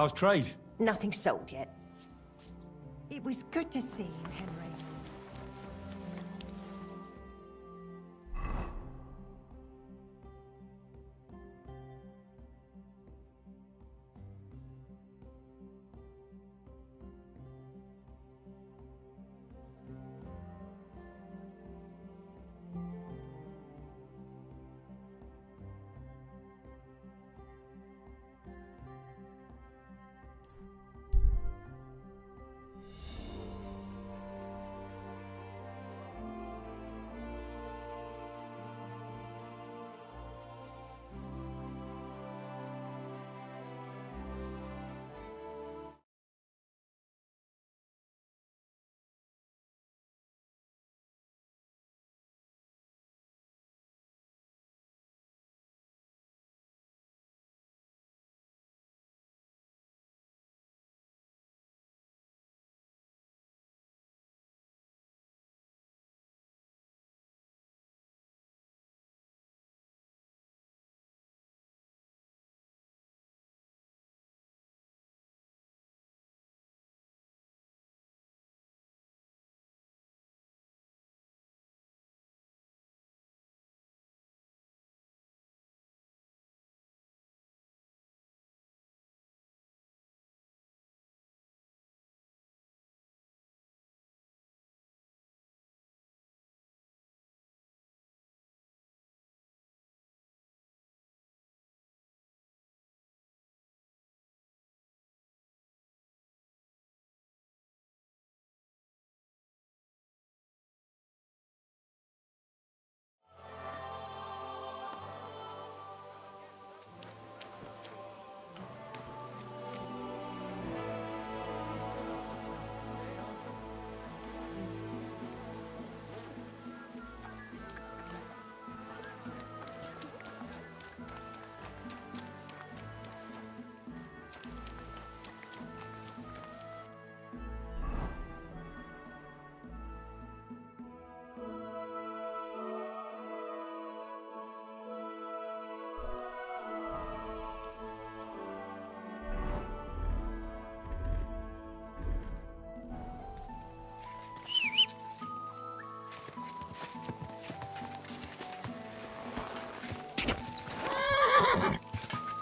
How's trade? Nothing sold yet. It was good to see you, Henry.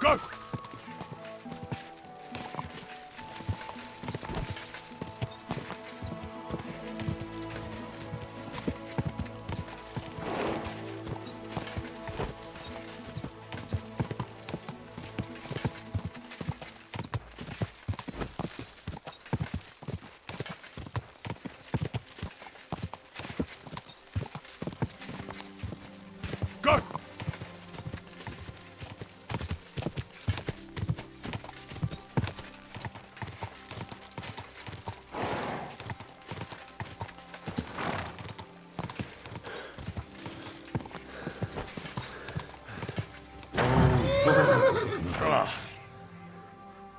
Go! Go!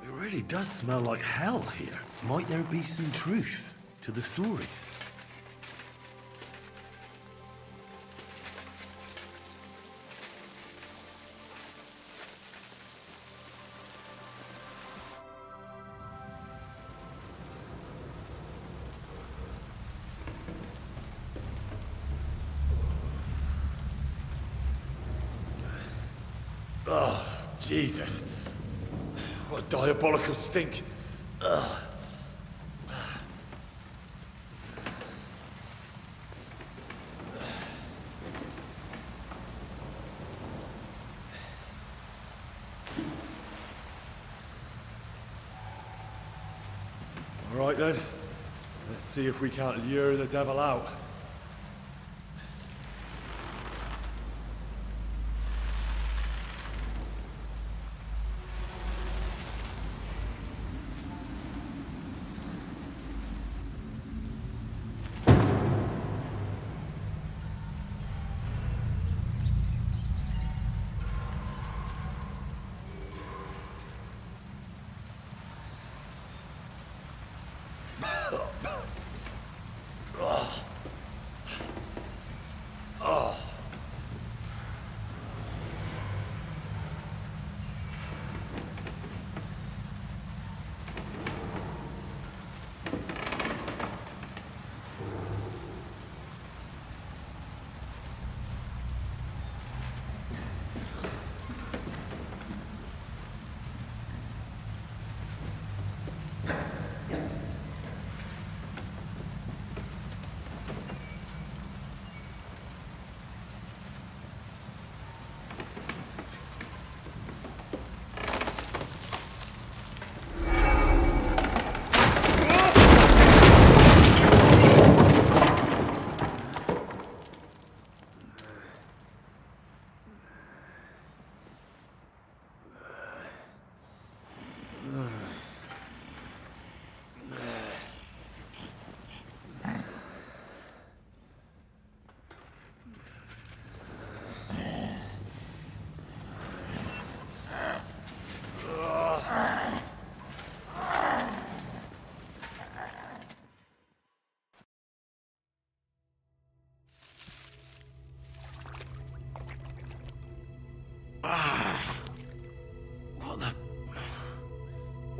It really does smell like hell here. Might there be some truth to the stories? Oh, Jesus. What a diabolical stink. Ugh. All right then. Let's see if we can't lure the devil out.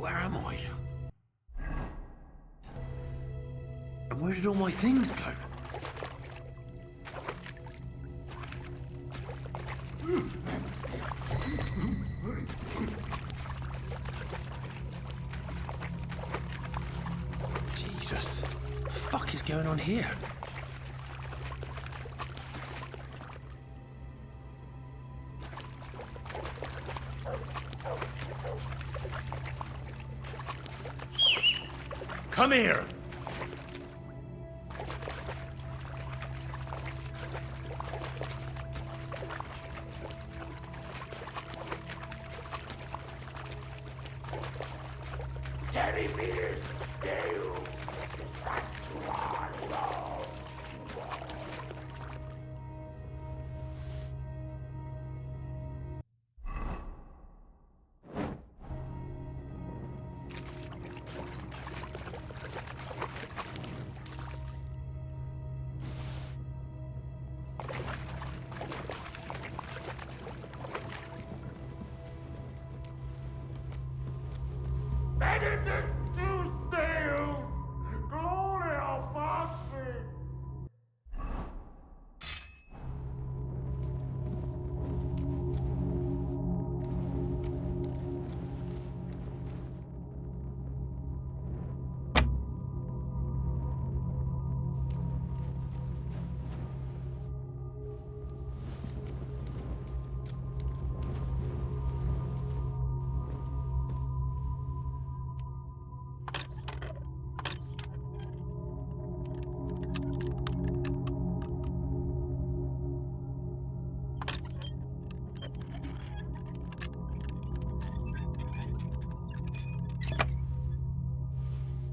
Where am I? And where did all my things go? Jesus, what the fuck is going on here? Come here!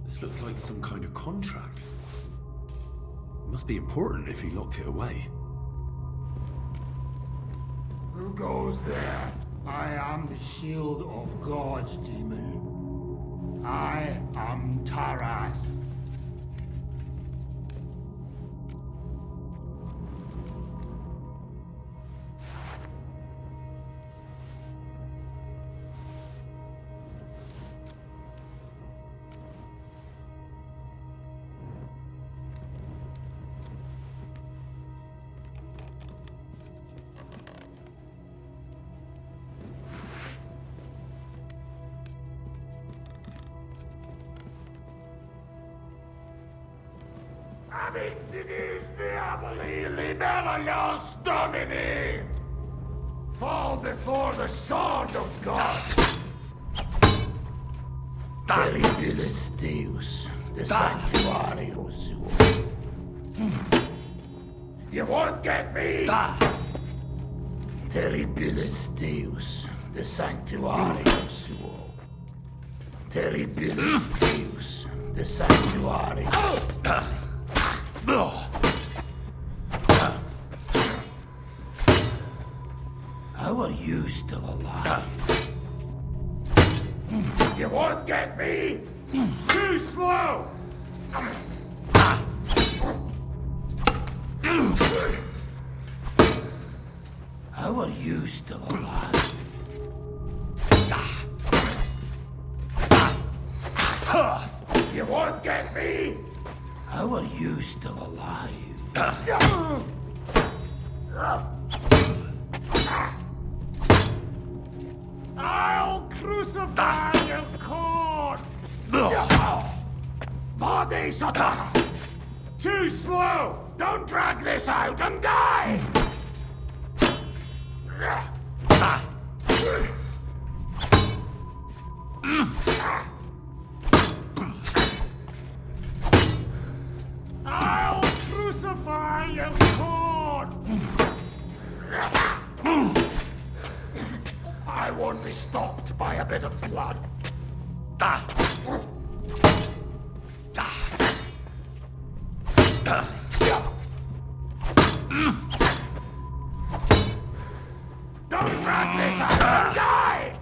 This looks like some kind of contract. It must be important if he locked it away. Who goes there? I am the shield of gods, demon. I am Taras. Fall before the sword of God. Terribilis Deus, the Sanctuario Suo. You won't get me! Terribilis Deus, the Sanctuario Suo. Terribilis Deus, the Sanctuario. How are you still alive? You won't get me! Too slow! How are you still alive? You won't get me! How are you still alive? I'll crucify your corpse! Vade Sata! Too slow! Don't drag this out and die! I'll crucify your corpse! I won't be stopped by a bit of blood. Don't drag this out and die!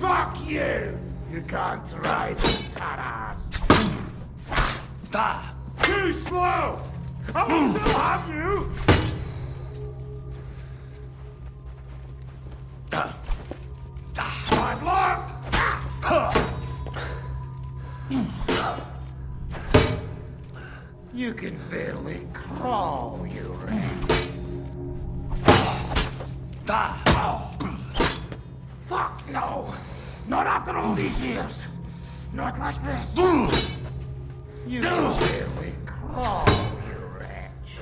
Fuck you! You can't ride it, Taras. Too slow! I'll still have you! Bad luck! You can barely crawl, you wretch. Fuck no! Not after all these years! Not like this! You can barely crawl, you wretch.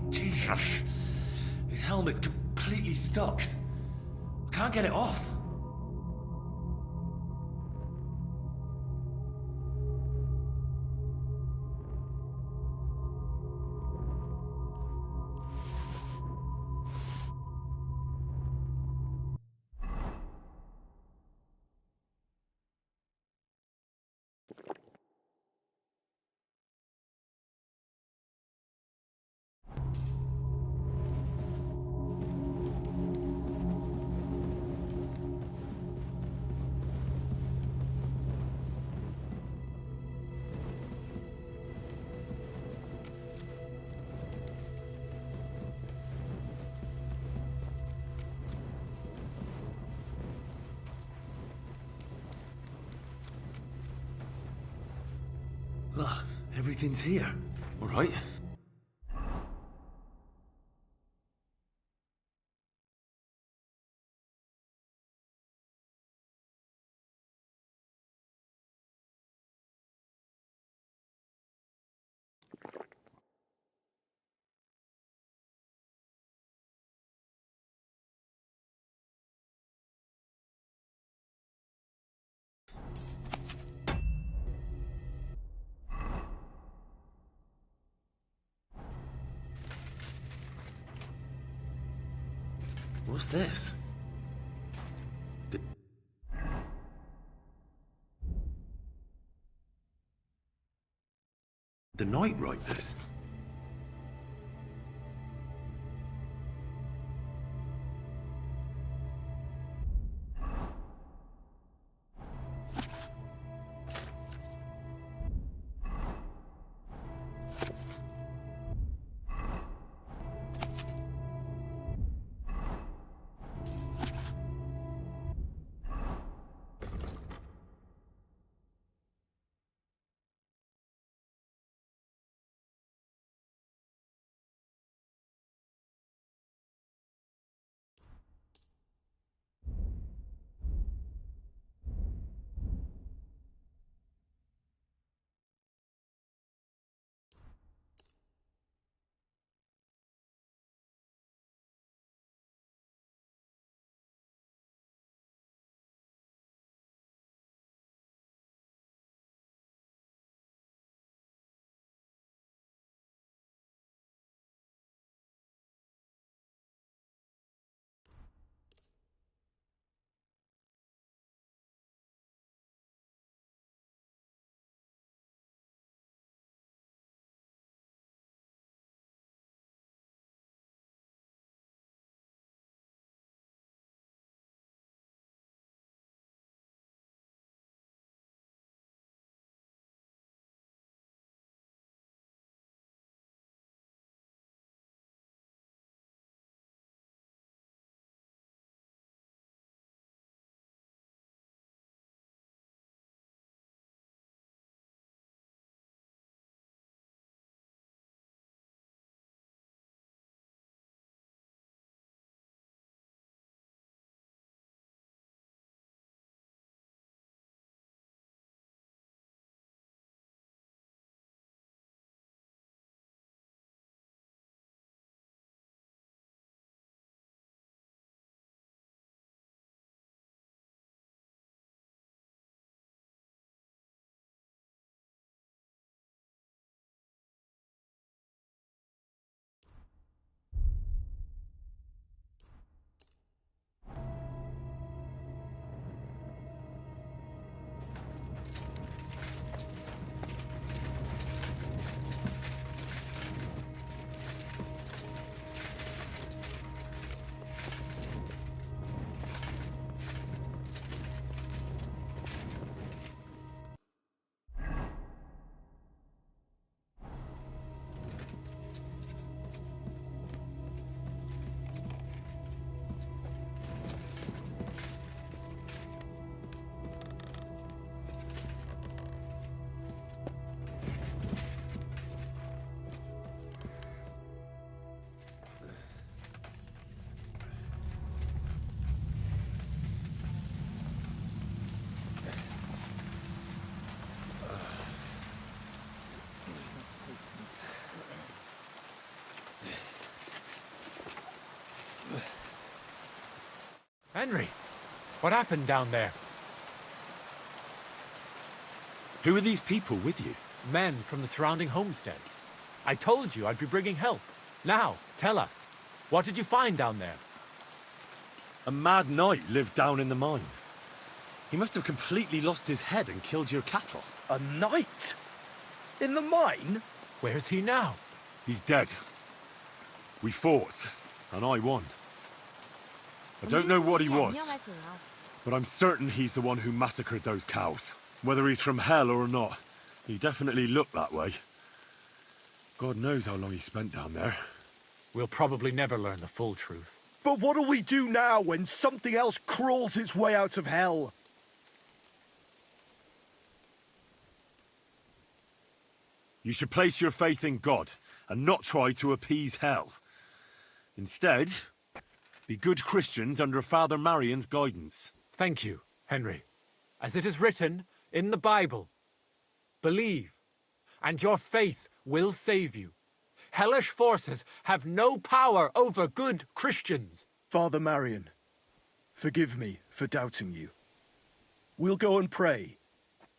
Jesus. His helmet's completely stuck. I can't get it off. Ah, everything's here. All right. What's this? The Night Riders? Henry, what happened down there? Who are these people with you? Men from the surrounding homesteads. I told you I'd be bringing help. Now, tell us, what did you find down there? A mad knight lived down in the mine. He must have completely lost his head and killed your cattle. A knight? In the mine? Where's he now? He's dead. We fought, and I won. I don't know what he was, but I'm certain he's the one who massacred those cows. Whether he's from hell or not, he definitely looked that way. God knows how long he spent down there. We'll probably never learn the full truth. But what'll we do now when something else crawls its way out of hell? You should place your faith in God and not try to appease hell. Instead, be good Christians under Father Marion's guidance. Thank you, Henry. As it is written in the Bible, believe, and your faith will save you. Hellish forces have no power over good Christians. Father Marion, forgive me for doubting you. We'll go and pray,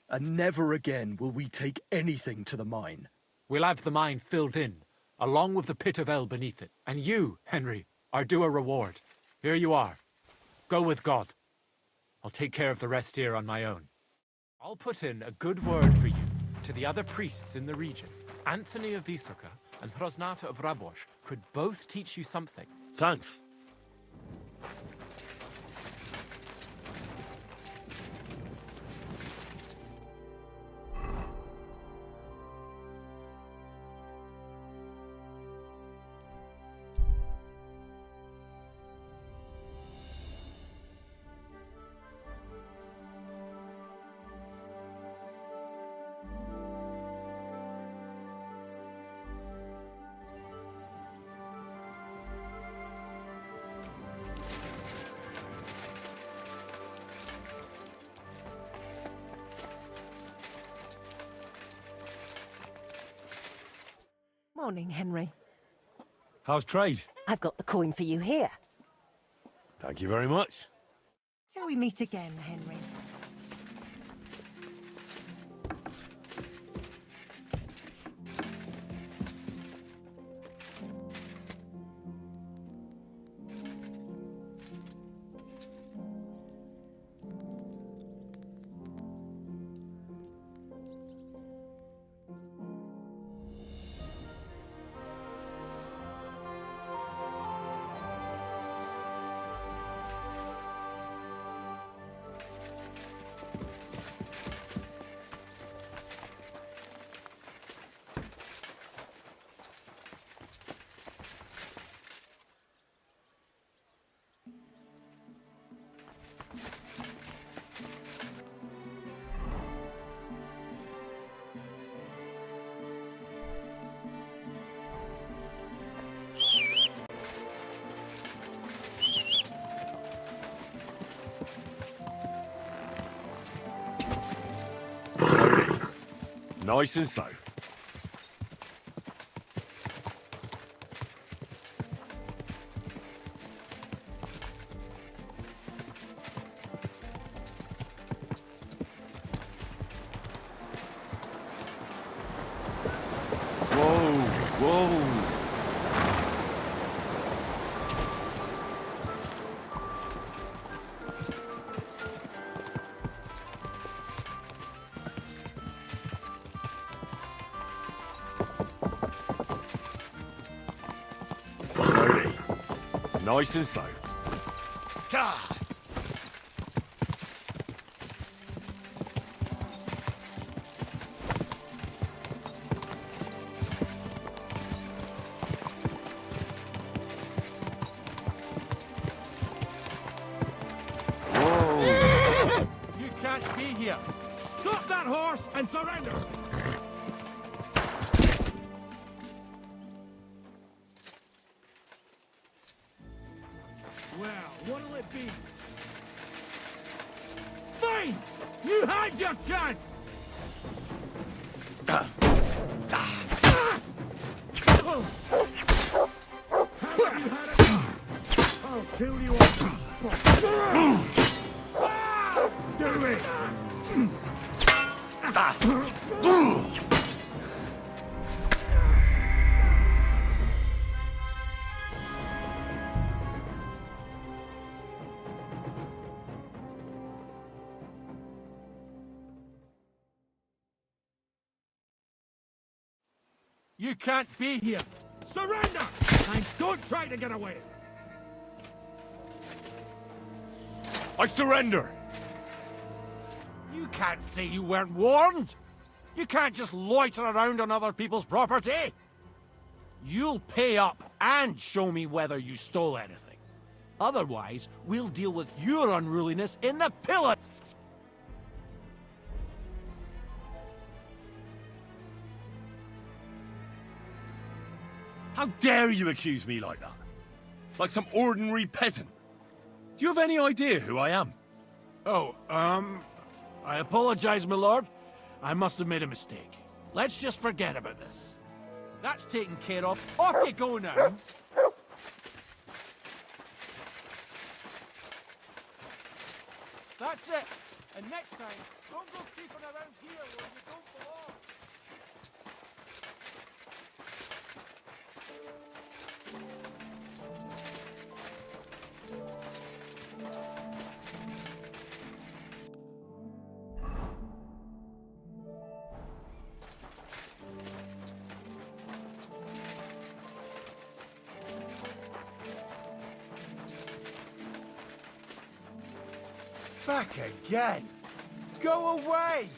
and never again will we take anything to the mine. We'll have the mine filled in, along with the pit of hell beneath it. And you, Henry, are due a reward. Here you are. Go with God. I'll take care of the rest here on my own. I'll put in a good word for you to the other priests in the region. Anthony of Vysoka and Hrosnata of Rabosh could both teach you something. Thanks. Morning, Henry. How's trade? I've got the coin for you here. Thank you very much. Shall we meet again, Henry? Nice and slow. Whoa. Slowly. Nice and slow. God. You can't be here. Stop that horse and surrender. Well, what'll it be? Fine! You had your chance! Haven't you had it? I'll kill you all. Do it! You can't be here! Surrender! And don't try to get away! I surrender! You can't say you weren't warned! You can't just loiter around on other people's property! You'll pay up and show me whether you stole anything. Otherwise, we'll deal with your unruliness in the pillar! How dare you accuse me like that? Like some ordinary peasant? Do you have any idea who I am? Oh, I apologize, my lord. I must have made a mistake. Let's just forget about this. That's taken care of. Off you go now! That's it! And next time, don't go creeping around here where you don't belong! Back again! Go away!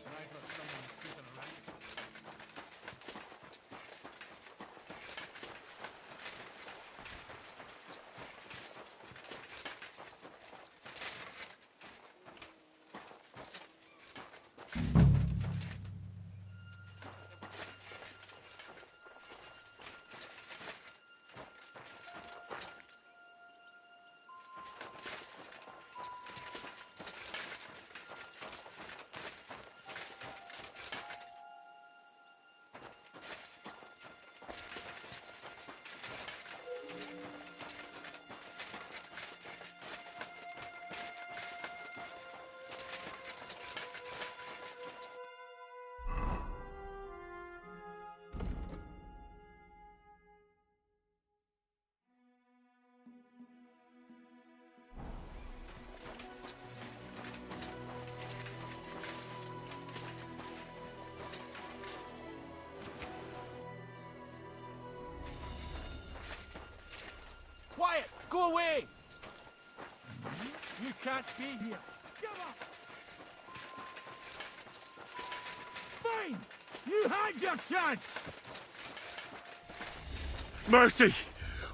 Quiet! Go away! You can't be here. Give up! Fine! You had your chance! Mercy!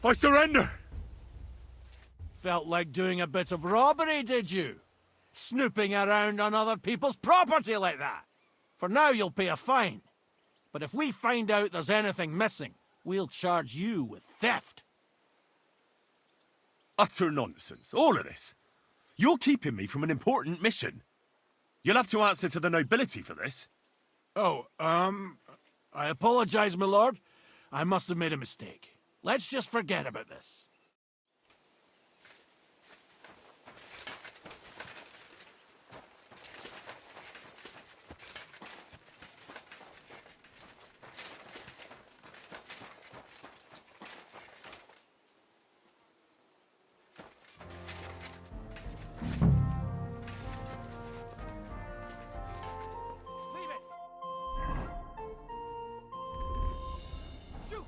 I surrender! Felt like doing a bit of robbery, did you? Snooping around on other people's property like that. For now, you'll pay a fine. But if we find out there's anything missing, we'll charge you with theft. Utter nonsense, all of this. You're keeping me from an important mission. You'll have to answer to the nobility for this. Oh, I apologize, my lord. I must have made a mistake. Let's just forget about this. Leave it! Shoot!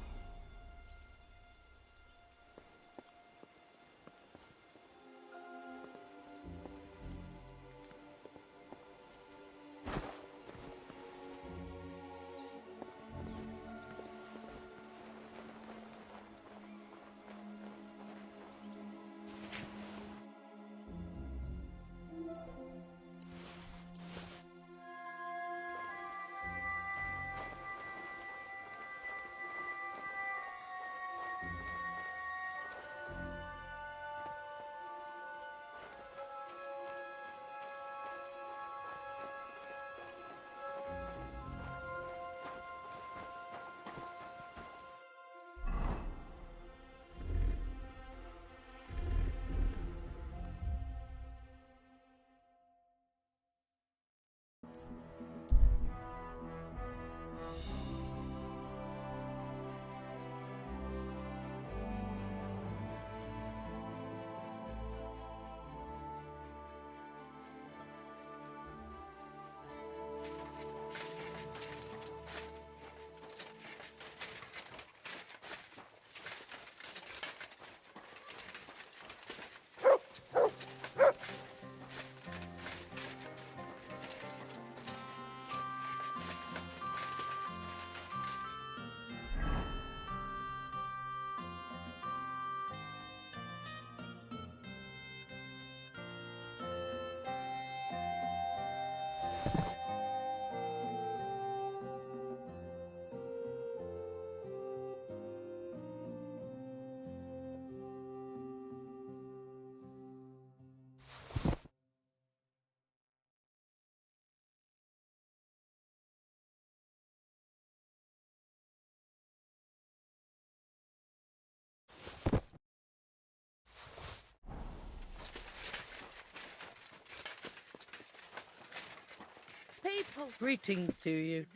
people. Greetings to you.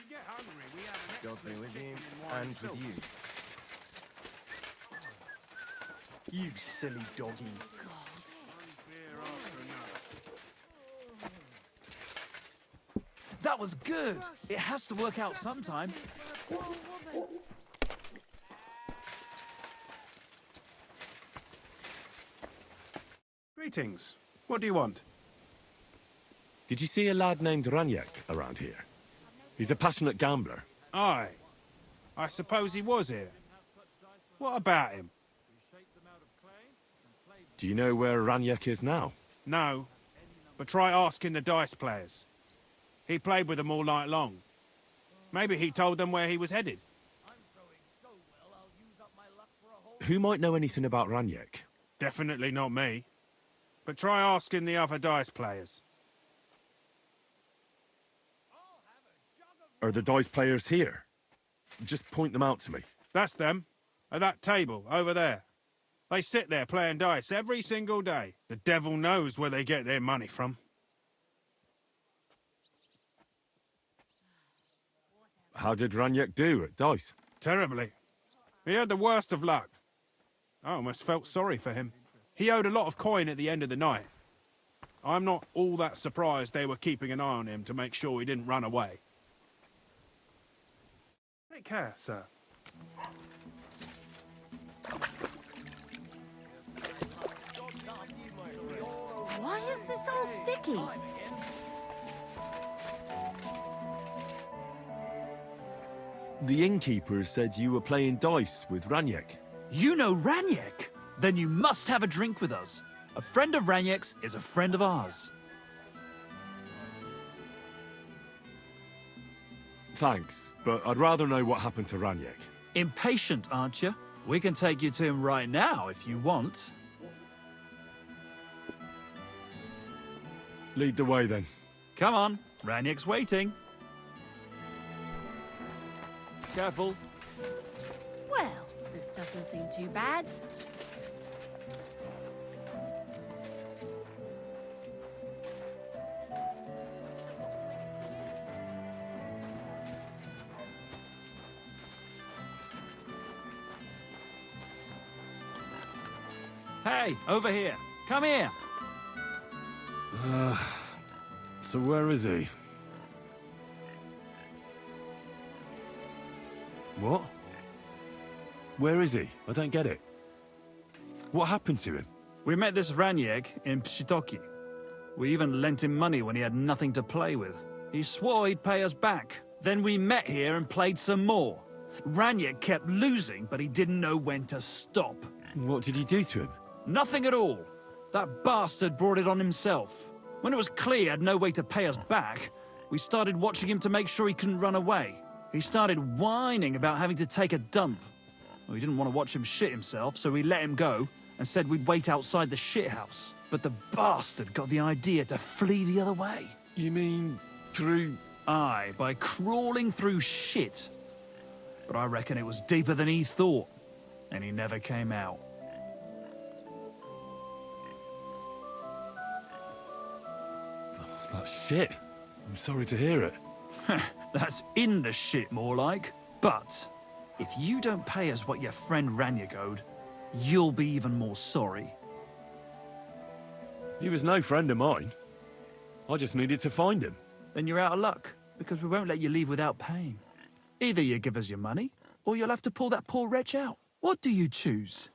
God be with you, and with you. You silly doggy. That was good. It has to work out sometime. Greetings. What do you want? Did you see a lad named Raniek around here? He's a passionate gambler. Aye. I suppose he was here. What about him? Do you know where Raniek is now? No. But try asking the dice players. He played with them all night long. Maybe he told them where he was headed. Who might know anything about Raniek? Definitely not me. But try asking the other dice players. Are the dice players here? Just point them out to me. That's them. At that table, over there. They sit there playing dice every single day. The devil knows where they get their money from. How did Raniek do at dice? Terribly. He had the worst of luck. I almost felt sorry for him. He owed a lot of coin at the end of the night. I'm not all that surprised they were keeping an eye on him to make sure he didn't run away. Take care, sir. Why is this all sticky? The innkeeper said you were playing dice with Raniek. You know Raniek? Then you must have a drink with us. A friend of Raniek's is a friend of ours. Thanks, but I'd rather know what happened to Raniek. Impatient, aren't you? We can take you to him right now if you want. Lead the way then. Come on, Raniek's waiting. Careful. Well, this doesn't seem too bad. Hey, over here. Come here. So where is he? What? Where is he? I don't get it. What happened to him? We met this Raniek in Pshitoki. We even lent him money when he had nothing to play with. He swore he'd pay us back. Then we met here and played some more. Raniek kept losing, but he didn't know when to stop. What did he do to him? Nothing at all. That bastard brought it on himself. When it was clear he had no way to pay us back, we started watching him to make sure he couldn't run away. He started whining about having to take a dump. We didn't want to watch him shit himself, so we let him go and said we'd wait outside the shithouse. But the bastard got the idea to flee the other way. You mean through... Aye, by crawling through shit. But I reckon it was deeper than he thought, and he never came out. That's shit. I'm sorry to hear it. That's in the shit, more like. But if you don't pay us what your friend Raniek owed, you'll be even more sorry. He was no friend of mine. I just needed to find him. Then you're out of luck, because we won't let you leave without paying. Either you give us your money, or you'll have to pull that poor wretch out. What do you choose?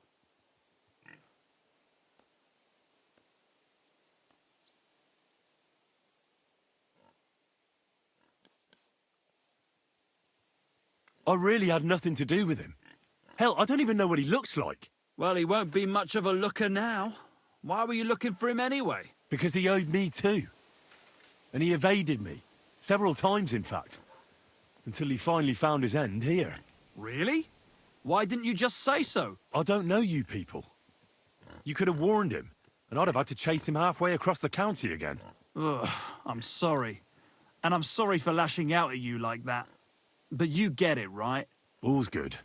I really had nothing to do with him. Hell, I don't even know what he looks like. Well, he won't be much of a looker now. Why were you looking for him anyway? Because he owed me too. And he evaded me. Several times, in fact. Until he finally found his end here. Really? Why didn't you just say so? I don't know you people. You could have warned him, and I'd have had to chase him halfway across the county again. Ugh, I'm sorry. And I'm sorry for lashing out at you like that. But you get it, right? All's good.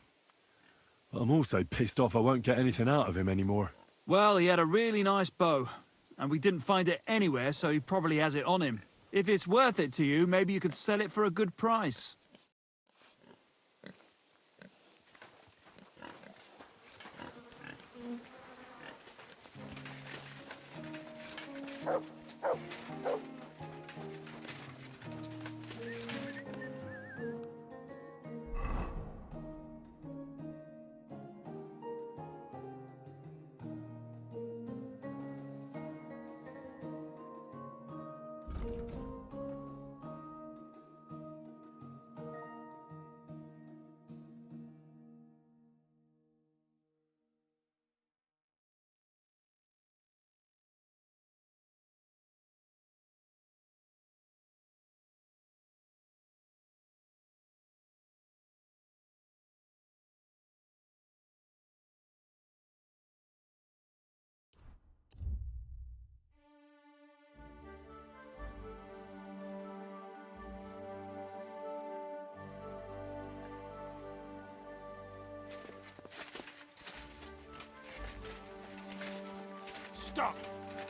I'm also pissed off I won't get anything out of him anymore. Well, he had a really nice bow, and we didn't find it anywhere, so he probably has it on him. If it's worth it to you, maybe you could sell it for a good price. Stop,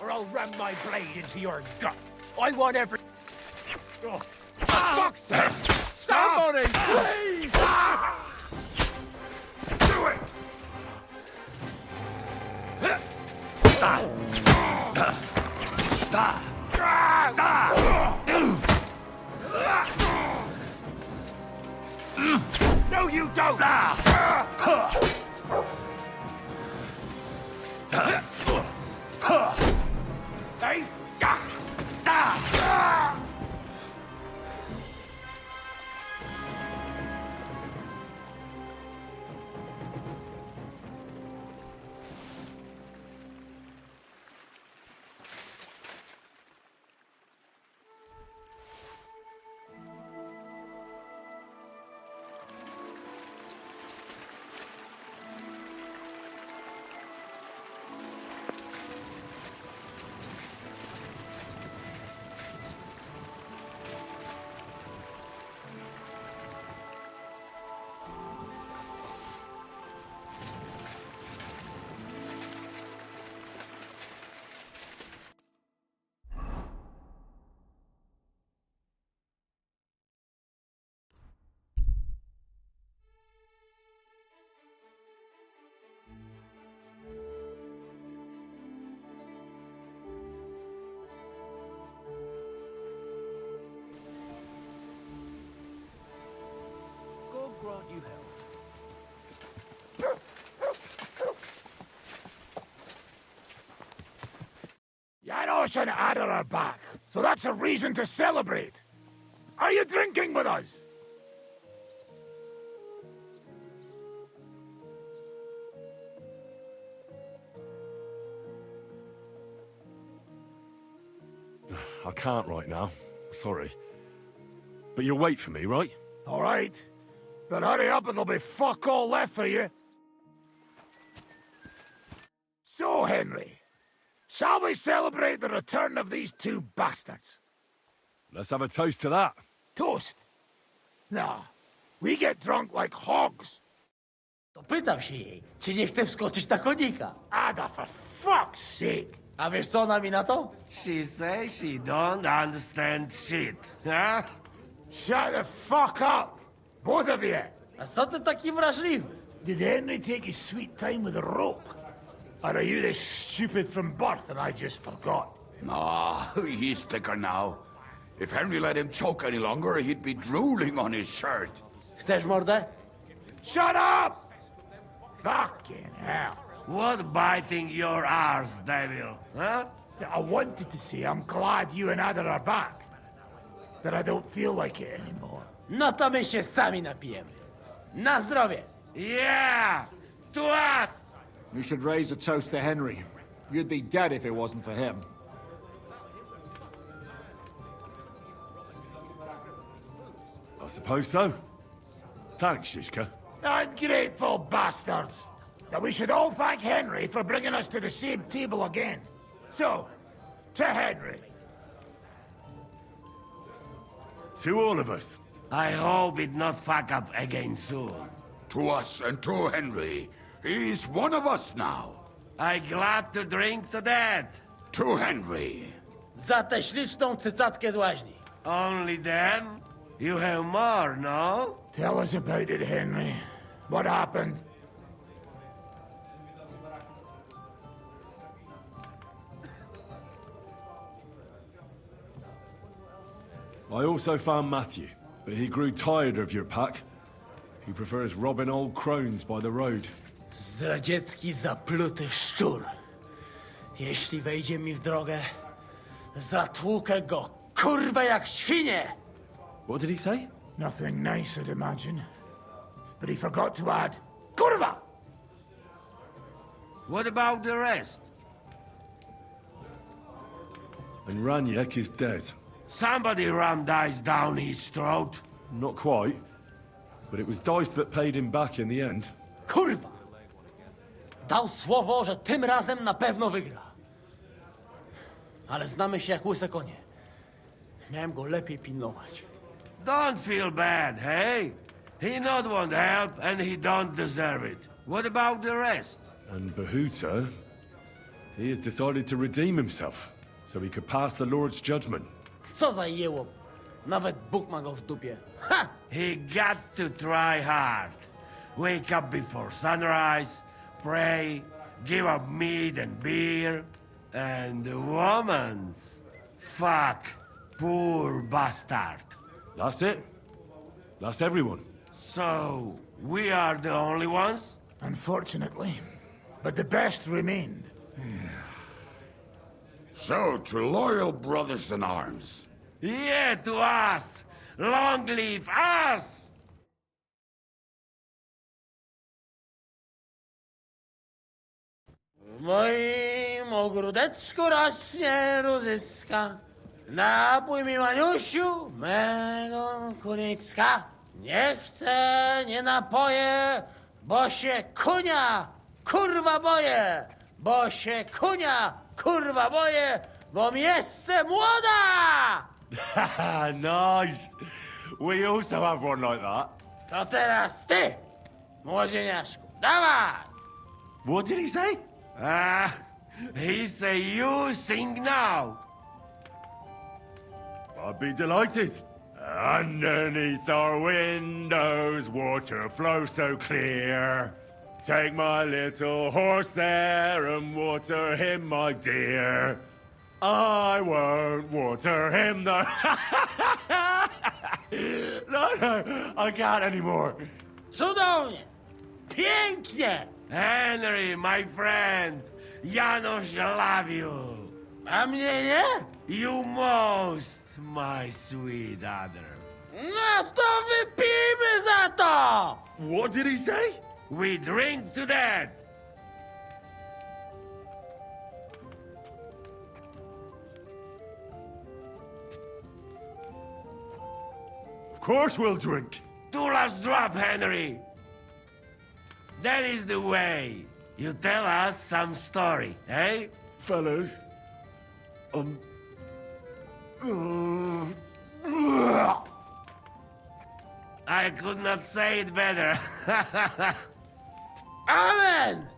or I'll ram my blade into your gut. I want every... Oh, for fuck's sake! Stop! Somebody, please! Do it! No, you don't! Hey! God grant you health. Janos and Ada are back, so that's a reason to celebrate. Are you drinking with us? I can't right now. Sorry. But you'll wait for me, right? All right. But hurry up or there'll be fuck all left for you. So, Henry, shall we celebrate the return of these two bastards? Let's have a toast to that. Toast? Nah, we get drunk like hogs. To pytam się jej, czy nie chce wskoczyć na konika. Ada, for fuck's sake. A wiesz co ona mi na to? She says she don't understand shit, huh? Shut the fuck up, both of you. A co ty taki wrażliwy? Did Henry take his sweet time with a rope? Or are you this stupid from birth and I just forgot? Ah, he's thicker now. If Henry let him choke any longer, he'd be drooling on his shirt. Chcesz mordę? Shut up! Fucking hell. What biting your arse, devil, huh? I wanted to say I'm glad you and Ada are back. That I don't feel like it anymore. No to my się sami napijemy. Na zdrowie! Yeah! To us! You should raise a toast to Henry. You'd be dead if it wasn't for him. I suppose so. Thanks, Shishka. Ungrateful bastards! That we should all thank Henry for bringing us to the same table again. So, to Henry. To all of us. I hope it not fuck up again soon. To us and to Henry. He's one of us now. I glad to drink to that. To Henry. Za tę śliczną cycatkę z łaźni. Only them? You have more, no? Tell us about it, Henry. What happened? I also found Matthew, but he grew tired of your pack. He prefers robbing old crones by the road. Zdradziecki, zapluty szczur. Jeśli wejdzie mi w drogę, zatłukę go, kurwę, jak świnie! What did he say? Nothing nice, I'd imagine. But he forgot to add, Kurwa! What about the rest? And Raniek is dead. Somebody rammed dice down his throat. Not quite, but it was Dice that paid him back in the end. Kurwa! Dał słowo, że tym razem na pewno wygra. Ale znamy się jak łyse konie. Miałem go lepiej pilnować. Don't feel bad, hey? He not want help, and he don't deserve it. What about the rest? And Bahuta, he has decided to redeem himself, so he could pass the Lord's judgment. Co za jełop. Nawet Bóg ma go w dupie. Ha! He got to try hard. Wake up before sunrise, pray, give up meat and beer, and the woman's. Fuck, poor bastard. That's it. That's everyone. So, we are the only ones? Unfortunately. But the best remained. So, to loyal brothers in arms. Yeah, to us! Long live us! W moim ogródeczku rośnie różyska. Napój mi, Maniusiu, mego kunicka. Nie chcę, nie napoję, bo się kunia, kurwa boję. Bo się kunia, kurwa boję, bo mi jeszcze młoda! Nice. We also have one like that. To teraz ty, młodzieniaszku, dawaj! What did he say? He say you sing now. I'd be delighted. Underneath our windows, water flows so clear. Take my little horse there and water him, my dear. I won't water him, though. No, I can't anymore. Cudownie! Pięknie! Henry, my friend, Janusz love you. A mnie nie? You most, my sweet other. No to wypijmy za to! What did he say? We drink to that. Of course we'll drink. Two last drop, Henry. That is the way. You tell us some story, eh? Fellas, I could not say it better. Amen!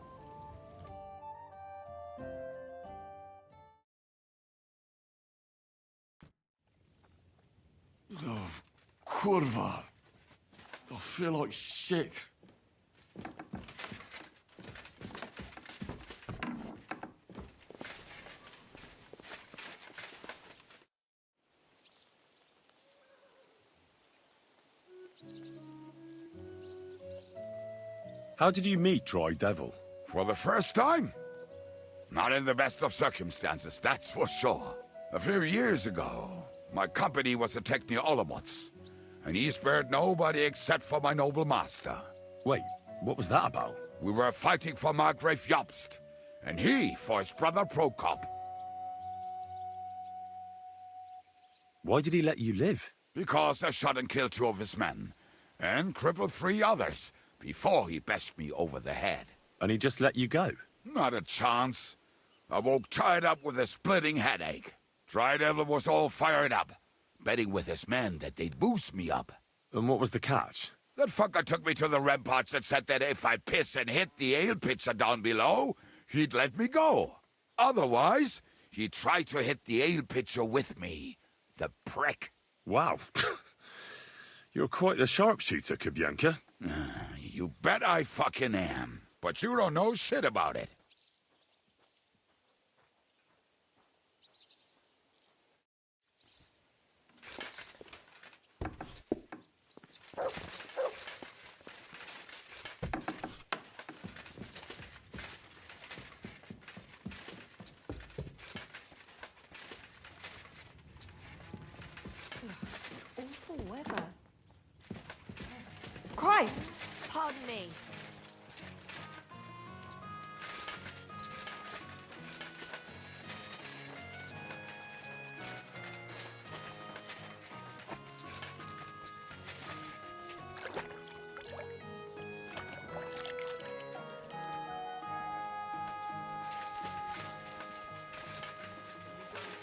oh, kurwa. I feel like shit. How did you meet Dry Devil? For the first time? Not in the best of circumstances, that's for sure. A few years ago, my company was attacked near Olamots, and he spared nobody except for my noble master. Wait, what was that about? We were fighting for Margrave Jobst, and he for his brother Prokop. Why did he let you live? Because I shot and killed 2 of his men, and crippled 3 others, before he bashed me over the head. And he just let you go? Not a chance. I woke tied up with a splitting headache. Dry Devil was all fired up, betting with his men that they'd boost me up. And what was the catch? That fucker took me to the ramparts and said that if I piss and hit the ale pitcher down below, he'd let me go. Otherwise, He tried to hit the ale pitcher with me. The prick. Wow. You're quite the sharpshooter, Kubyanka. You bet I fucking am. But you don't know shit about it. Awful weather. Christ! Pardon me.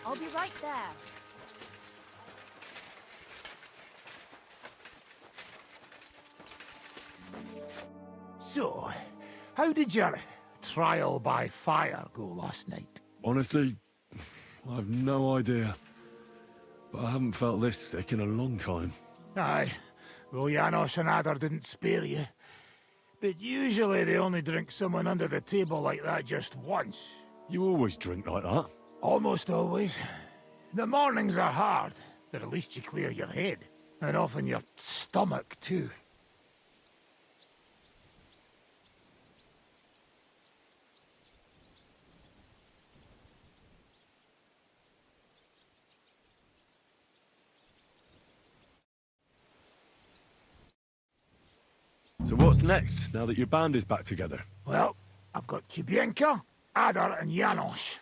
I'll be right there. So, how did your trial by fire go last night? Honestly, I've no idea. But I haven't felt this sick in a long time. Aye. Well, Janos and Adar didn't spare you. But usually they only drink someone under the table like that just once. You always drink like that? Almost always. The mornings are hard, but at least you clear your head. And often your stomach, too. So what's next, now that your band is back together? Well, I've got Kubyanka, Adar, and Janos.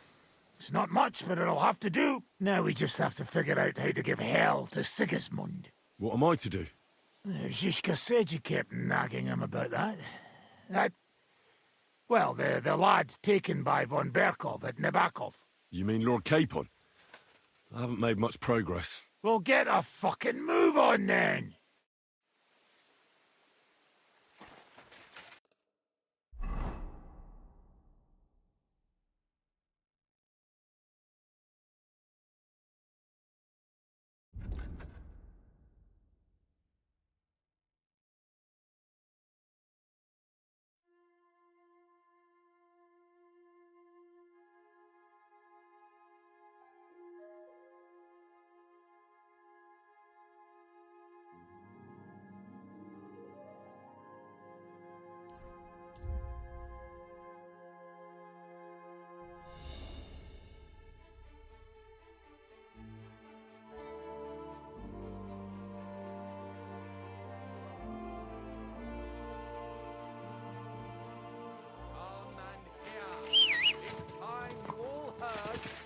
It's not much, but it'll have to do. Now we just have to figure out how to give hell to Sigismund. What am I to do? Zizka said you kept nagging him about that. Well, the lad taken by von Berkov at Nebakov. You mean Lord Capon? I haven't made much progress. Well, get a fucking move on then!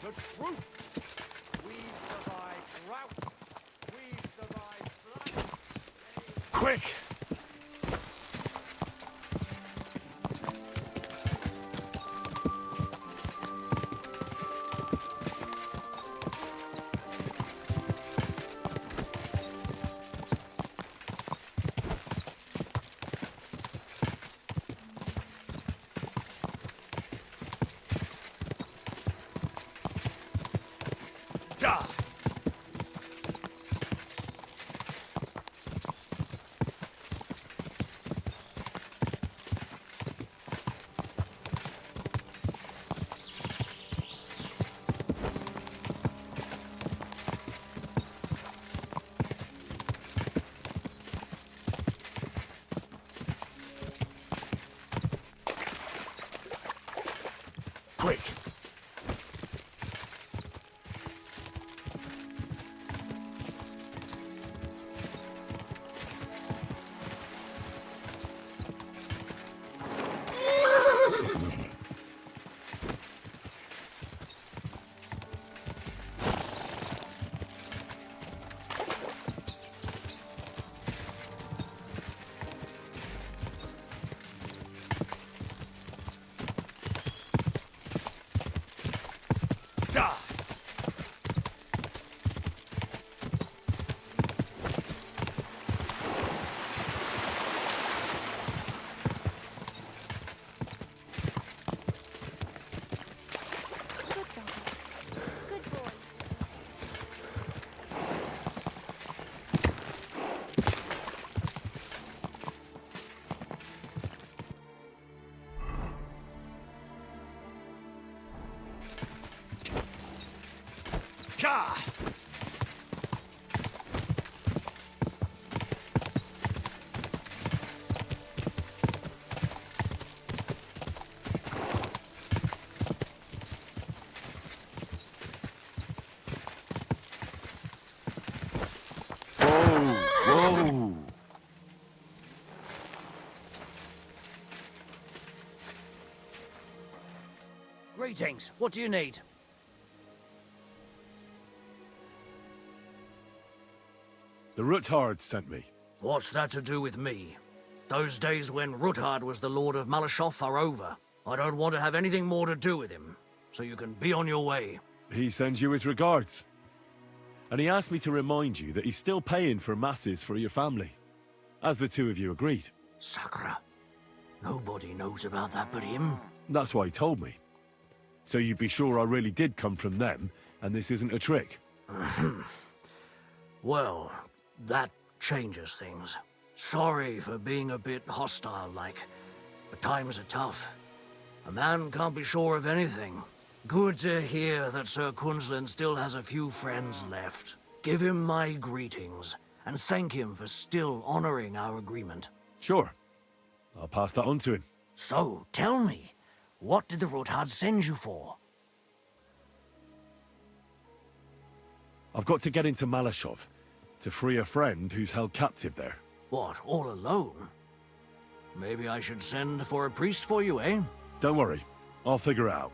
The truth! We survived drought! We survived flood! Quick! Greetings. What do you need? The Ruthard sent me. What's that to do with me? Those days when Ruthard was the Lord of Malashoff are over. I don't want to have anything more to do with him, so you can be on your way. He sends you his regards. And he asked me to remind you that he's still paying for masses for your family, as the two of you agreed. Sakura. Nobody knows about that but him. That's why he told me. So you'd be sure I really did come from them, and this isn't a trick. Well, that changes things. Sorry for being a bit hostile-like, but times are tough. A man can't be sure of anything. Good to hear that Sir Quinlan still has a few friends left. Give him my greetings, and thank him for still honoring our agreement. Sure. I'll pass that on to him. So, tell me, what did the Ruthard send you for? I've got to get into Malashov to free a friend who's held captive there. What, all alone? Maybe I should send for a priest for you, eh? Don't worry, I'll figure it out.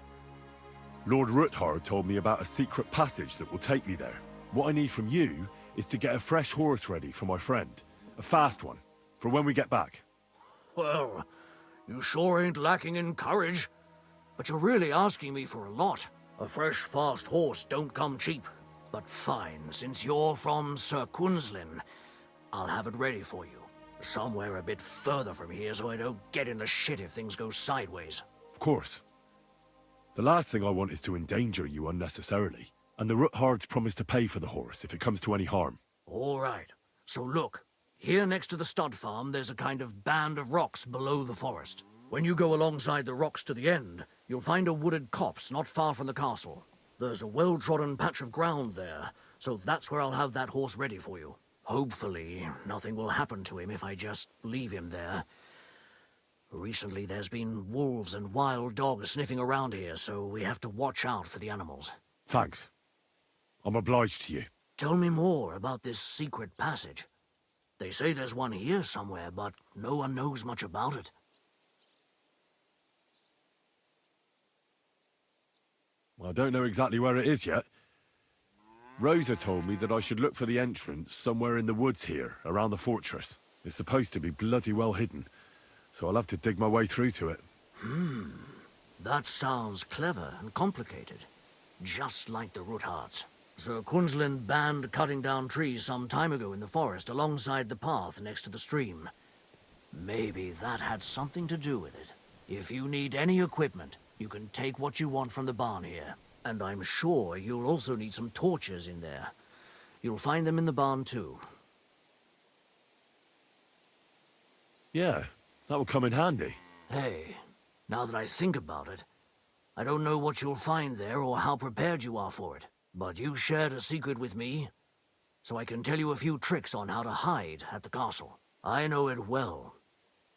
Lord Ruthard told me about a secret passage that will take me there. What I need from you is to get a fresh horse ready for my friend. A fast one, for when we get back. Well, you sure ain't lacking in courage. But you're really asking me for a lot. A fresh, fast horse don't come cheap. But fine, since you're from Sir Quinlan, I'll have it ready for you. Somewhere a bit further from here so I don't get in the shit if things go sideways. Of course. The last thing I want is to endanger you unnecessarily. And the Ruthards promise to pay for the horse if it comes to any harm. All right. So look, here next to the stud farm there's a kind of band of rocks below the forest. When you go alongside the rocks to the end, you'll find a wooded copse not far from the castle. There's a well-trodden patch of ground there, so that's where I'll have that horse ready for you. Hopefully, nothing will happen to him if I just leave him there. Recently, there's been wolves and wild dogs sniffing around here, so we have to watch out for the animals. Thanks. I'm obliged to you. Tell me more about this secret passage. They say there's one here somewhere, but no one knows much about it. I don't know exactly where it is yet. Rosa told me that I should look for the entrance somewhere in the woods here, around the fortress. It's supposed to be bloody well hidden, so I'll have to dig my way through to it. That sounds clever and complicated. Just like the Ruthards. Sir Quinlan banned cutting down trees some time ago in the forest alongside the path next to the stream. Maybe that had something to do with it. If you need any equipment, you can take what you want from the barn here. And I'm sure you'll also need some torches in there. You'll find them in the barn too. Yeah, that will come in handy. Hey, now that I think about it, I don't know what you'll find there or how prepared you are for it. But you shared a secret with me, so I can tell you a few tricks on how to hide at the castle. I know it well,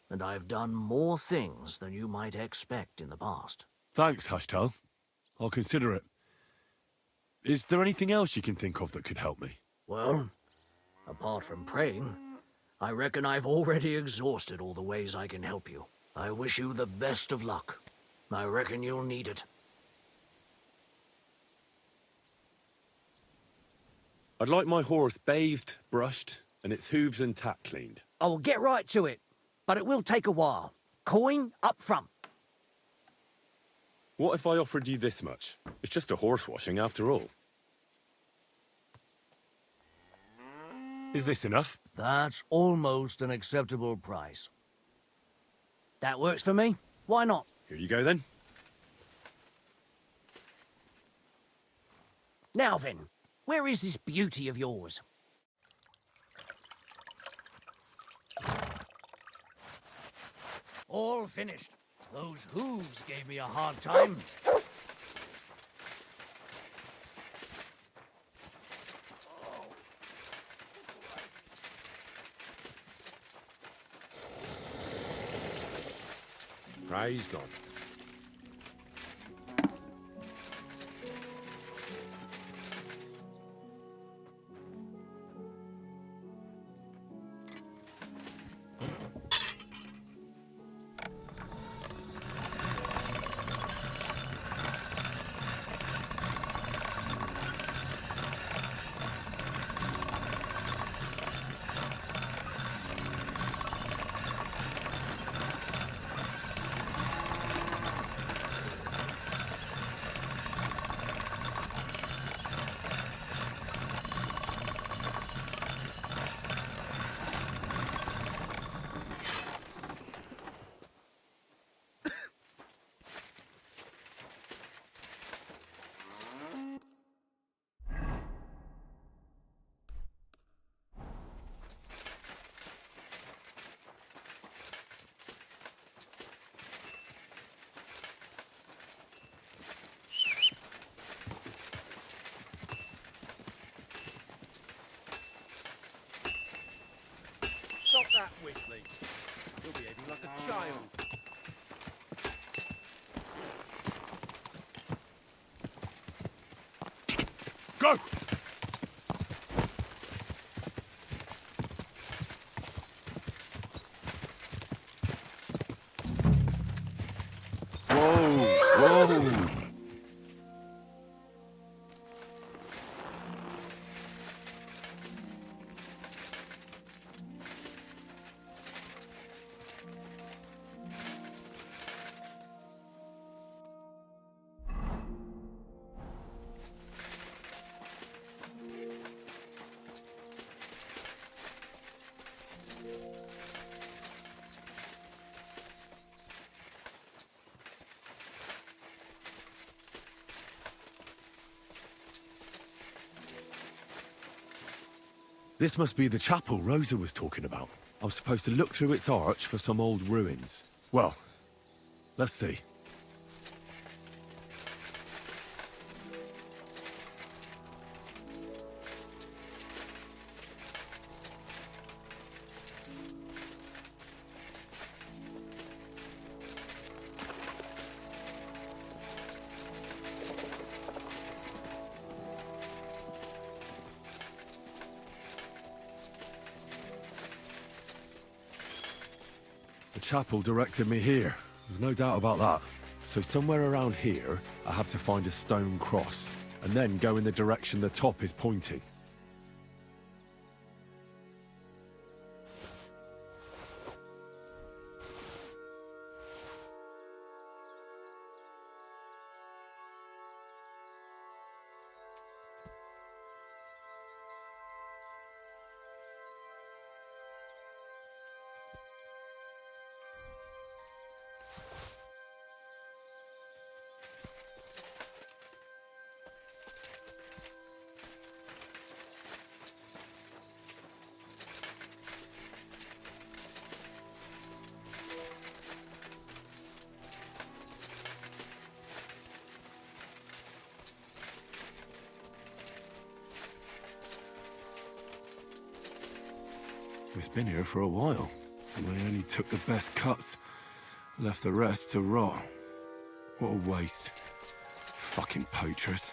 and I've done more things than you might expect in the past. Thanks, Hashtal. I'll consider it. Is there anything else you can think of that could help me? Well, apart from praying, I reckon I've already exhausted all the ways I can help you. I wish you the best of luck. I reckon you'll need it. I'd like my horse bathed, brushed, and its hooves and tack cleaned. I will get right to it, but it will take a while. Coin up front. What if I offered you this much? It's just a horse washing after all. Is this enough? That's almost an acceptable price. That works for me. Why not? Here you go then. Now then, where is this beauty of yours? All finished. Those hooves gave me a hard time. Praise God. like a child. Go! Whoa! This must be the chapel Rosa was talking about. I was supposed to look through its arch for some old ruins. Well, let's see. The chapel directed me here. There's no doubt about that. So somewhere around here, I have to find a stone cross, and then go in the direction the top is pointing. It's been here for a while. We only took the best cuts, left the rest to rot. What a waste. Fucking poachers.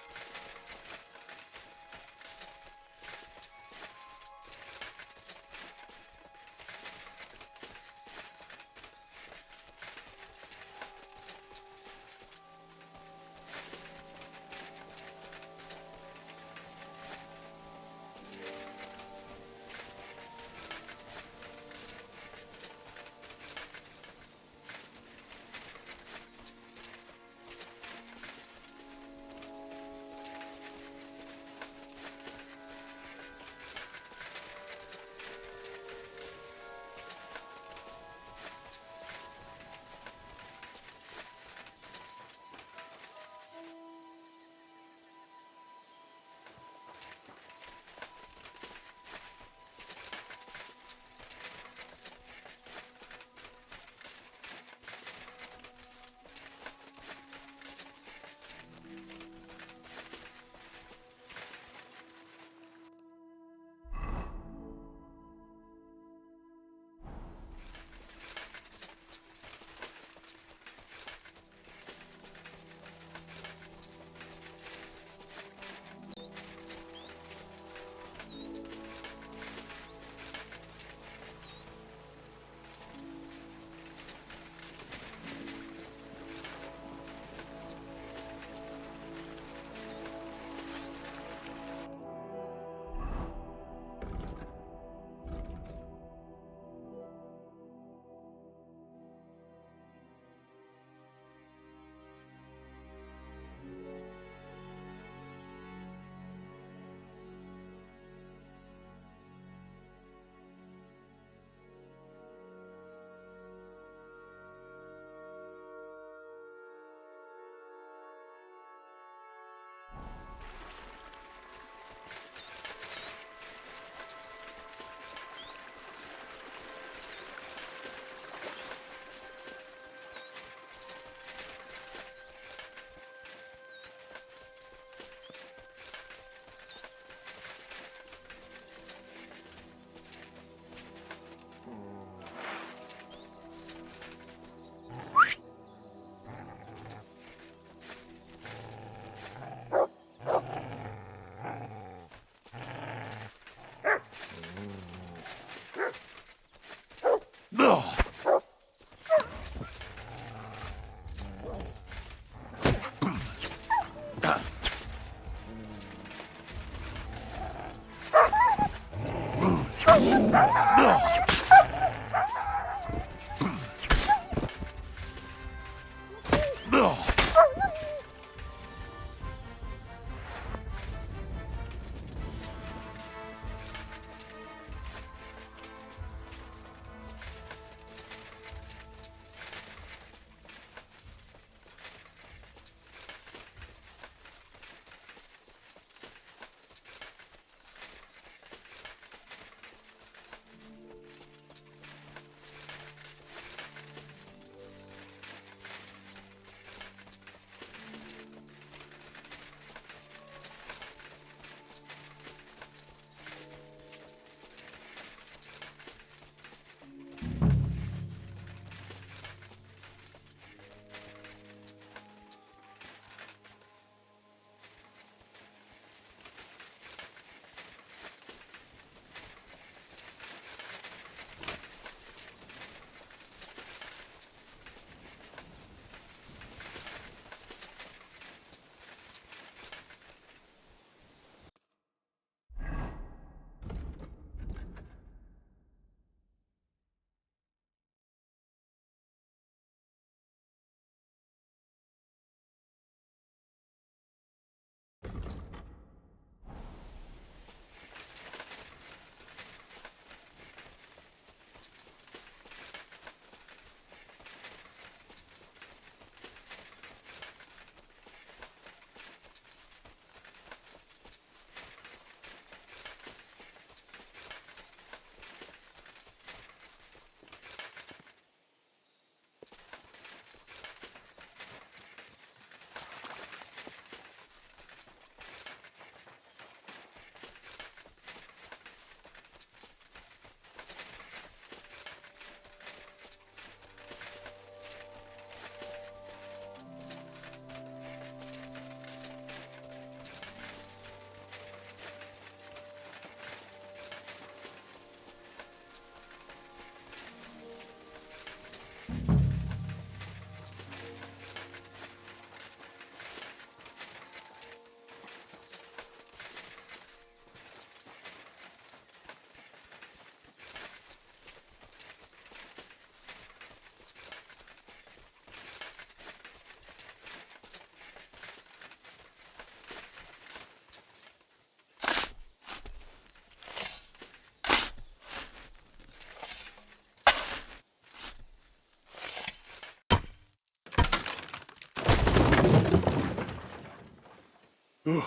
A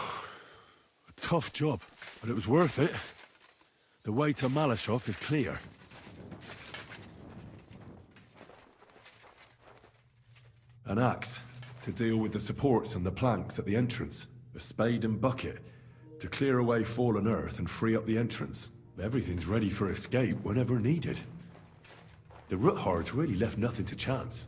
tough job, but it was worth it. The way to Malashov is clear. An axe to deal with the supports and the planks at the entrance. A spade and bucket to clear away fallen earth and free up the entrance. Everything's ready for escape whenever needed. The Roothards really left nothing to chance.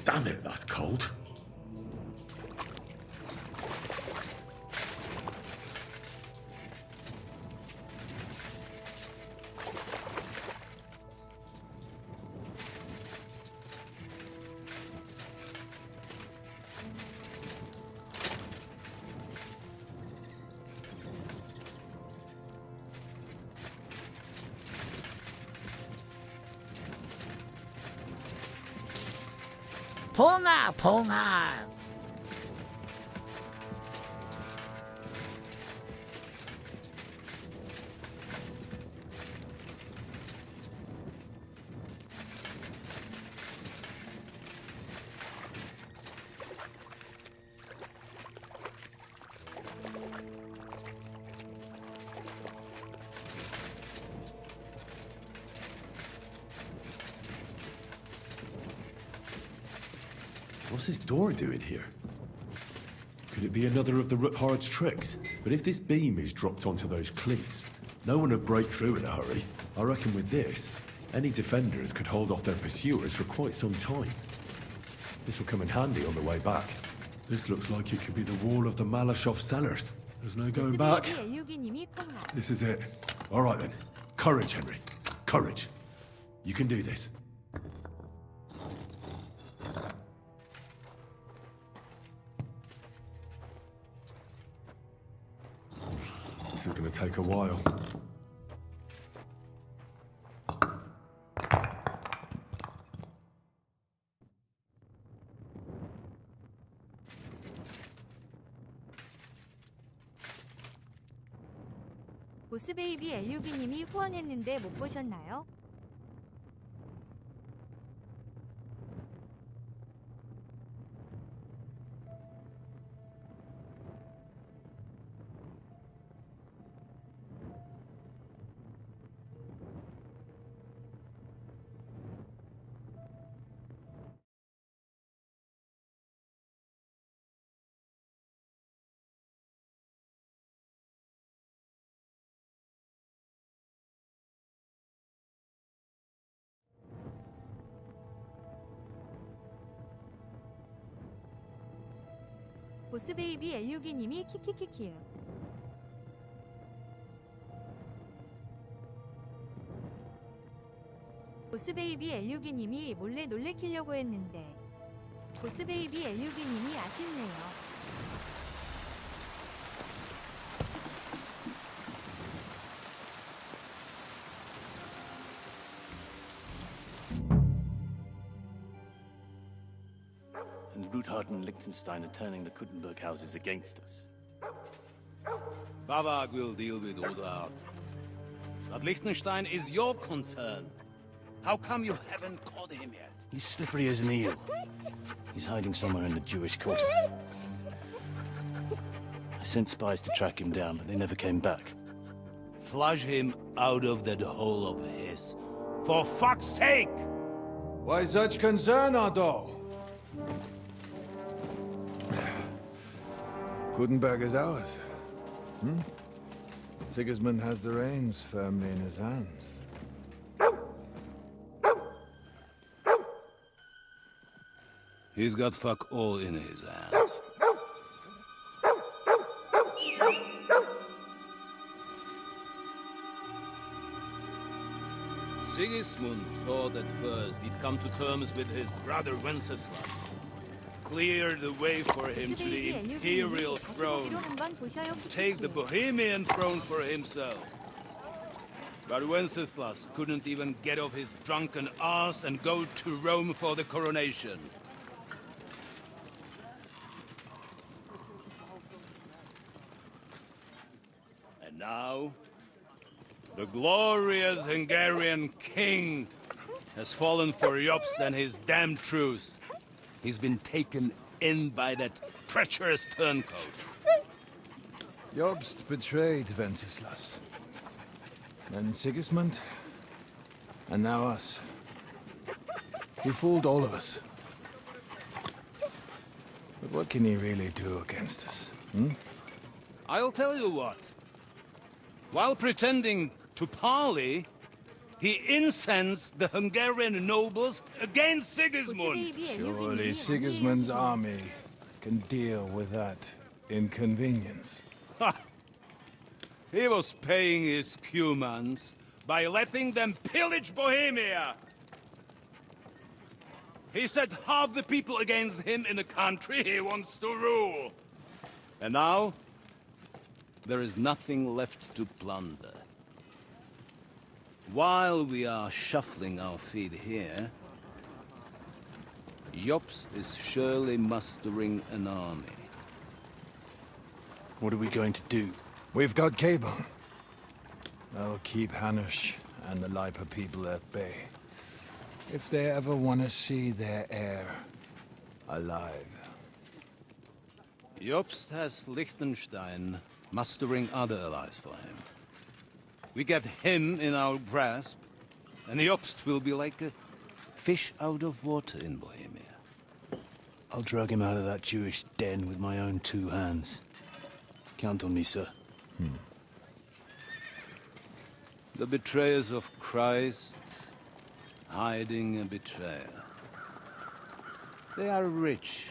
Damn it, that's cold. Pull now! What's this door doing here? Could it be another of the Roothard's tricks? But if this beam is dropped onto those cleats, no one would break through in a hurry. I reckon with this, any defenders could hold off their pursuers for quite some time. This will come in handy on the way back. This looks like it could be the wall of the Malashov cellars. There's no going back. This is it. All right then. Courage, Henry. Courage. You can do this. This is going to take a while. 보스베이비 엘류기님이 후원했는데 못 보셨나요? 보스베이비 엘류기님이 키키키키요. 보스베이비 엘류기님이 몰래 놀래키려고 했는데 보스베이비 엘류기님이 아쉽네요. And Ruthard and Liechtenstein are turning the Kuttenberg houses against us. Bavag will deal with Ruthard. But Liechtenstein is your concern. How come you haven't caught him yet? He's slippery as an eel. He's hiding somewhere in the Jewish quarter. I sent spies to track him down, but they never came back. Flush him out of that hole of his. For fuck's sake! Why such concern, Otto? Kuttenberg is ours. Sigismund has the reins firmly in his hands. He's got fuck all in his hands. Sigismund thought at first he'd come to terms with his brother Wenceslas. Clear the way for him to the imperial throne. Take the Bohemian throne for himself. But Wenceslas couldn't even get off his drunken ass and go to Rome for the coronation. And now, the glorious Hungarian king has fallen for Jobst and his damned truce. He's been taken in by that treacherous turncoat. Jobst betrayed Wenceslas. Then Sigismund. And now us. He fooled all of us. But what can he really do against us? I'll tell you what. While pretending to parley, He incensed the Hungarian nobles against Sigismund. Surely Sigismund's army can deal with that inconvenience. Ha! He was paying his Cumans by letting them pillage Bohemia. He set half the people against him in the country he wants to rule. And now, there is nothing left to plunder. While we are shuffling our feet here, Jobst is surely mustering an army. What are we going to do? We've got cable. That'll keep Hanush and the Lipa people at bay. If they ever want to see their heir alive. Jobst has Liechtenstein mustering other allies for him. We get him in our grasp, and Jobst will be like a fish out of water in Bohemia. I'll drag him out of that Jewish den with my own 2 hands. Count on me, sir. The betrayers of Christ hiding a betrayer. They are rich.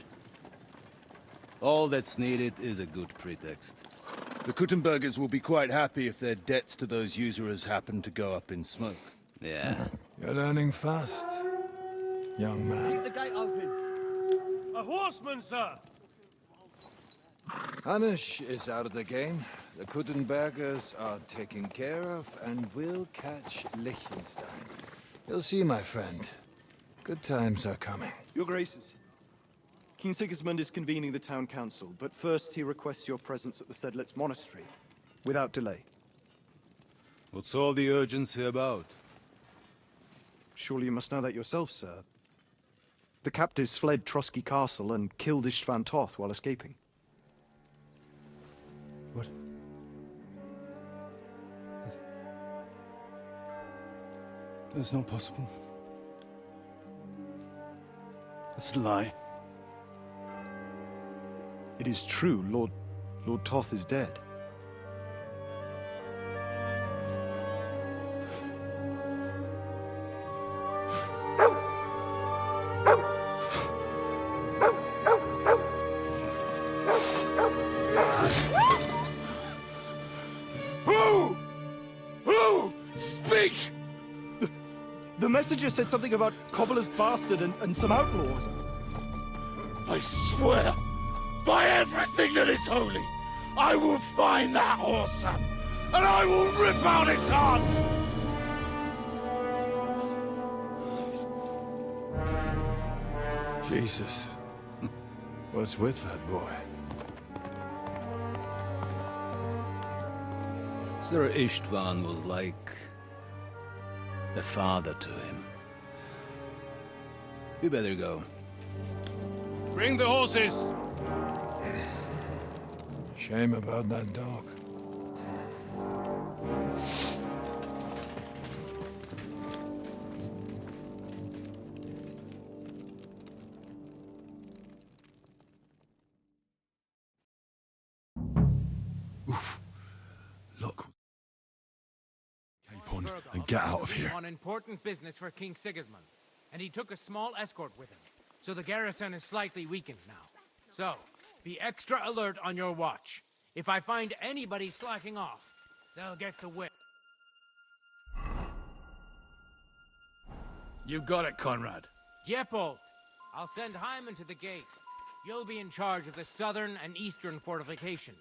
All that's needed is a good pretext. The Kuttenbergers will be quite happy if their debts to those usurers happen to go up in smoke. Yeah. You're learning fast, young man. Keep the gate open. A horseman, sir! Hanush is out of the game. The Kuttenbergers are taken care of, and we'll catch Liechtenstein. You'll see, my friend. Good times are coming. Your Graces, King Sigismund is convening the town council, but first he requests your presence at the Sedlitz monastery, without delay. What's all the urgency about? Surely you must know that yourself, sir. The captives fled Trotsky Castle and killed Istvan Toth while escaping. What? That's not possible. That's a lie. It is true, Lord Toth is dead. Who? Speak! The messenger said something about Cobbler's bastard and some outlaws. I swear, by everything that is holy, I will find that whoreson, and I will rip out his heart! Jesus. What's with that boy? Sir Istvan was like a father to him. You better go. Bring the horses! Shame about that dog. Look. Cape on and get out of here. On important business for King Sigismund, and he took a small escort with him, so the garrison is slightly weakened now. So, be extra alert on your watch. If I find anybody slacking off, they'll get the whip. You've got it, Conrad. Jepold, I'll send Hyman to the gate. You'll be in charge of the southern and eastern fortifications.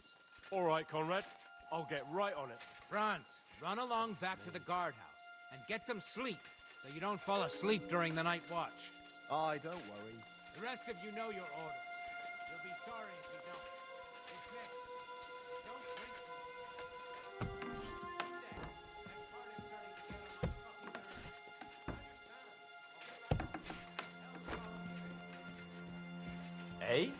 All right, Conrad. I'll get right on it. Franz, run along back to the guardhouse and get some sleep so you don't fall asleep during the night watch. Aye, don't worry. The rest of you know your orders. You'll be sorry if you don't. Dismissed. Don't drink. Eh?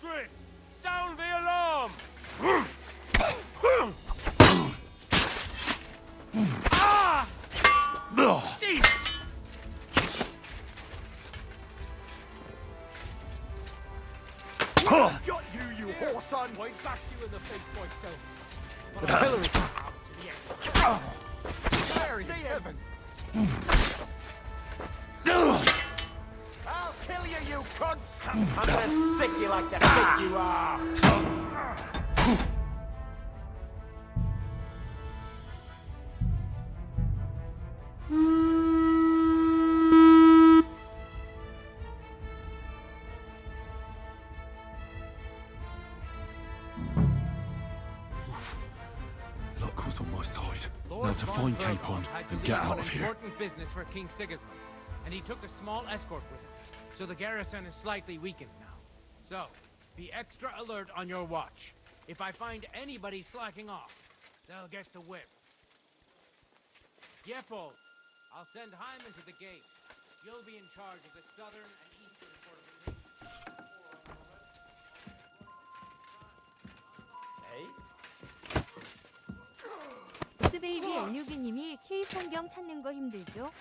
Mistress! Sound the alarm! Ah! Jeez! Got you, you whoreson! I bashed you in the face myself. Artillery! There is heaven! I'll kill you, you cunts! I'm gonna stick you like the pig you are! Luck was on my side. Lord Now to von find Berghoff Capon had to and leave get on out of here. Important business for King Sigismund, and he took a small escort with him. So the garrison is slightly weakened now. So, be extra alert on your watch. If I find anybody slacking off, they'll get the whip. Yepo, I'll send Hyman to the gate. You'll be in charge of the southern and eastern fortifications. 보스베이비 엘류기님이 K 풍경 찾는 거 힘들죠?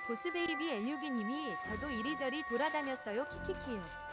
보스베이비 엘류기님이 저도 이리저리 돌아다녔어요. 키키키요.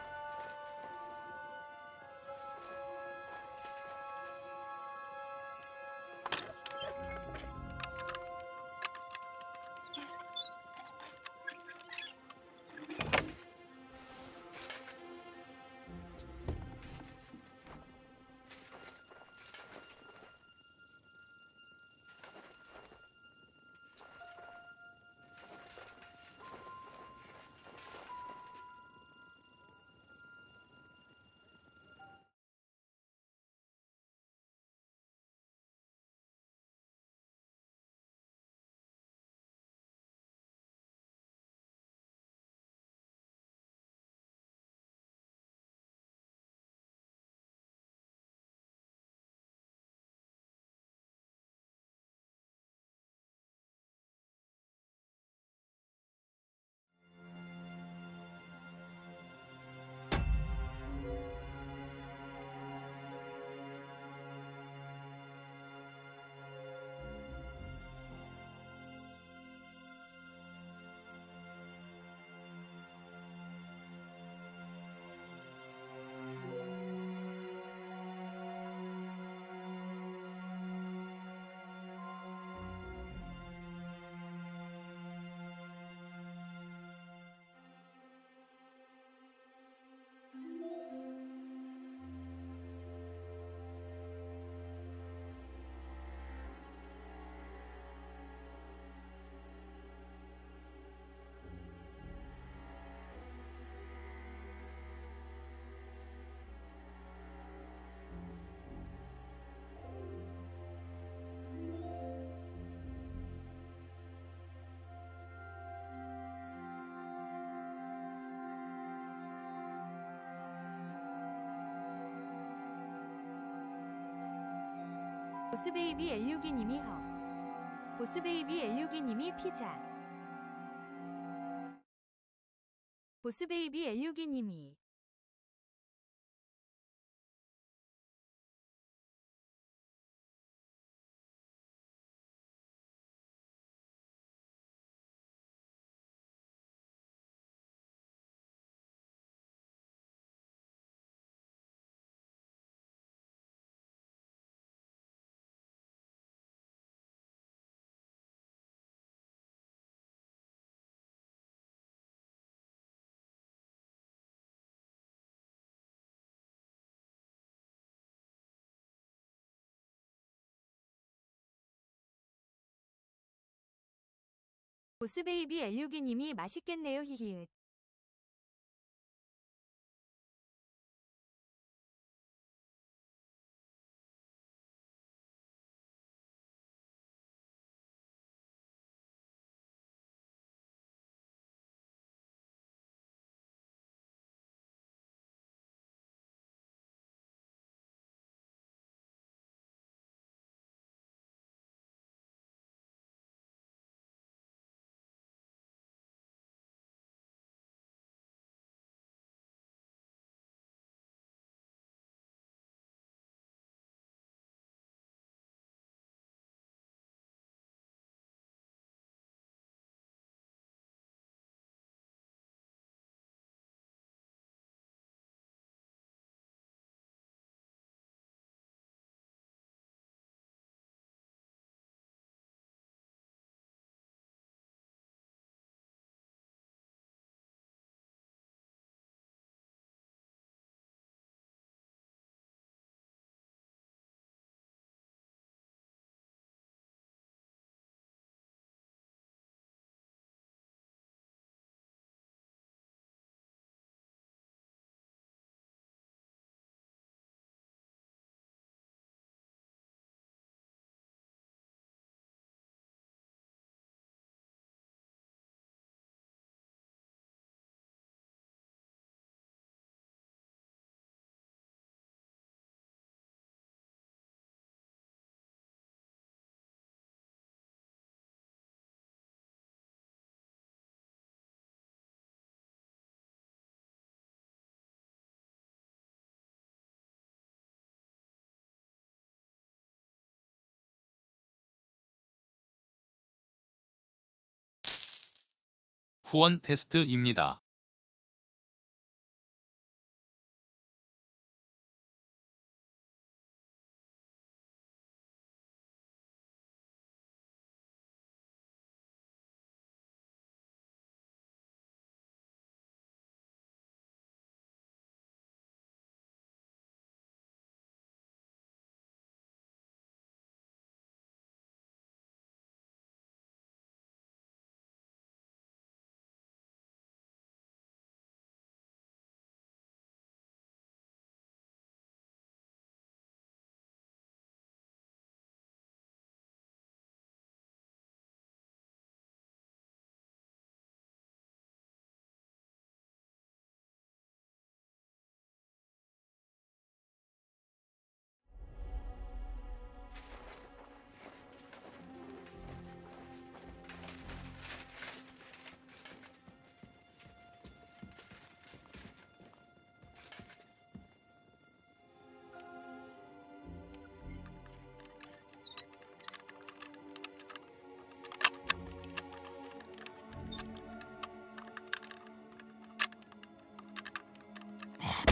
보스베이비 엘류기님이 헉. 보스베이비 엘류기님이 피자. 보스베이비 엘류기님이 보스베이비 엘류기님이 맛있겠네요 히히읒. 후원 테스트입니다.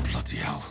Bloody hell.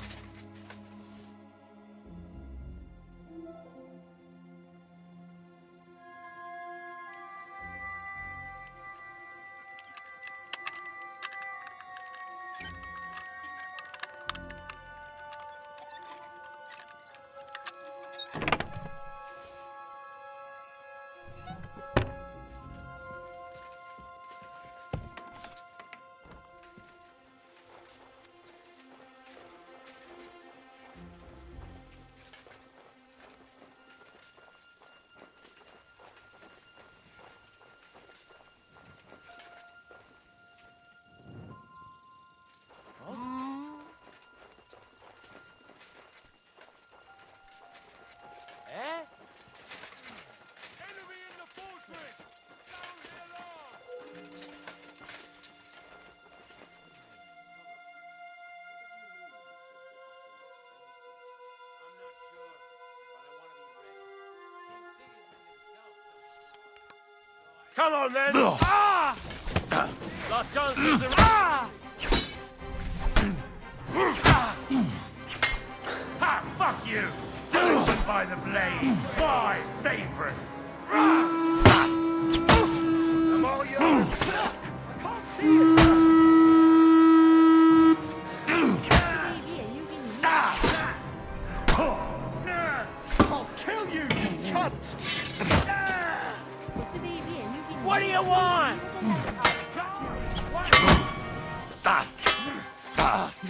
Come on then! Ah! Last chance is a... Ah! Ha! Fuck you! Delivered by the blade! My favorite! I'm all yours! I can't see it! I'll kill you, you cunt! 보스베이비 엘류기님 What do you want?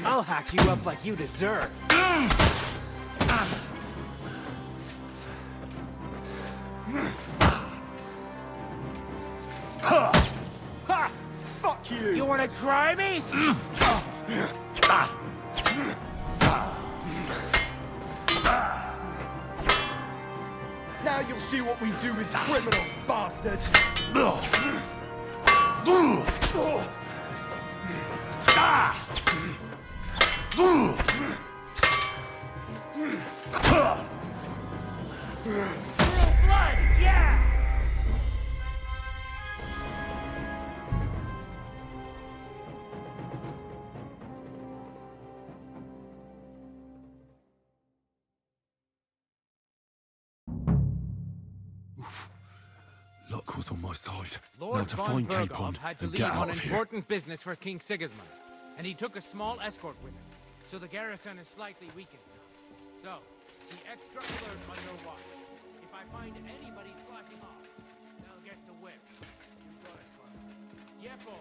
I'll hack you up like you deserve. Fuck you! You wanna try me? Now you'll see what we do with criminals, bastard! Blood, yeah! Luck was on my side. Lord Now to von find Berghoff Capon had to and leave get on out of here. important business for King Sigismund, and he took a small escort with him, so the garrison is slightly weakened now. So, be extra alert on your watch. If I find anybody slacking off, they'll get the whip. You got it, Carter. Jeppo,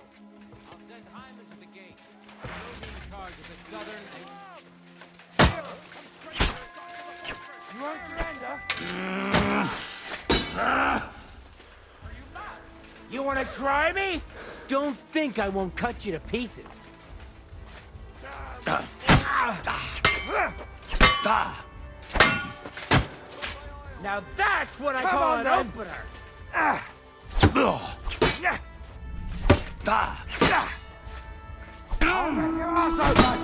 I'll send Hyman to the gate. You'll be in charge of the southern and... You won't surrender? You wanna try me? Don't think I won't cut you to pieces. Now that's what I call an opener! I'll rip your ass open!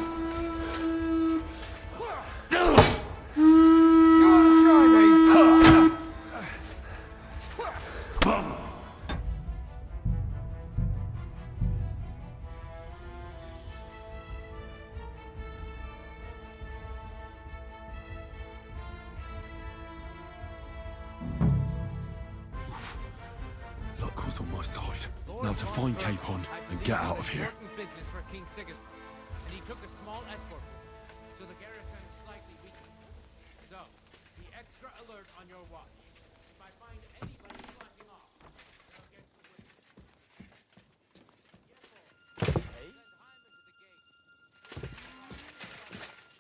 You wanna try me? Luck was on my side. Now to find Capon and get out of here. Important business for King Sigismund, and he took a small escort with him, so the garrison is slightly weakened. So, be extra alert on your watch. If I find anybody slacking off, they'll get the whip. Send Hyman to the gate.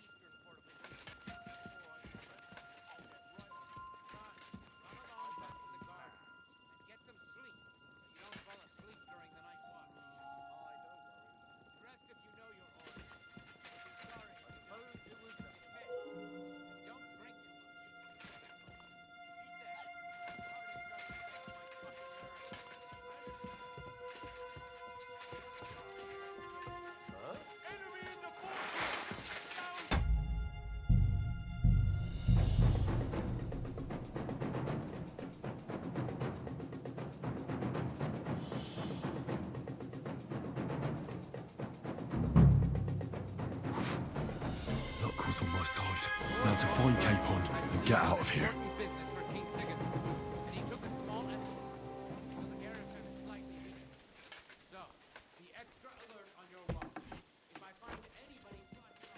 Eastern port of the city. Run along back to the guard and get some sleep, so you don't fall asleep during the night watch. Rest if you know your orders. You'll be sorry if you don't get fed. Don't drink too much. Beat that. Enemy in the fortress! Down! Luck was on my side. Now to find Capon and get out of here. Important business for King Sigismund, and he took a small escort, so the garrison is slightly weakened. So, be extra alert on your watch. If I find anybody slacking off,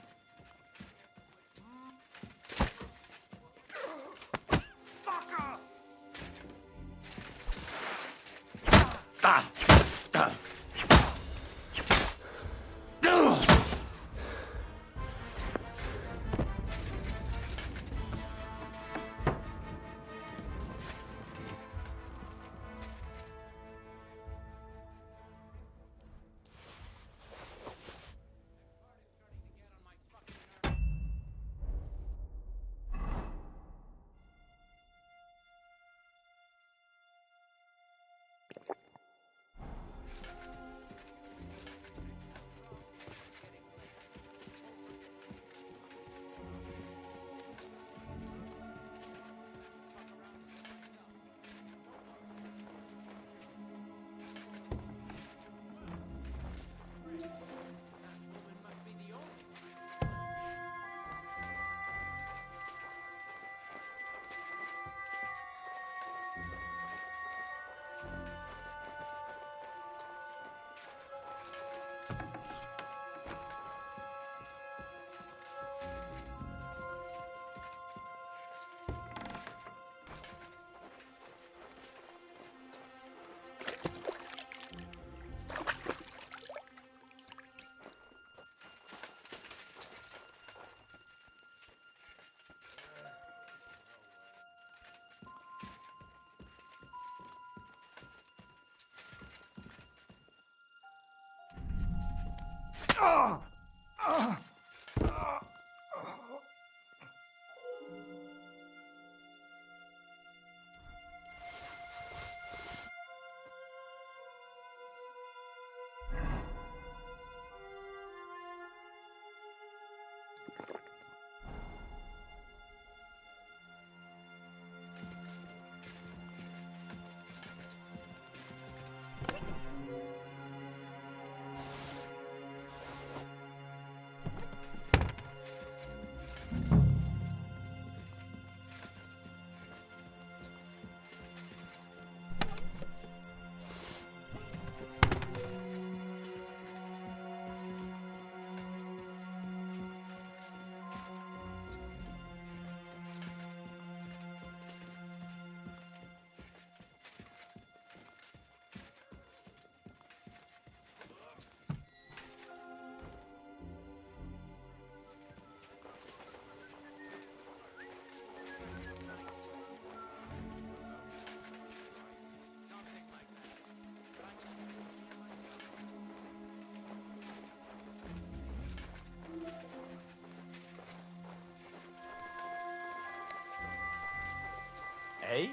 Eh?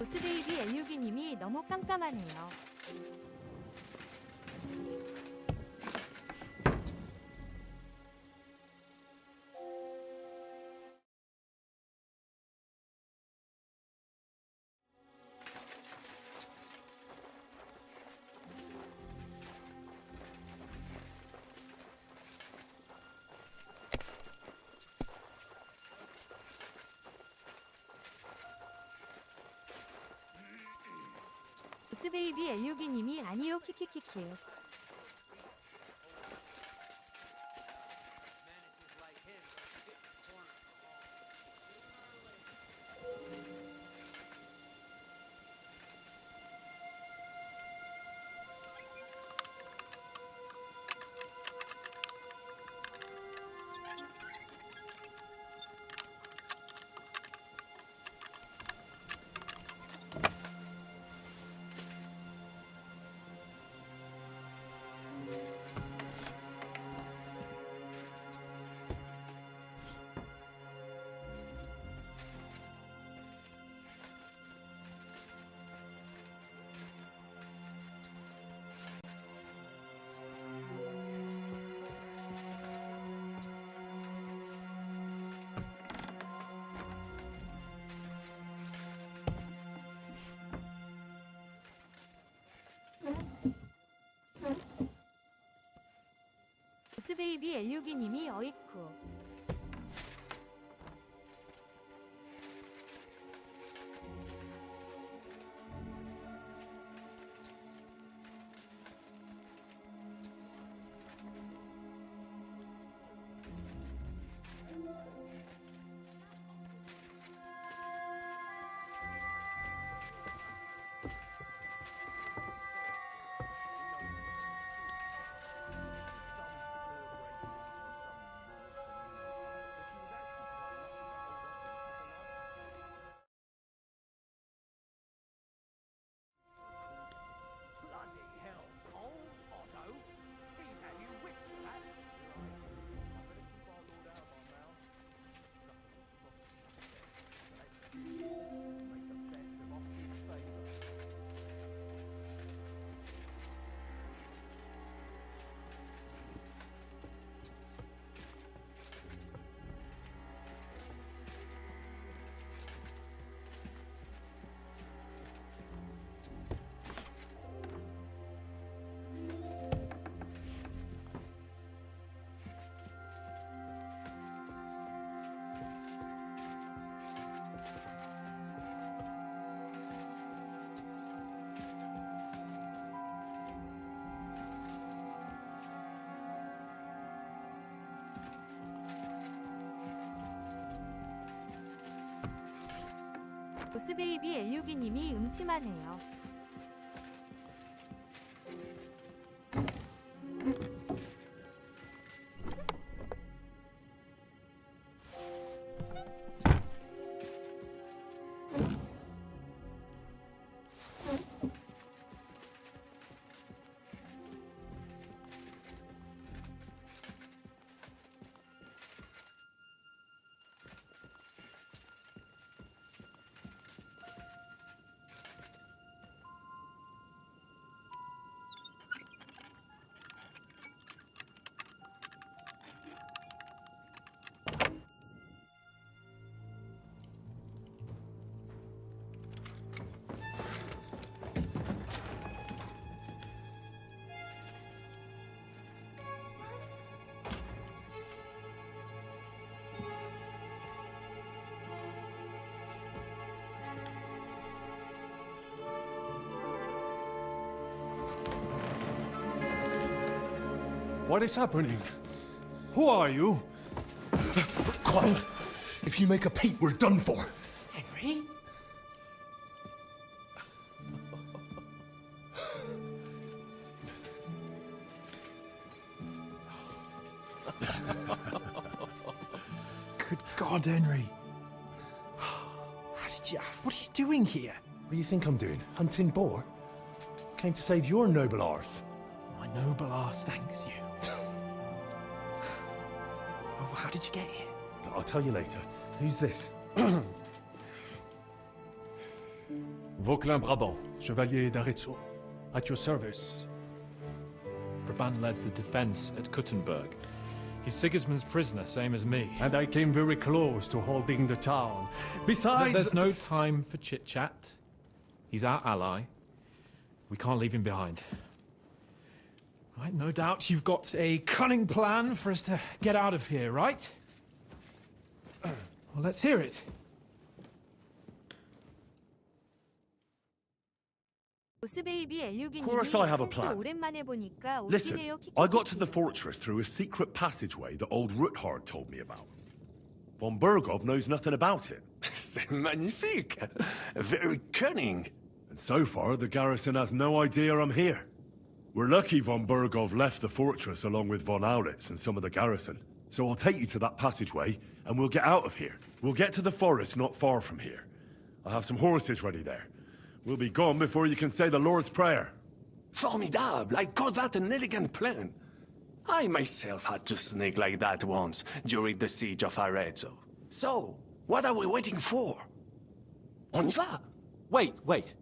보스베이비 엘류기님이 너무 깜깜하네요. 보스베이비 엘류기님이 아니요 키키키키. 보스베이비 엘류기님이 어이쿠. 보스베이비 엘류기님이 음침하네요. What is happening? Who are you? Quiet. If you make a peep, we're done for. Henry? Good God, Henry. What are you doing here? What do you think I'm doing? Hunting boar? Came to save your noble arse. My noble arse thanks you. Oh, how did you get here? I'll tell you later. Who's this? Vauquelin Brabant, Chevalier d'Arezzo. At your service. Brabant led the defense at Kuttenberg. He's Sigismund's prisoner, same as me. And I came very close to holding the town. Besides... There's no time for chit-chat. He's our ally. We can't leave him behind. Right, no doubt you've got a cunning plan for us to get out of here, right? Well, let's hear it. Of course I have a plan. Listen, I got to the fortress through a secret passageway that old Ruthard told me about. Von Bergov knows nothing about it. C'est magnifique! Very cunning. And so far, the garrison has no idea I'm here. We're lucky von Bergov left the fortress along with von Aulitz and some of the garrison. So I'll take you to that passageway, and we'll get out of here. We'll get to the forest not far from here. I have some horses ready there. We'll be gone before you can say the Lord's Prayer. Formidable! I call that an elegant plan. I myself had to sneak like that once during the siege of Arezzo. So, what are we waiting for? On y va! Wait.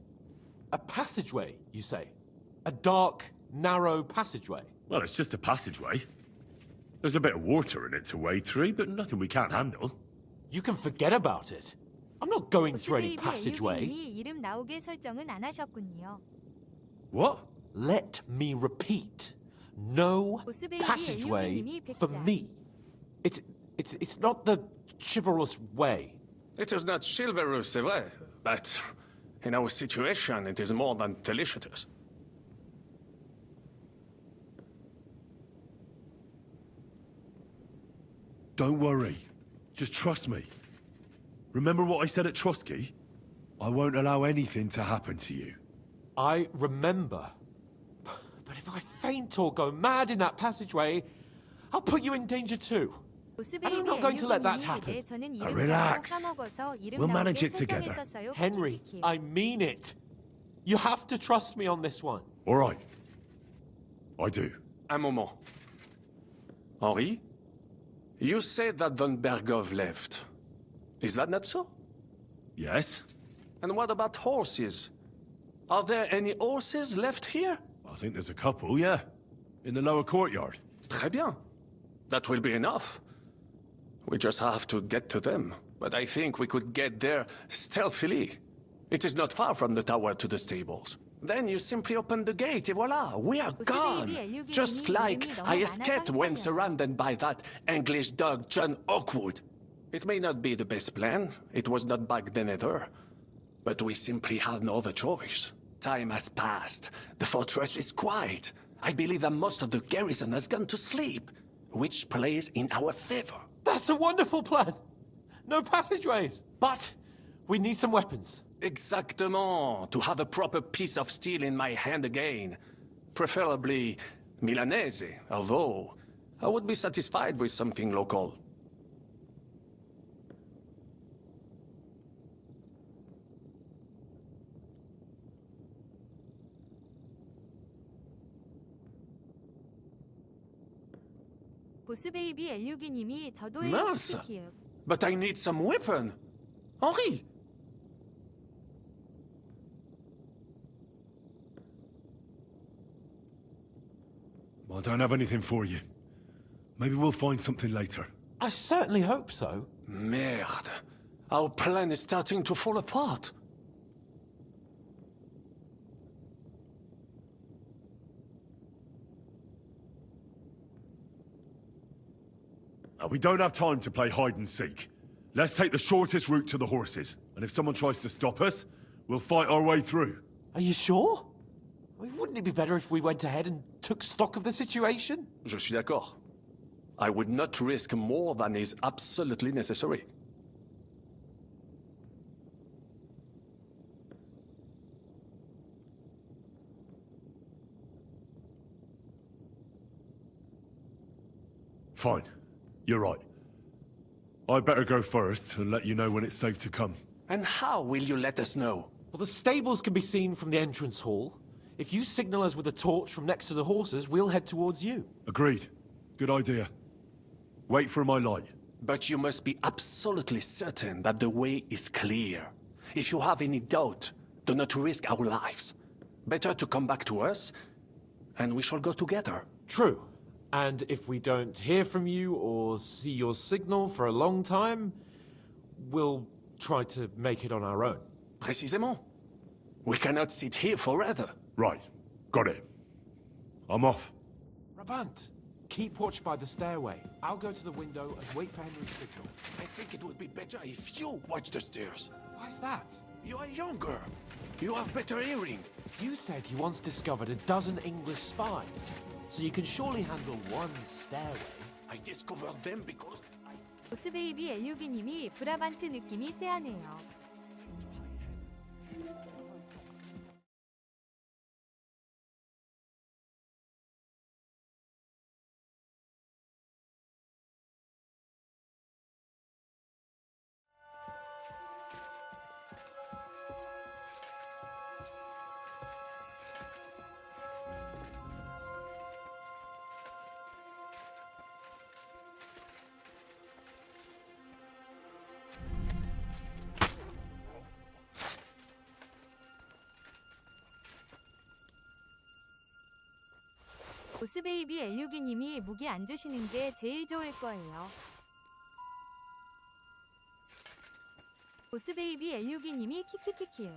A passageway, you say? A dark, narrow passageway? Well, it's just a passageway. There's a bit of water in it to wade through, but nothing we can't handle. You can forget about it. I'm not going through any passageway. What? Let me repeat. No passageway for me. It's not the chivalrous way. It is not chivalrous, c'est vrai, but in our situation, it is more than delicious. Don't worry. Just trust me. Remember what I said at Trotsky? I won't allow anything to happen to you. I remember. But if I faint or go mad in that passageway, I'll put you in danger too. And I'm not going to let that happen. Relax. We'll manage it together. Henry, I mean it. You have to trust me on this one. All right. I do. Un moment. Henri? You said that von Bergov left. Is that not so? Yes. And what about horses? Are there any horses left here? I think there's a couple, yeah. In the lower courtyard. Très bien. That will be enough. We just have to get to them. But I think we could get there stealthily. It is not far from the tower to the stables. Then you simply open the gate, et voila, we are gone! Just like I escaped when surrounded by that English dog John Oakwood. It may not be the best plan, it was not back then either. But we simply had no other choice. Time has passed, the fortress is quiet. I believe that most of the garrison has gone to sleep, which plays in our favor. That's a wonderful plan! No passageways! But We need some weapons. Exactement. To have a proper piece of steel in my hand again. Preferably Milanese, although I would be satisfied with something local. 보스베이비 엘류기님이 저도의 Mince! 키키키요. But I need some weapon. Henri! I don't have anything for you. Maybe we'll find something later. I certainly hope so. Merde. Our plan is starting to fall apart. We don't have time to play hide and seek. Let's take the shortest route to the horses. And if someone tries to stop us, we'll fight our way through. Are you sure? I mean, wouldn't it be better if we went ahead and took stock of the situation? Je suis d'accord. I would not risk more than is absolutely necessary. Fine. You're right. I'd better go first and let you know when it's safe to come. And how will you let us know? Well, the stables can be seen from the entrance hall. If you signal us with a torch from next to the horses, we'll head towards you. Agreed. Good idea. Wait for my light. But you must be absolutely certain that the way is clear. If you have any doubt, do not risk our lives. Better to come back to us, and we shall go together. True. And if we don't hear from you or see your signal for a long time, we'll try to make it on our own. Précisément. We cannot sit here forever. Right. Got it. I'm off. Rabant, keep watch by the stairway. I'll go to the window and wait for Henry's signal. I think it would be better if you watch the stairs. Why's that? You are younger. You have better hearing. You said you once discovered a dozen English spies. So you can surely handle one stairway. I discovered them because I... 보스베이비 엘류기님이 브라반트 느낌이 세하네요. 보스베이비 엘류기님이 무기 안 주시는 게 제일 좋을 거예요. 보스베이비 엘류기님이 키키키키.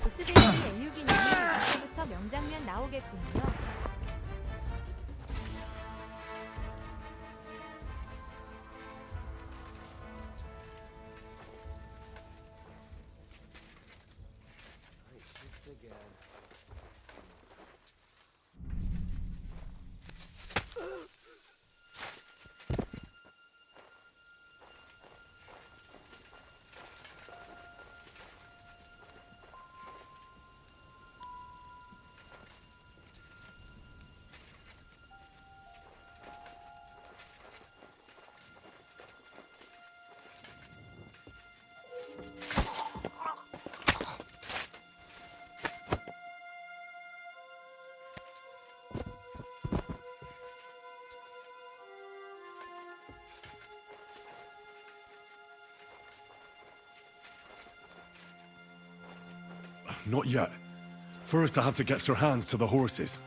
보스베이비 N6이님이 이제부터 명장면 나오겠군요. Not yet. First, I have to get Sir Hans to the horses.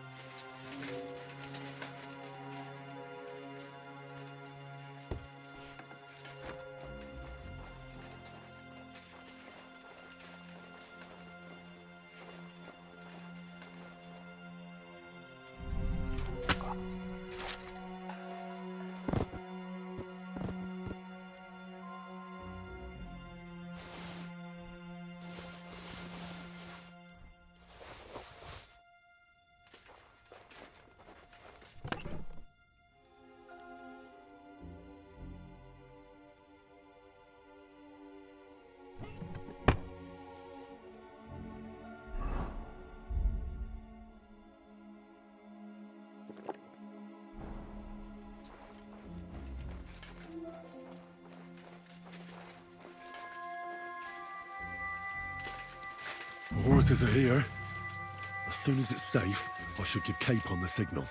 The horses are here. As soon as it's safe, I should give Capon the signal.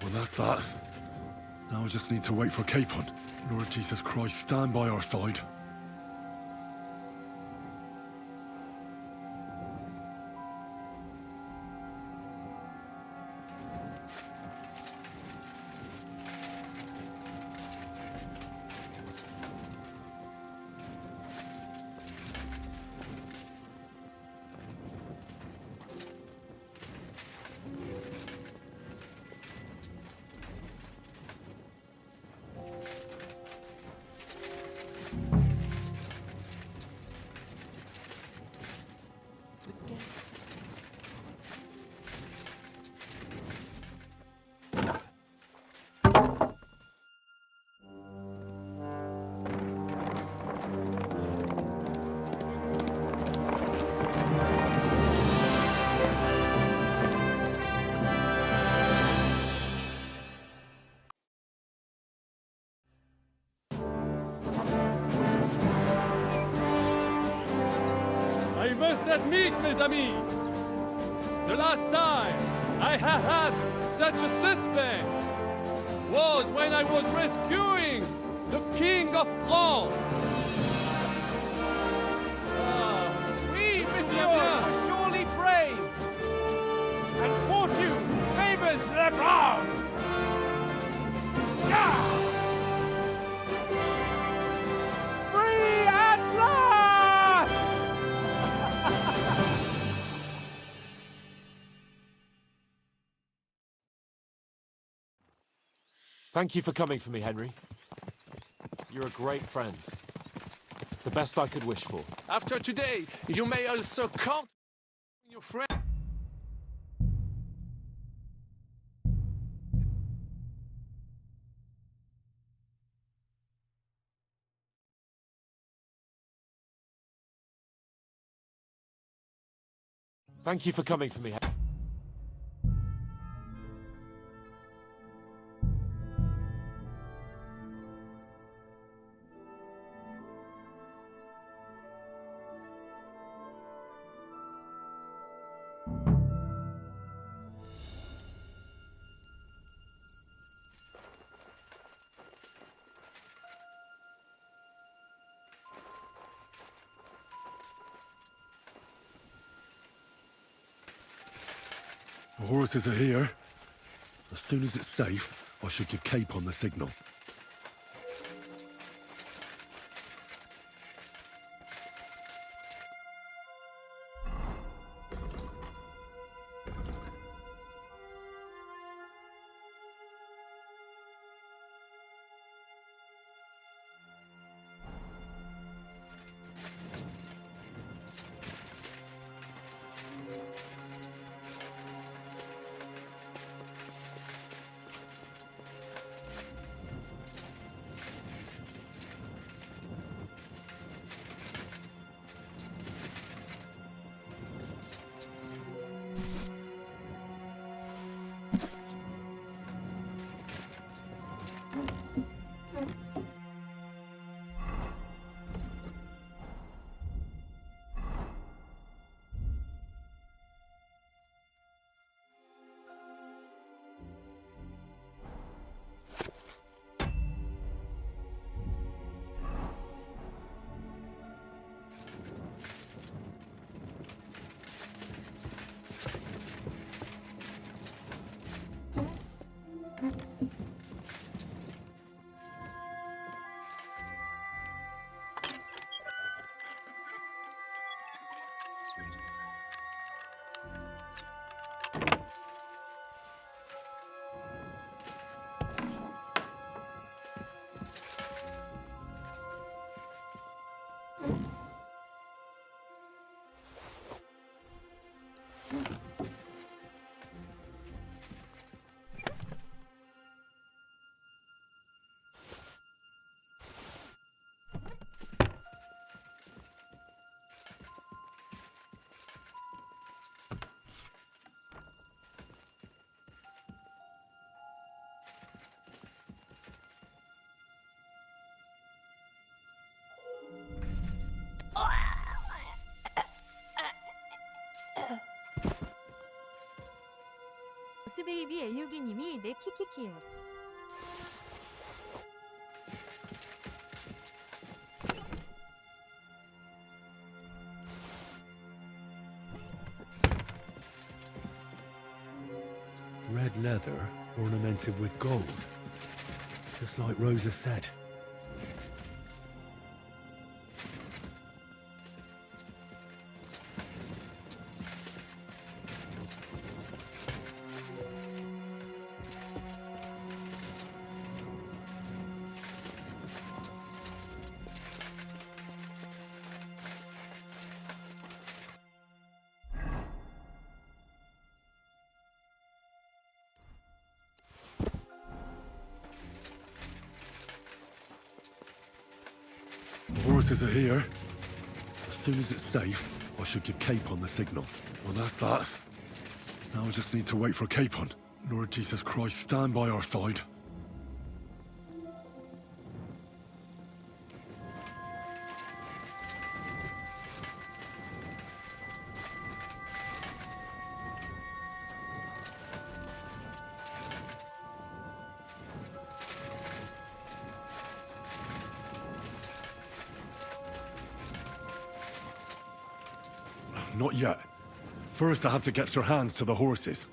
Well, that's that. Now I just need to wait for Capon. Lord Jesus Christ, stand by our side. I must admit, mes amis, the last time I have had such a suspense was when I was rescuing the King of France. Oui, monsieur, are surely brave. And fortune favors the brave. Free at last! Thank you for coming for me, Henry. You're a great friend. The best I could wish for. After today, you may also count on your friend. Thank you for coming for me. The horses are here. As soon as it's safe, I should give Cape on the signal. 보스베이비 엘류기님이 내 키키키요. Red leather ornamented with gold. Just like Rosa said. The horses are here. As soon as it's safe, I should give Cape on the signal. Well, that's that. Now I just need to wait for Capon. Lord Jesus Christ, stand by our side. Not yet. First, I have to get Sir Hans to the horses.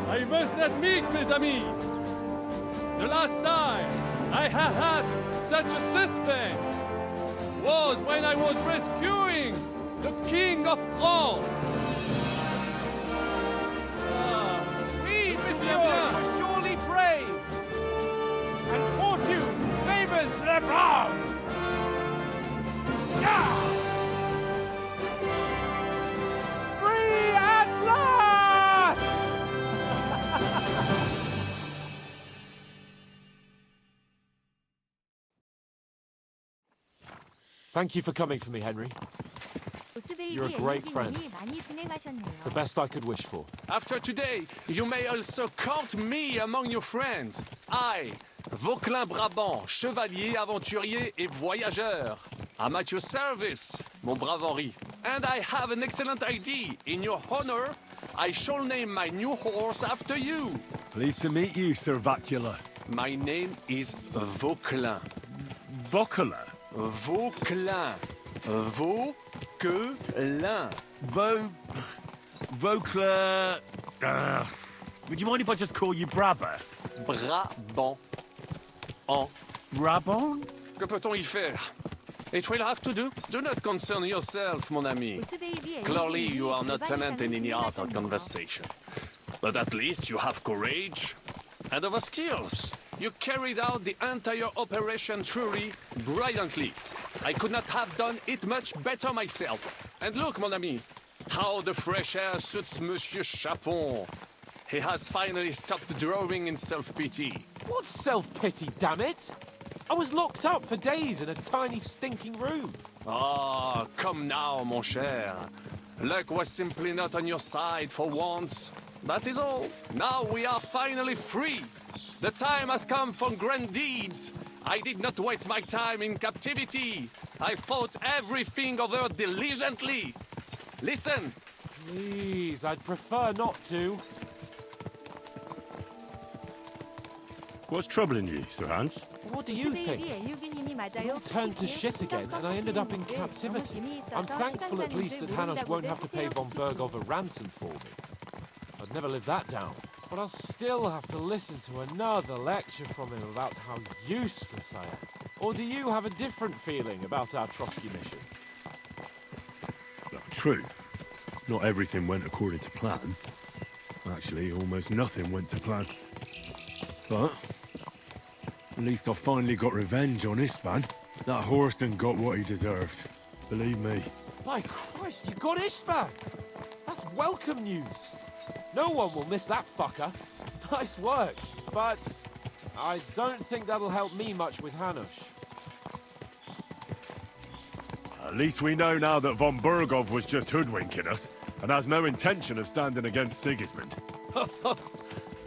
I must admit, mes amis, the last time I have had such a suspense was when I was rescuing the King of France. Oui, monsieur, you're surely brave. Thank you for coming for me, Henry. You're a great friend. The best I could wish for. After today, you may also count me among your friends. I, Vauquelin Brabant, chevalier, aventurier et voyageur. I'm at your service, mon brave Henri. And I have an excellent idea. In your honor, I shall name my new horse after you. Pleased to meet you, Sir Vacula. My name is Vauquelin. Vauquelin? Vauquelin. Vauquelin. Vauquelin... would you mind if I just call you Brabber? Brabant. En. Brabant? Que peut-on y faire? It will have to do. Do not concern yourself, mon ami. Clearly, you are not tenant in any art or conversation. But at least you have courage and other skills. You carried out the entire operation truly brilliantly. I could not have done it much better myself. And look, mon ami, how the fresh air suits Monsieur Chapon. He has finally stopped drowning in self-pity. What self-pity, damn it? I was locked up for days in a tiny stinking room. Ah, come now, mon cher. Luck was simply not on your side for once. That is all. Now we are finally free. The time has come for grand deeds. I did not waste my time in captivity. I fought everything over diligently. Listen. Please, I'd prefer not to. What's troubling you, Sir Hans? What do you think? It all turned to shit again, and I ended up in captivity. I'm thankful at least that Hanush won't have to pay von Bergov a ransom for me. I'd never live that down. But I'll still have to listen to another lecture from him about how useless I am. Or do you have a different feeling about our Trotsky mission? Well, true. Not everything went according to plan. Actually, almost nothing went to plan. But at least I finally got revenge on Istvan. That Horston got what he deserved. Believe me. My Christ, you got Istvan! That's welcome news! No one will miss that fucker. Nice work. But I don't think that'll help me much with Hanush. At least we know now that von Bergov was just hoodwinking us and has no intention of standing against Sigismund.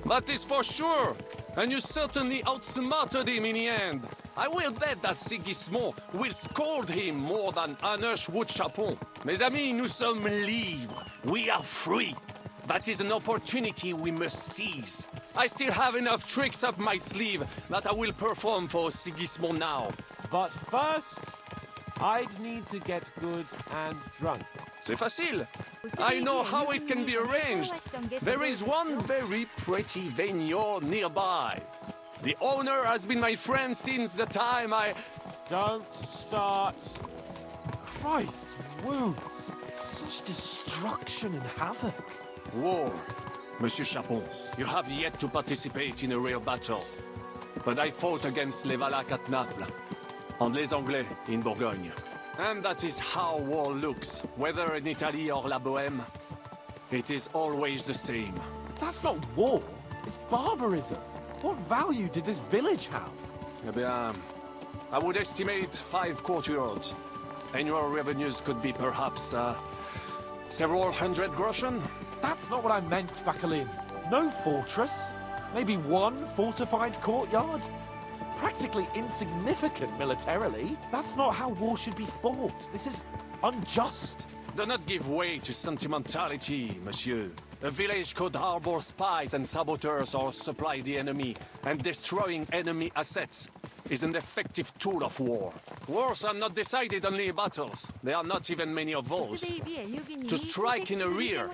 That is for sure. And you certainly outsmarted him in the end. I will bet that Sigismund will scold him more than Hanush would Chapon. Mes amis, nous sommes libres. We are free. That is an opportunity we must seize. I still have enough tricks up my sleeve that I will perform for Sigismund now. But first, I'd need to get good and drunk. C'est facile. I know how it can be arranged. There is one very pretty vineyard nearby. The owner has been my friend since the time I... Don't start. Christ, wounds. Such destruction and havoc. War, Monsieur Chapon. You have yet to participate in a real battle. But I fought against les Valaques at Naples, and les Anglais in Bourgogne. And that is how war looks, whether in Italy or La Bohème. It is always the same. That's not war. It's barbarism. What value did this village have? Eh bien, I would estimate 5 courtyards. Annual revenues could be perhaps, several hundred groschen. That's not what I meant, Bakalin. No fortress. Maybe one fortified courtyard. Practically insignificant militarily. That's not how war should be fought. This is unjust. Do not give way to sentimentality, monsieur. A village could harbor spies and saboteurs or supply the enemy, and destroying enemy assets is an effective tool of war. Wars are not decided only in battles. There are not even many of those. To strike in the rear,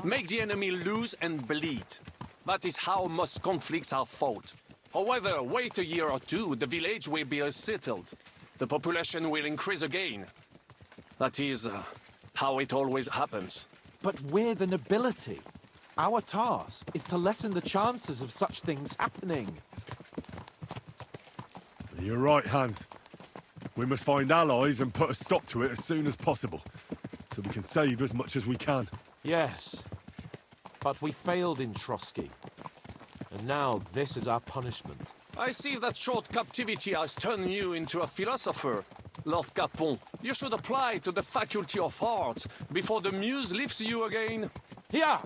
make the enemy lose and bleed. That is how most conflicts are fought. However, wait a year or two, the village will be settled. The population will increase again. That is how it always happens. But we're the nobility. Our task is to lessen the chances of such things happening. You're right, Hans. We must find allies and put a stop to it as soon as possible, so we can save as much as we can. Yes, but we failed in Trotsky. And now this is our punishment. I see that short captivity has turned you into a philosopher. Lord Capon. You should apply to the Faculty of Arts before the muse lifts you again. Here!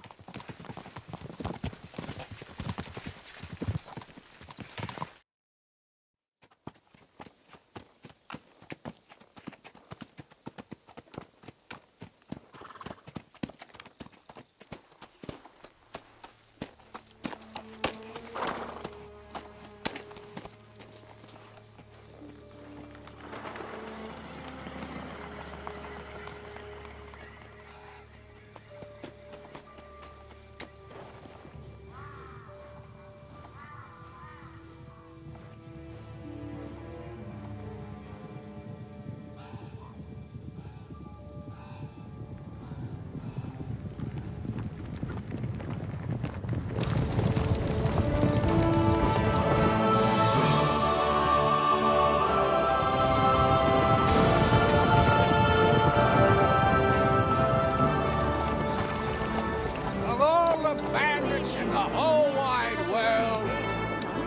Of all the bandits in the whole wide world,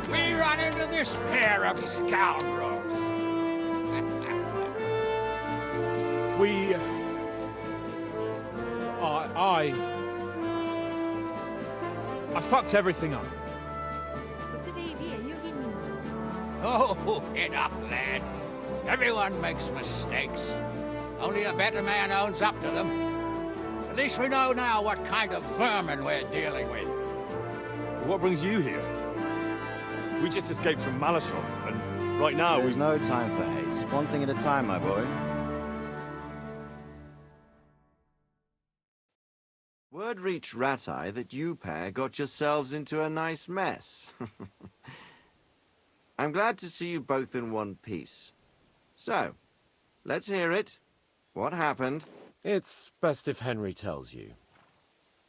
we run into this pair of scoundrels. We... I fucked everything up. 보스베이비 엘류기님이 Oh, get up, lad. Everyone makes mistakes. Only a better man owns up to them. At least we know now what kind of vermin we're dealing with. What brings you here? We just escaped from Malashov, and right now There's no time for haste. One thing at a time, my boy. Word reached Ratai that you pair got yourselves into a nice mess. I'm glad to see you both in one piece. So, let's hear it. What happened? It's best if Henry tells you.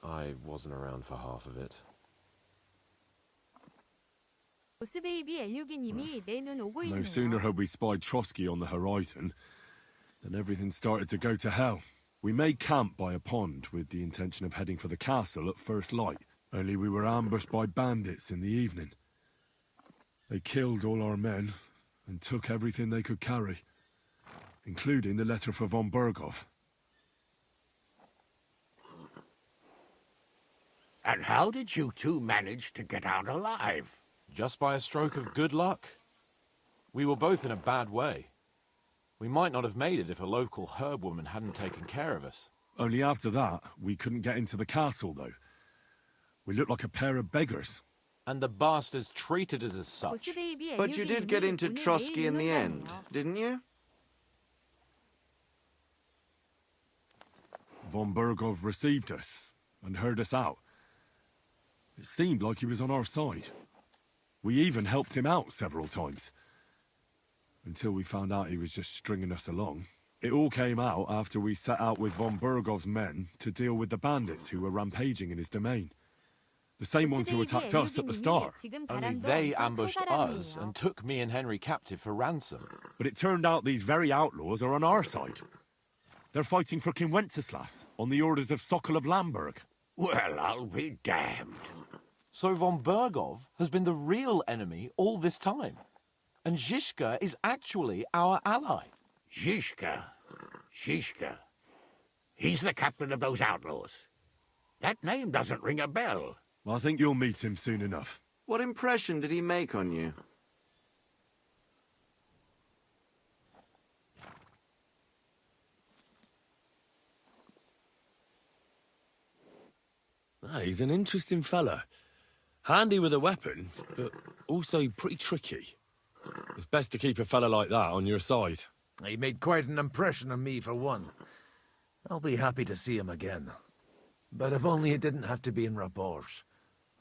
I wasn't around for half of it. 보스베이비 엘류기님이 내 눈 오고 no 있네요. sooner had we spied Trotsky on the horizon than everything started to go to hell. We made camp by a pond with the intention of heading for the castle at first light, only we were ambushed by bandits in the evening. They killed all our men and took everything they could carry, including the letter for von Berghoff. And how did you two manage to get out alive? Just by a stroke of good luck. We were both in a bad way. We might not have made it if a local herb woman hadn't taken care of us. Only after that, we couldn't get into the castle, though. We looked like a pair of beggars. And the bastards treated us as such. 보스베이비 But you did get into Trotsky in the end, didn't you? Von Berghoff received us and heard us out. It seemed like he was on our side. We even helped him out several times. Until we found out he was just stringing us along. It all came out after we set out with von Berghoff's men to deal with the bandits who were rampaging in his domain. The same ones who attacked us at the start. Only they ambushed us and took me and Henry captive for ransom. But it turned out these very outlaws are on our side. They're fighting for King Wenceslas on the orders of Sokol of Lamberg. Well, I'll be damned. So von Berghoff has been the real enemy all this time. And Zhishka is actually our ally. Zhishka. He's the captain of those outlaws. That name doesn't ring a bell. I think you'll meet him soon enough. What impression did he make on you? He's an interesting fella. Handy with a weapon, but also pretty tricky. It's best to keep a fella like that on your side. He made quite an impression on me, for one. I'll be happy to see him again. But if only it didn't have to be in Rapors.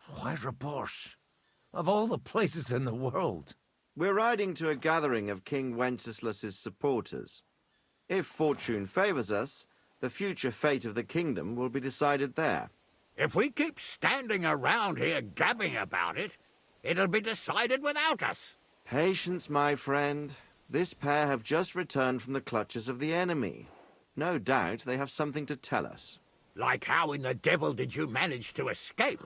Why Rapors? Of all the places in the world. We're riding to a gathering of King Wenceslas's supporters. If fortune favors us, the future fate of the kingdom will be decided there. If we keep standing around here gabbing about it, it'll be decided without us. Patience, my friend. This pair have just returned from the clutches of the enemy. No doubt they have something to tell us. Like how in the devil did you manage to escape?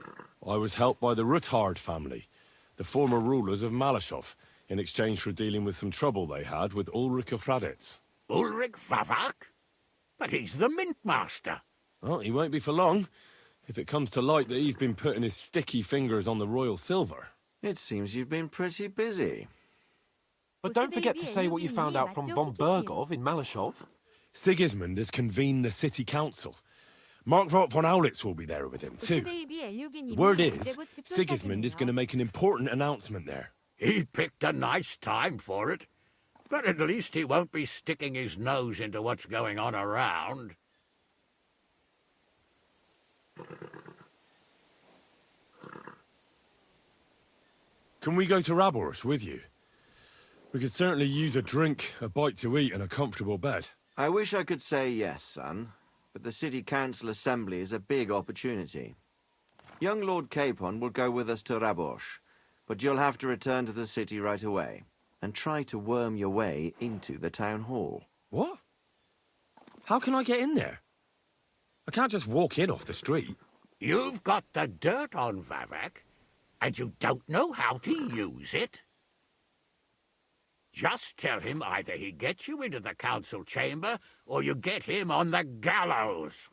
I was helped by the Ruthard family, the former rulers of Malashov, in exchange for dealing with some trouble they had with Ulrich of Raditz. Ulrich Favak? But he's the mint master. Well, he won't be for long, if it comes to light that he's been putting his sticky fingers on the royal silver. It seems you've been pretty busy. But don't forget to say what you found out from von Bergov in Malashov. Sigismund has convened the city council. Markvart von Aulitz will be there with him, too. The word is, Sigismund is going to make an important announcement there. He picked a nice time for it. But at least he won't be sticking his nose into what's going on around. Can we go to Raborsch with you? We could certainly use a drink, a bite to eat, and a comfortable bed. I wish I could say yes, son, but the City Council Assembly is a big opportunity. Young Lord Capon will go with us to Raborsch, but you'll have to return to the city right away, and try to worm your way into the town hall. What? How can I get in there? I can't just walk in off the street. You've got the dirt on Vavak, and you don't know how to use it. Just tell him either he gets you into the council chamber, or you get him on the gallows.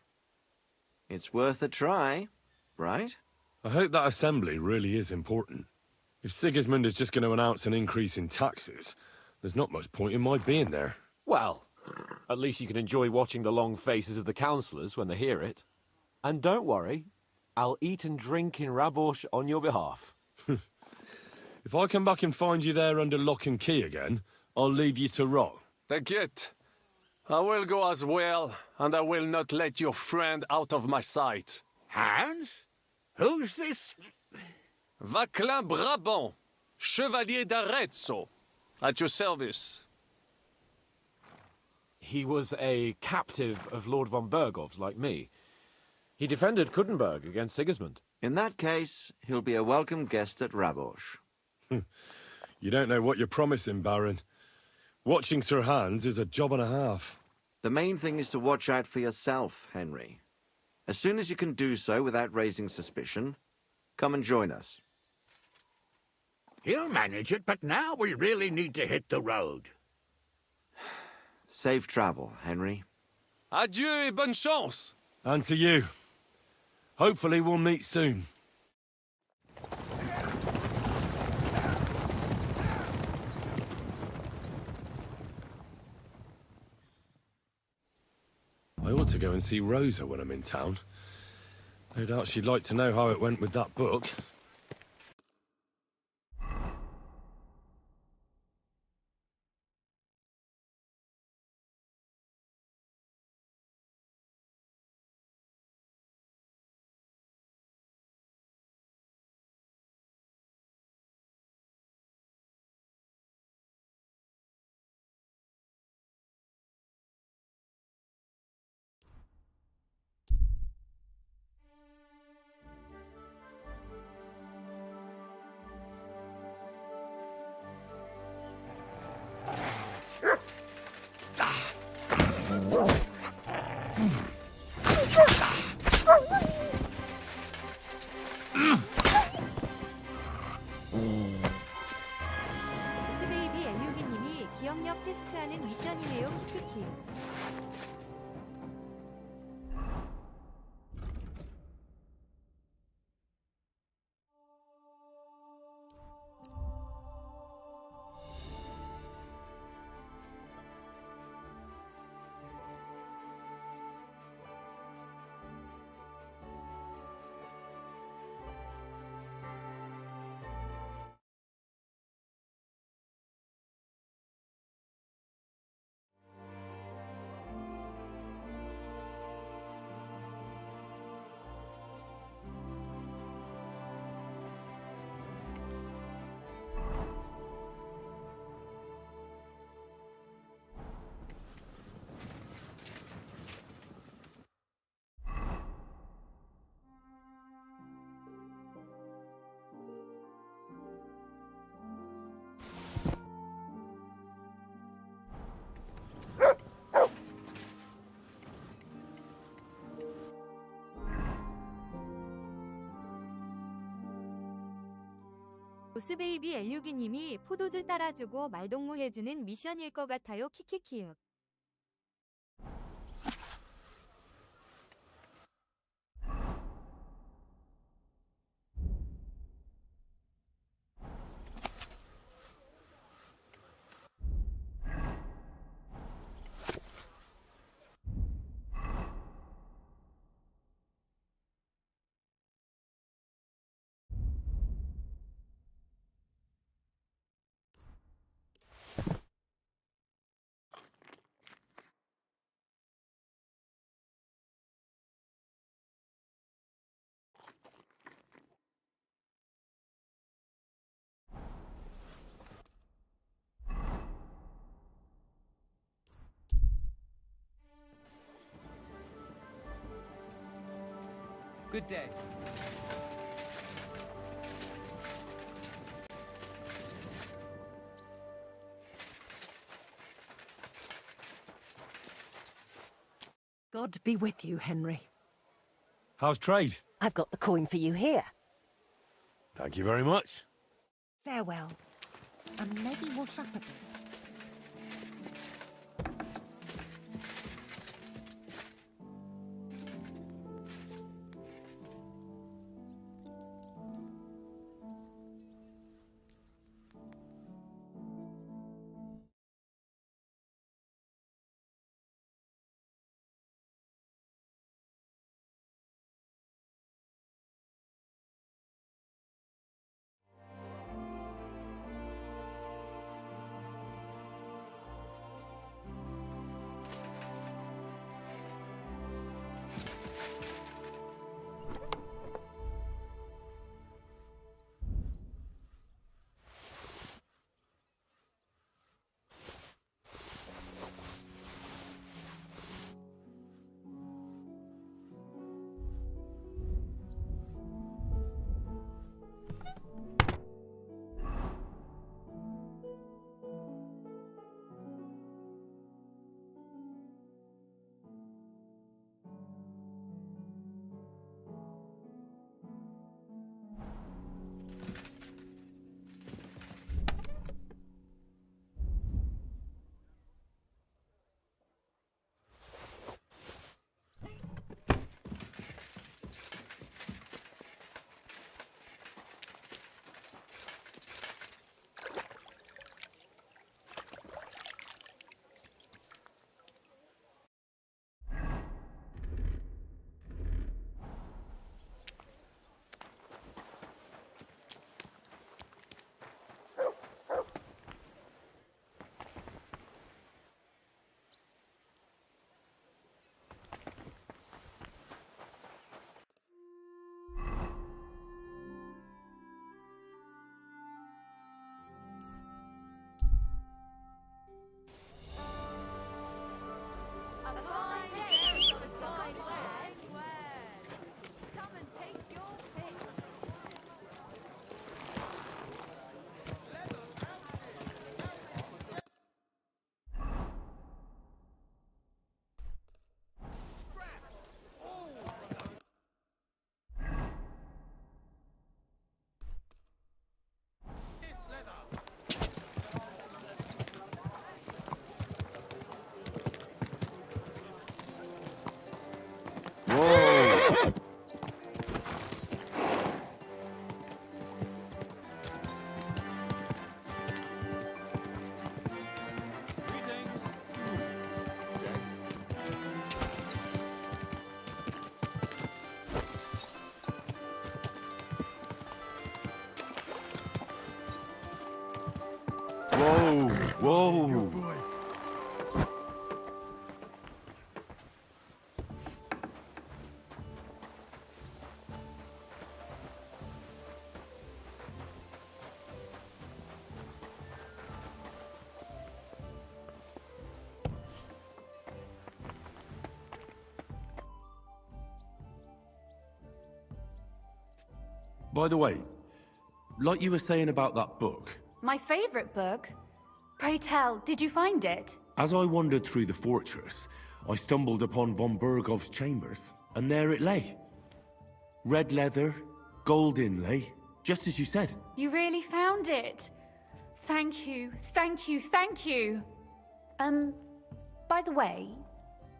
It's worth a try, right? I hope that assembly really is important. If Sigismund is just going to announce an increase in taxes, there's not much point in my being there. Well, at least you can enjoy watching the long faces of the councillors when they hear it. And don't worry, I'll eat and drink in Raborsch on your behalf. If I come back and find you there under lock and key again, I'll leave you to rot. Take it. I will go as well, and I will not let your friend out of my sight. Hans? Who's this? Vaclin Brabant, Chevalier d'Arezzo, at your service. He was a captive of Lord von Bergov's, like me. He defended Kuttenberg against Sigismund. In that case, he'll be a welcome guest at Raborsch. You don't know what you're promising, Baron. Watching Sir Hans is a job and a half. The main thing is to watch out for yourself, Henry. As soon as you can do so without raising suspicion, come and join us. He'll manage it, but now we really need to hit the road. Safe travel, Henry. Adieu et bonne chance. And to you. Hopefully we'll meet soon. I ought to go and see Rosa when I'm in town. No doubt she'd like to know how it went with that book. 보스베이비 엘류기님이 기억력 테스트하는 미션이네요. 키키키. 보스베이비 엘류기님이 포도주 따라주고 말동무 해주는 미션일 것 같아요. 키키키윽. Good day. God be with you, Henry. How's trade? I've got the coin for you here. Thank you very much. Farewell. And maybe we'll chat a bit. Whoa, whoa. By the way, like you were saying about that book, My favorite book? Pray tell, did you find it? as I wandered through the fortress, I stumbled upon von Bergov's chambers, and there it lay. Red leather, gold inlay, just as you said. You really found it. Thank you, thank you, thank you. By the way,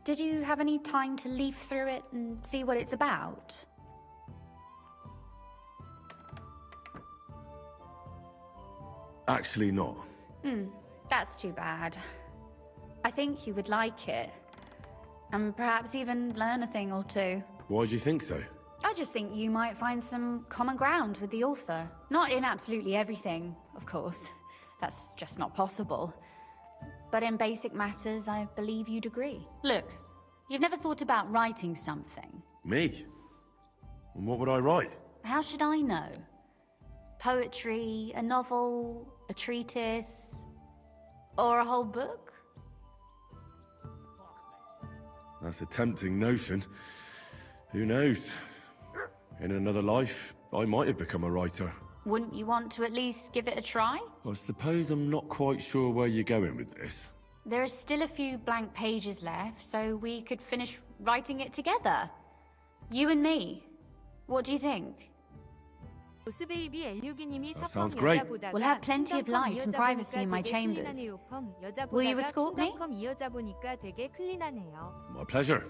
did you have any time to leaf through it and see what it's about? Actually not. That's too bad. I think you would like it. And perhaps even learn a thing or two. Why do you think so? I just think you might find some common ground with the author. Not in absolutely everything, of course. That's just not possible. But in basic matters, I believe you'd agree. Look, you've never thought about writing something. Me? And what would I write? How should I know? Poetry, a novel, a treatise, or a whole book? That's a tempting notion. Who knows? In another life, I might have become a writer. Wouldn't you want to at least give it a try? I suppose I'm not quite sure where you're going with this. There are still a few blank pages left, so we could finish writing it together. You and me. What do you think? That sounds great. We'll have plenty of light and privacy in my chambers. Will you escort me? My pleasure.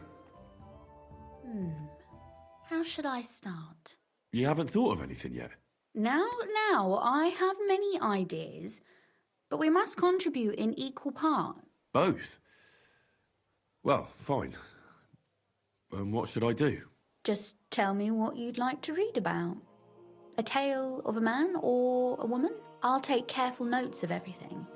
How should I start? You haven't thought of anything yet? Now, I have many ideas, but we must contribute in equal part. Both? Well, fine. What should I do? Just tell me what you'd like to read about. A tale of a man or a woman? I'll take careful notes of everything.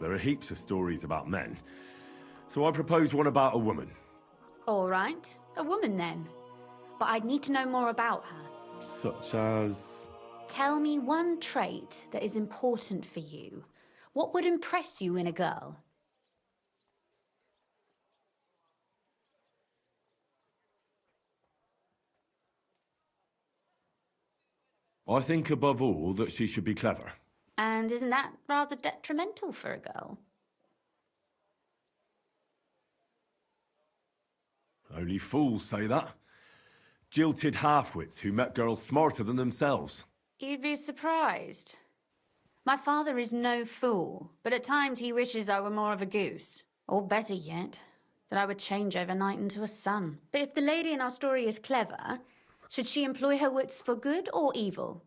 There are heaps of stories about men, so I propose one about a woman. All right, a woman then. But I'd need to know more about her. Such as... Tell me one trait that is important for you. What would impress you in a girl? I think above all that she should be clever. And isn't that rather detrimental for a girl? Only fools say that. Jilted half-wits who met girls smarter than themselves. You'd be surprised. My father is no fool, but at times he wishes I were more of a goose. Or better yet, that I would change overnight into a sun. But if the lady in our story is clever, should she employ her wits for good or evil?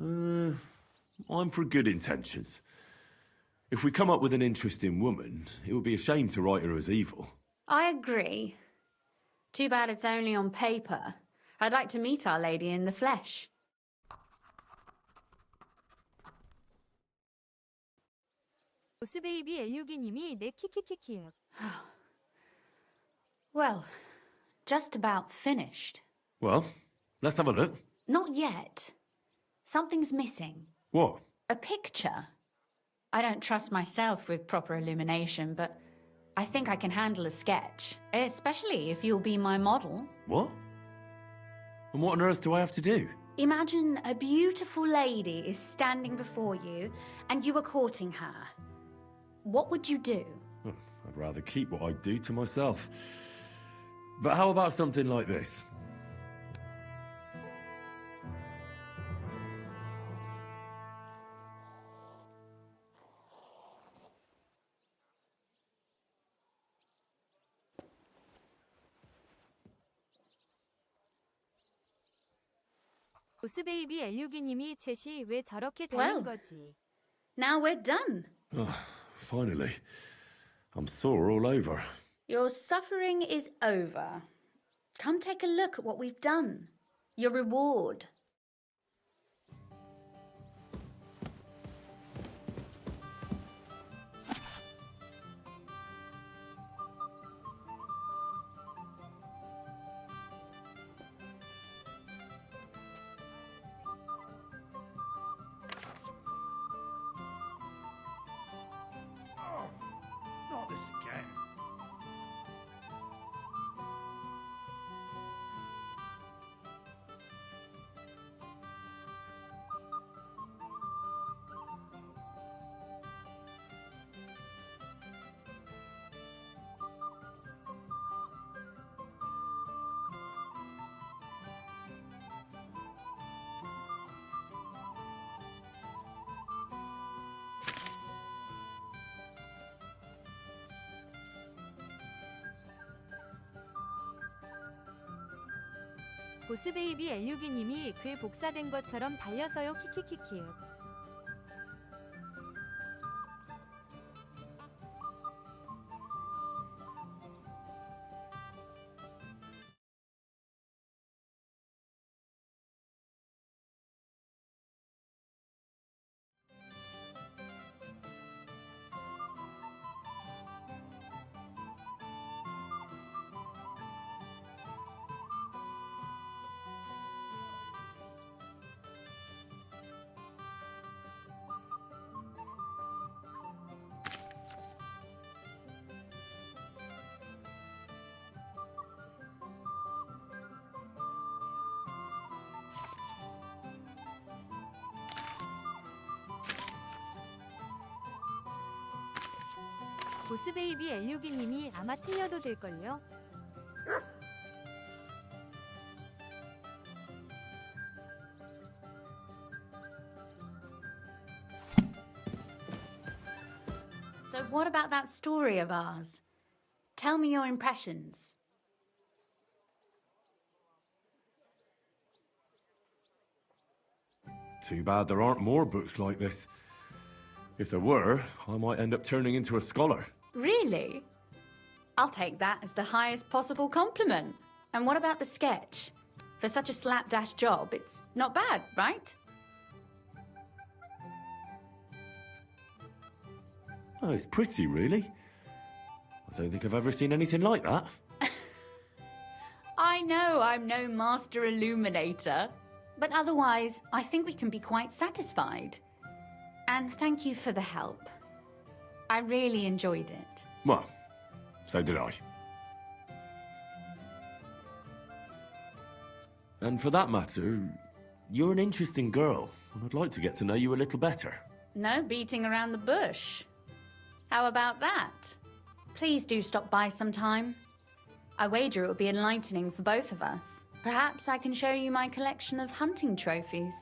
I'm for good intentions. If we come up with an interesting woman, it would be a shame to write her as evil. I agree. Too bad it's only on paper. I'd like to meet Our Lady in the flesh. Well, just about finished. Well, let's have a look. Not yet. Something's missing. What? A picture. I don't trust myself with proper illumination, but I think I can handle a sketch, especially if you'll be my model. What? And what on earth do I have to do? Imagine a beautiful lady is standing before you and you are courting her. What would you do? I'd rather keep what I do to myself. But how about something like this? Well, now we're done. Finally. I'm sore all over. Your suffering is over. Come take a look at what we've done. Your reward. Not this again. 보스베이비 엘류기님이 글 복사된 것처럼 달려서요 키키키키. 보스베이비 L62님이 아마 틀려도 될걸요? So what about that story of ours? Tell me your impressions. Too bad there aren't more books like this. If there were, I might end up turning into a scholar. Really? I'll take that as the highest possible compliment. And what about the sketch? For such a slapdash job, it's not bad, right? Oh, it's pretty, really. I don't think I've ever seen anything like that. I know I'm no master illuminator, but otherwise, I think we can be quite satisfied. And thank you for the help. I really enjoyed it. Well, so did I. And for that matter, you're an interesting girl, and I'd like to get to know you a little better. No beating around the bush. How about that? Please do stop by sometime. I wager it will be enlightening for both of us. Perhaps I can show you my collection of hunting trophies.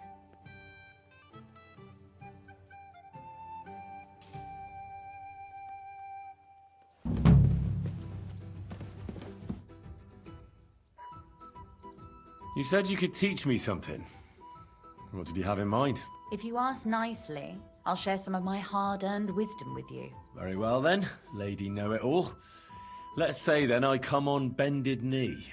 You said you could teach me something. What did you have in mind? If you ask nicely, I'll share some of my hard-earned wisdom with you. Very well then, Lady Know-It-All. Let's say then I come on bended knee.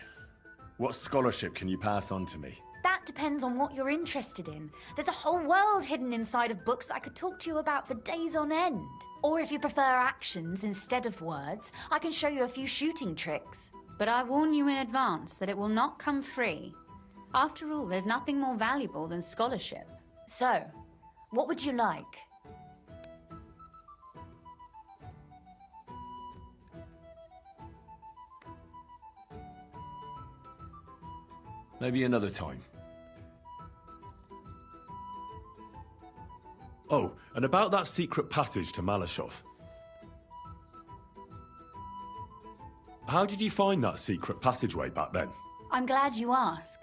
What scholarship can you pass on to me? That depends on what you're interested in. There's a whole world hidden inside of books I could talk to you about for days on end. Or if you prefer actions instead of words, I can show you a few shooting tricks. But I warn you in advance that it will not come free. After all, there's nothing more valuable than scholarship. So, what would you like? Maybe another time. Oh, and about that secret passage to Malashov. How did you find that secret passageway back then? I'm glad you ask,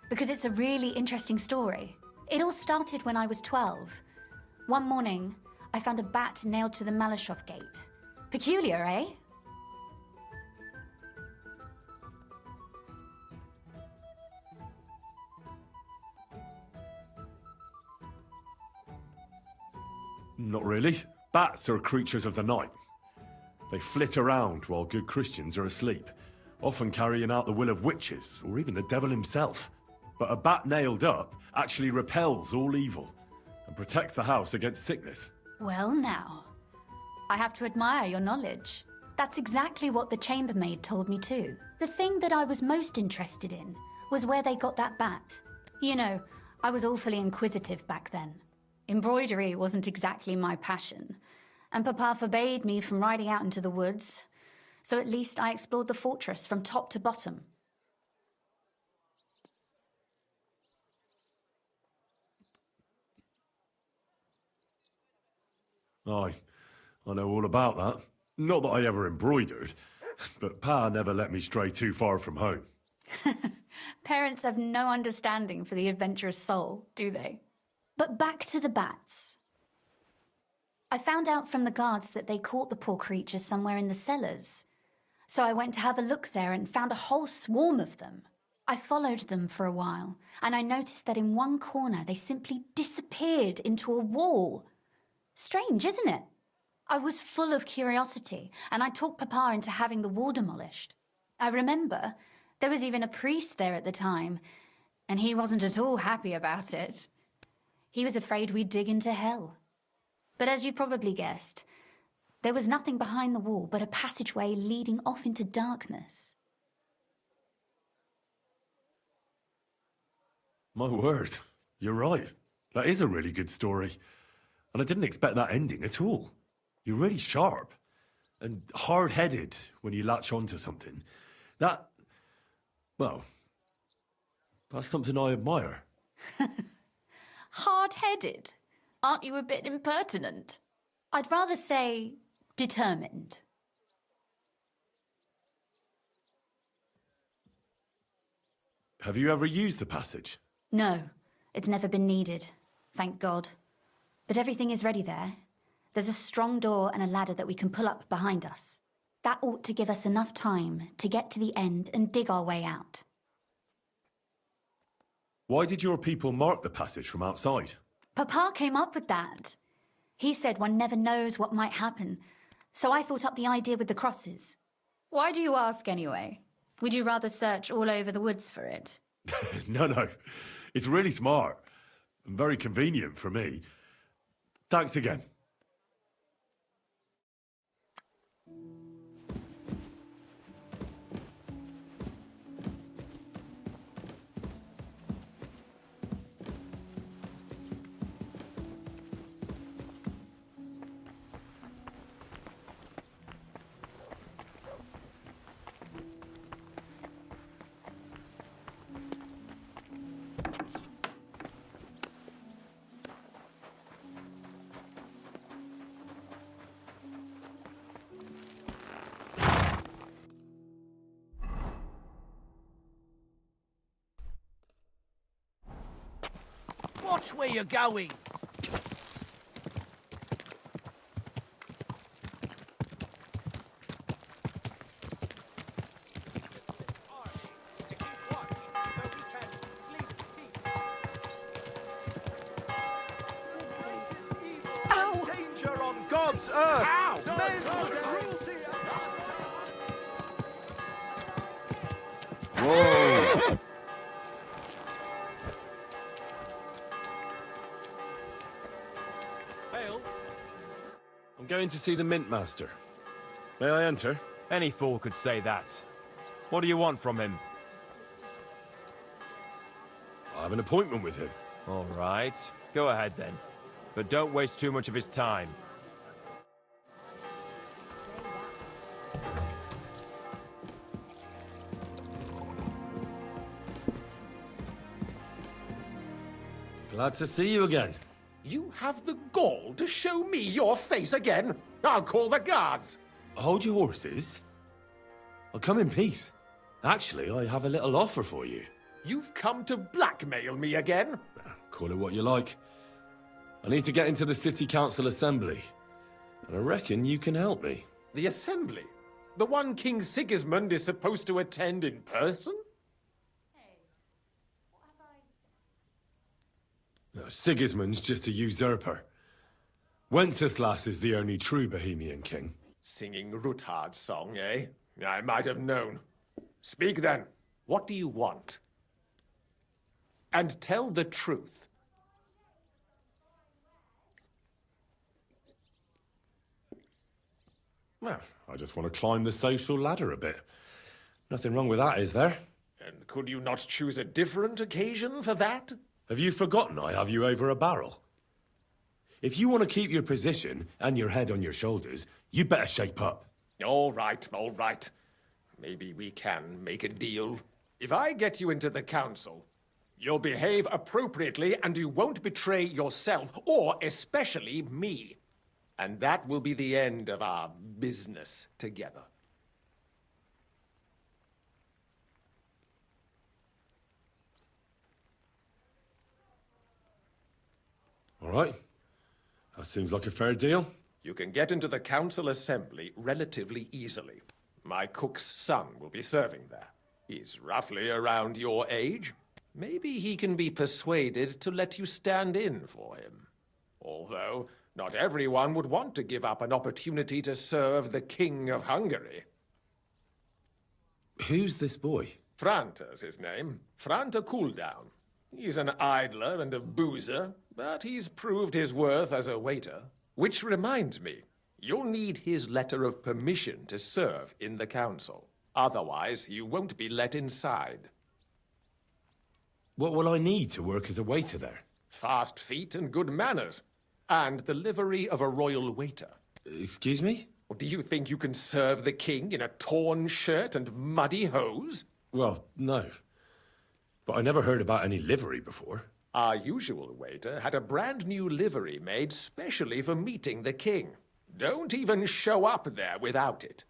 because it's a really interesting story. It all started when I was 12. One morning, I found a bat nailed to the Malashov gate. Peculiar, eh? Not really. Bats are creatures of the night. They flit around while good Christians are asleep, often carrying out the will of witches, or even the devil himself. But a bat nailed up actually repels all evil and protects the house against sickness. Well now, I have to admire your knowledge. That's exactly what the chambermaid told me too. The thing that I was most interested in was where they got that bat. You know, I was awfully inquisitive back then. Embroidery wasn't exactly my passion, and Papa forbade me from riding out into the woods, so at least I explored the fortress from top to bottom. I know all about that. Not that I ever embroidered, but Pa never let me stray too far from home. Parents have no understanding for the adventurous soul, do they? But back to the bats. I found out from the guards that they caught the poor creatures somewhere in the cellars. So I went to have a look there and found a whole swarm of them. I followed them for a while, and I noticed that in one corner they simply disappeared into a wall. Strange, isn't it? I was full of curiosity, and I talked Papa into having the wall demolished. I remember there was even a priest there at the time, and he wasn't at all happy about it. He was afraid we'd dig into hell. But as you probably guessed, there was nothing behind the wall but a passageway leading off into darkness. My word, you're right. That is a really good story. And I didn't expect that ending at all. You're really sharp and hard-headed when you latch onto something. Well, that's something I admire. Hard-headed? Aren't you a bit impertinent? I'd rather say determined. Have you ever used the passage? No, it's never been needed. Thank God. But everything is ready there. There's a strong door and a ladder that we can pull up behind us. That ought to give us enough time to get to the end and dig our way out. Why did your people mark the passage from outside? Papa came up with that. He said one never knows what might happen, so I thought up the idea with the crosses. Why do you ask anyway? Would you rather search all over the woods for it? No. It's really smart. And very convenient for me. Thanks again. Watch where you're going. Ow! Danger on God's earth! Ow! Whoa! I'm going to see the Mint Master. May I enter? Any fool could say that. What do you want from him? I have an appointment with him. All right. Go ahead then. But don't waste too much of his time. Glad to see you again. You have the gall to show me your face again? I'll call the guards. Hold your horses. I'll come in peace. Actually, I have a little offer for you. You've come to blackmail me again? Call it what you like. I need to get into the City Council Assembly. And I reckon you can help me. The Assembly? The one King Sigismund is supposed to attend in person? No, Sigismund's just a usurper. Wenceslas is the only true Bohemian king. Singing Ruthard's song, eh? I might have known. Speak then. What do you want? And tell the truth. Well, I just want to climb the social ladder a bit. Nothing wrong with that, is there? And could you not choose a different occasion for that? Have you forgotten I have you over a barrel? If you want to keep your position and your head on your shoulders, you better shape up. All right, all right. Maybe we can make a deal. If I get you into the council, you'll behave appropriately and you won't betray yourself, or especially me. And that will be the end of our business together. All right. That seems like a fair deal. You can get into the council assembly relatively easily. My cook's son will be serving there. He's roughly around your age. Maybe he can be persuaded to let you stand in for him. Although, not everyone would want to give up an opportunity to serve the King of Hungary. Who's this boy? Franta's his name. Franta Cooldown. He's an idler and a boozer, but he's proved his worth as a waiter. Which reminds me, you'll need his letter of permission to serve in the council. Otherwise, you won't be let inside. What will I need to work as a waiter there? Fast feet and good manners. And the livery of a royal waiter. Excuse me? Or do you think you can serve the king in a torn shirt and muddy hose? Well, no. But I never heard about any livery before. Our usual waiter had a brand new livery made specially for meeting the king. Don't even show up there without it.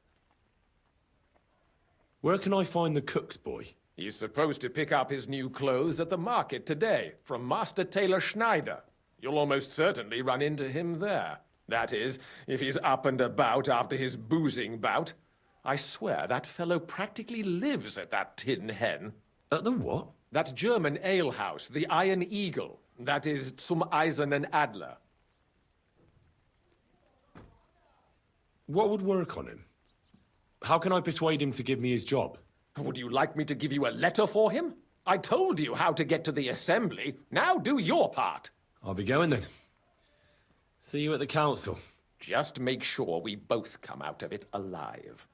Where can I find the cook's boy? He's supposed to pick up his new clothes at the market today from Master Tailor Schneider. You'll almost certainly run into him there. That is, if he's up and about after his boozing bout. I swear that fellow practically lives at that Tin Hen. At the what? That German alehouse, the Iron Eagle. That is Zum Eisernen Adler. What would work on him? How can I persuade him to give me his job? Would you like me to give you a letter for him? I told you how to get to the assembly. Now do your part. I'll be going then. See you at the council. Just make sure we both come out of it alive.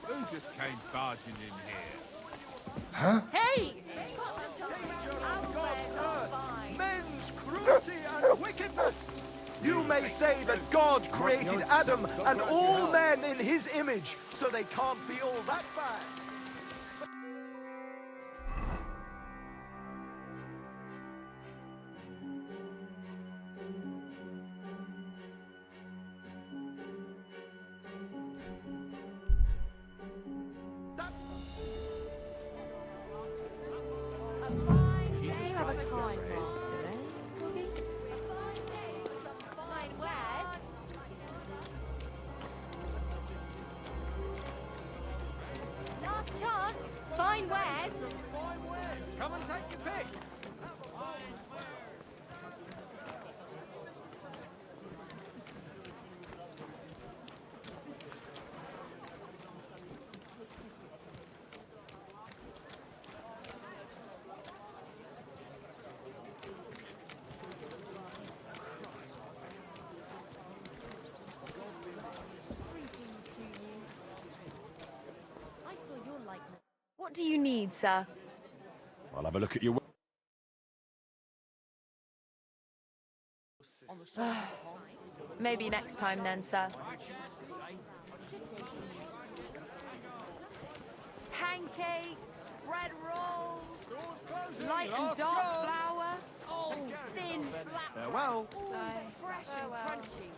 Who just came barging in here? Huh? Hey! Men's cruelty and wickedness! You may say that God created Adam and all men in his image, so they can't be all that bad. You have a kind master, eh, Doggy? Last chance. Fine wares. Come and take your pick. What do you need, sir? I'll have a look at your... Maybe next time then, sir. Pancakes, bread rolls, light and dark flour, thin, flat. Farewell. Fresh and crunchy.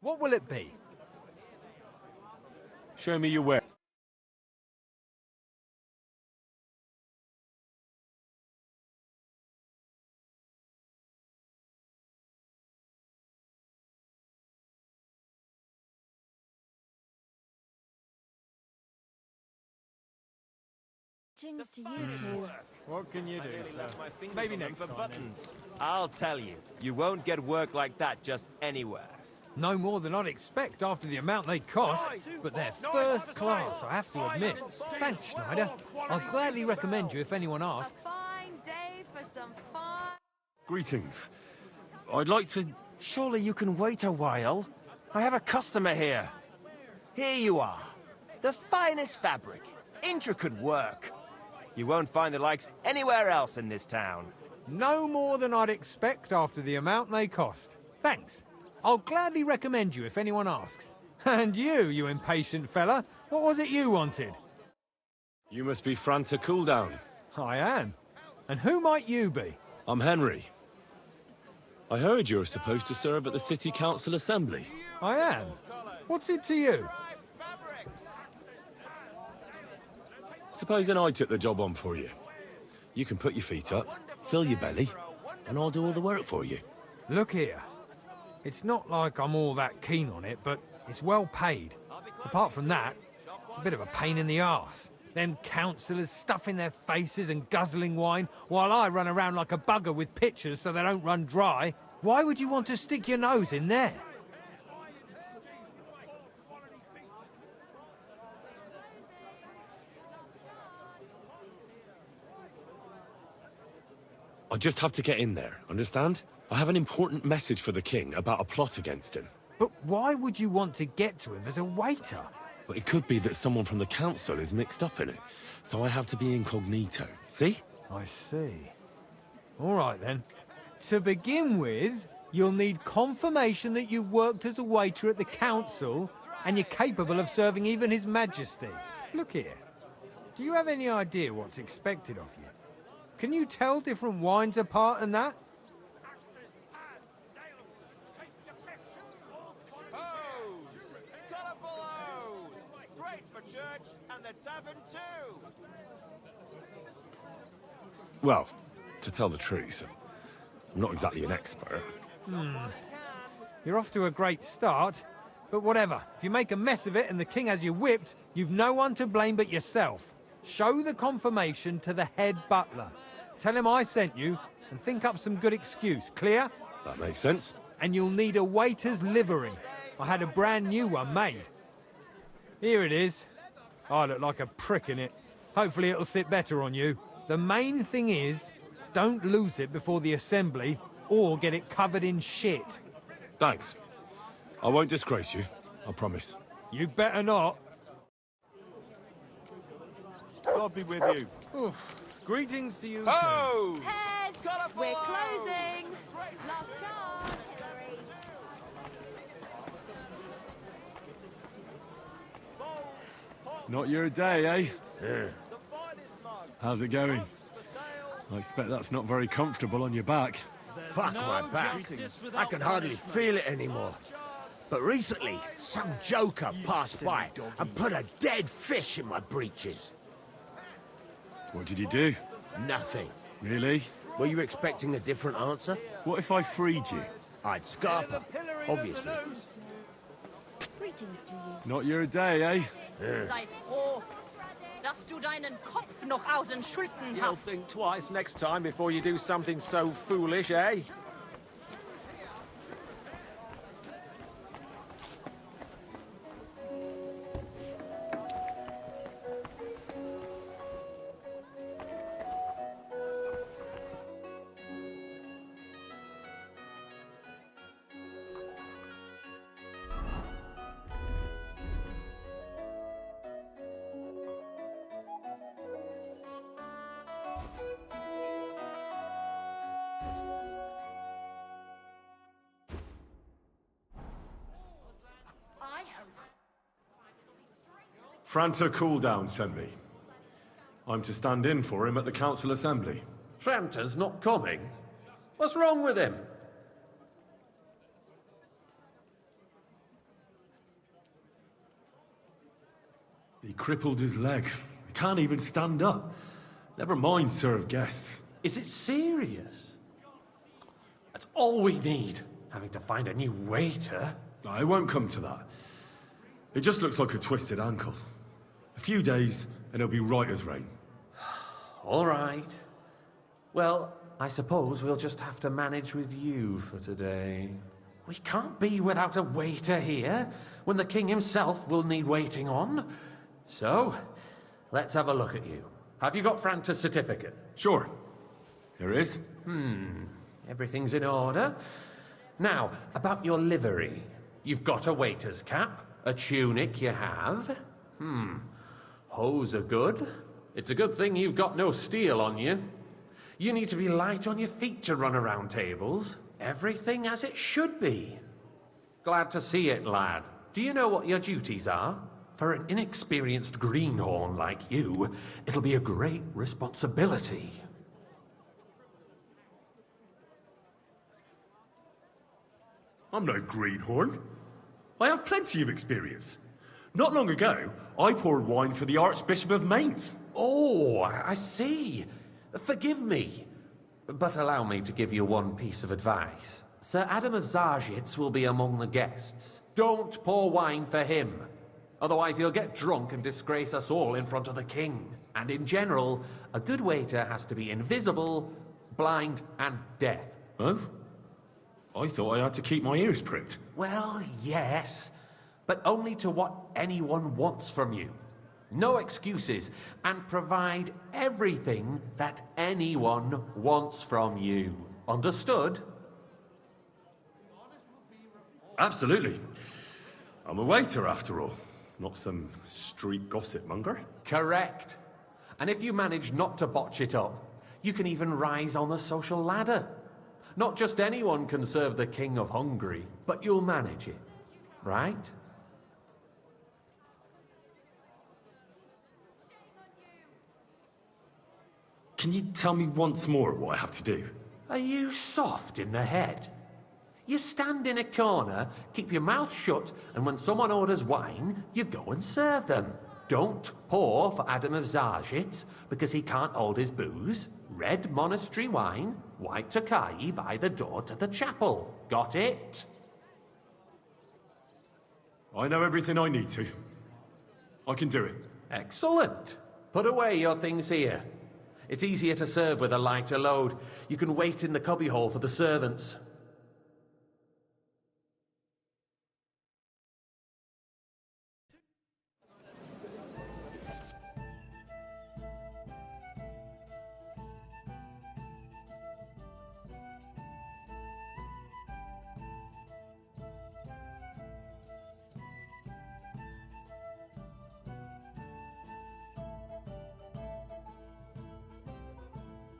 What will it be? Show me your way. Things to you two. What can you do, sir? Maybe next time. buttons. I'll tell you, you won't get work like that just anywhere. No more than I'd expect after the amount they cost, but they're first class, I have to admit. Thanks, Schneider. I'll gladly recommend you if anyone asks. Fine day for some fun. Greetings. I'd like to... Surely you can wait a while. I have a customer here. Here you are. The finest fabric. Intricate work. You won't find the likes anywhere else in this town. No more than I'd expect after the amount they cost. Thanks. I'll gladly recommend you if anyone asks. And you impatient fella, what was it you wanted? You must be Franta Cooldown. I am. And who might you be? I'm Henry. I heard you're supposed to serve at the City Council Assembly. I am. What's it to you? Supposing I took the job on for you. You can put your feet up, fill your belly, and I'll do all the work for you. Look here. It's not like I'm all that keen on it, but it's well paid. Apart from that, it's a bit of a pain in the arse. Them councillors stuffing their faces and guzzling wine, while I run around like a bugger with pitchers so they don't run dry. Why would you want to stick your nose in there? I just have to get in there, understand? I have an important message for the king about a plot against him. But why would you want to get to him as a waiter? But it could be that someone from the council is mixed up in it, so I have to be incognito. See? I see. All right, then. To begin with, you'll need confirmation that you've worked as a waiter at the council and you're capable of serving even His Majesty. Look here. Do you have any idea what's expected of you? Can you tell different wines apart and that? Well, to tell the truth, I'm not exactly an expert. You're off to a great start, but whatever. If you make a mess of it and the king has you whipped, you've no one to blame but yourself. Show the confirmation to the head butler. Tell him I sent you, and think up some good excuse. Clear? That makes sense. And you'll need a waiter's livery. I had a brand new one made. Here it is. I look like a prick in it. Hopefully it'll sit better on you. The main thing is, don't lose it before the assembly, or get it covered in shit. Thanks. I won't disgrace you, I promise. You better not. God be with you. Oof. Greetings to you Ho! Heads! We're closing! Last chance! Not your day, eh? How's it going? I expect that's not very comfortable on your back. Fuck my back. I can hardly feel it anymore. But recently, some joker passed by and put a dead fish in my breeches. What did you do? Nothing. Really? Were you expecting a different answer? What if I freed you? I'd scarp her, obviously. Greetings to you. Not your day, eh? Sei froh, dass du deinen Kopf noch aus den Schultern You'll hast. think twice next time before you do something so foolish, eh? Franta Cooldown sent me. I'm to stand in for him at the council assembly. Franta's not coming? What's wrong with him? He crippled his leg. He can't even stand up. Never mind serve guests. Is it serious? That's all we need. Having to find a new waiter. No, it won't come to that. It just looks like a twisted ankle. A few days, and he'll be right as rain. All right. Well, I suppose we'll just have to manage with you for today. We can't be without a waiter here, when the king himself will need waiting on. So, let's have a look at you. Have you got Franta's certificate? Sure. Here it is. Everything's in order. Now, about your livery. You've got a waiter's cap, a tunic you have. Hose are good. It's a good thing you've got no steel on you. You need to be light on your feet to run around tables. Everything as it should be. Glad to see it, lad. Do you know what your duties are? For an inexperienced greenhorn like you, it'll be a great responsibility. I'm no greenhorn. I have plenty of experience. Not long ago, I poured wine for the Archbishop of Mainz. Oh, I see. Forgive me. But allow me to give you one piece of advice. Sir Adam of Zarjitz will be among the guests. Don't pour wine for him. Otherwise he'll get drunk and disgrace us all in front of the king. And in general, a good waiter has to be invisible, blind, and deaf. Oh? I thought I had to keep my ears pricked. Well, yes, but only to what anyone wants from you. no excuses, and provide everything that anyone wants from you. Understood? Absolutely. I'm a waiter, after all. Not some street gossip monger. Correct. And if you manage not to botch it up, you can even rise on the social ladder. Not just anyone can serve the King of Hungary, but you'll manage it, right? Can you tell me once more what I have to do? Are you soft in the head? You stand in a corner, keep your mouth shut, and when someone orders wine, you go and serve them. Don't pour for Adam of Zarzhitz, because he can't hold his booze. Red monastery wine, white Tokai by the door to the chapel. Got it? I know everything I need to. I can do it. Excellent. Put away your things here. It's easier to serve with a lighter load. You can wait in the cubbyhole for the servants.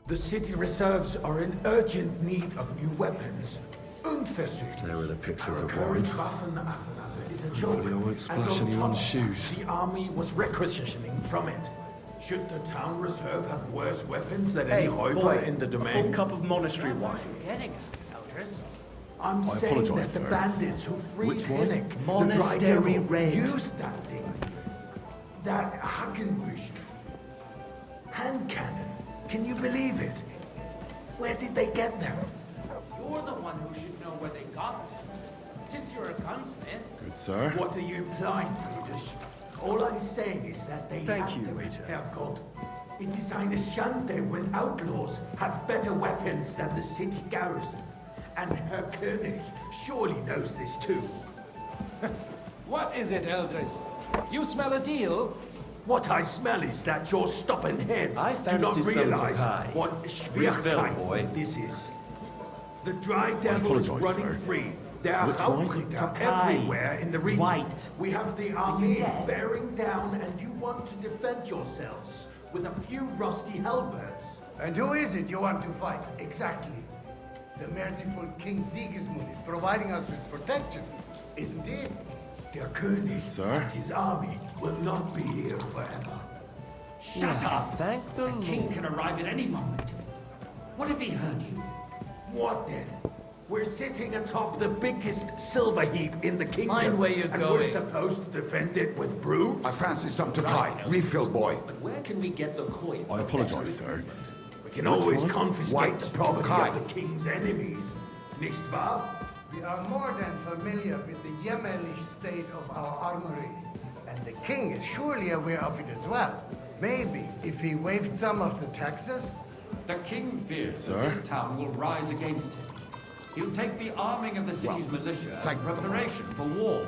The city reserves are in urgent need of new weapons. Unversucht. There are the pictures Our of current wine. Waffenarsenal is a joke. Hopefully I won't splash And on anyone's top, shoes. The army was requisitioning from it. Should the town reserve have worse weapons than any Räuber in the A full domain? cup of monastery wine. Getting it, Eldris. I'm I saying apologise, that the sir. bandits who freed Which one? Hennig, the dry Monastery devil, raid. used that thing. That Hackenbush. Hand cannon. Can you believe it? Where did they get them? You're the one who should know where they got them. Since you're a gunsmith. Good, sir. What are you implying, Friedrich? All I'm saying is that they Thank have you, them, waiter. Herrgott. It is eine Schande when outlaws have better weapons than the city garrison. And Herr König surely knows this too. What is it, Eldris? You smell a deal? What I smell is that your stubborn heads I do not fancy some realize Tokai. what Refill, Schwierigkeit boy. this is. The dry devil is apologise, running sir. free. There are Which wine? Haubritter Tokai. everywhere in the region. White. We have the army bearing down, and you want to defend yourselves with a few rusty halberds. And who is it you want to fight, exactly? The merciful King Sigismund is providing us with protection, isn't he? Der König Sir? and his army will not be here forever. Shut up! Thank the King can arrive at any moment. What if he heard you? What then? We're sitting atop the biggest silver heap in the kingdom. Mind where you're and going. we're supposed to defend it with brooms? I fancy some Tokai. Refill, boy. But where can we get the coin? I apologise, sir. We can always one? confiscate White the property Tokai. of the king's enemies. Nicht wahr? We are more than familiar with the Yemenish state of our armory, and the king is surely aware of it as well. Maybe if he waived some of the taxes? The king fears Sir? that this town will rise against him. He'll take the arming of the city's militia as preparation for war.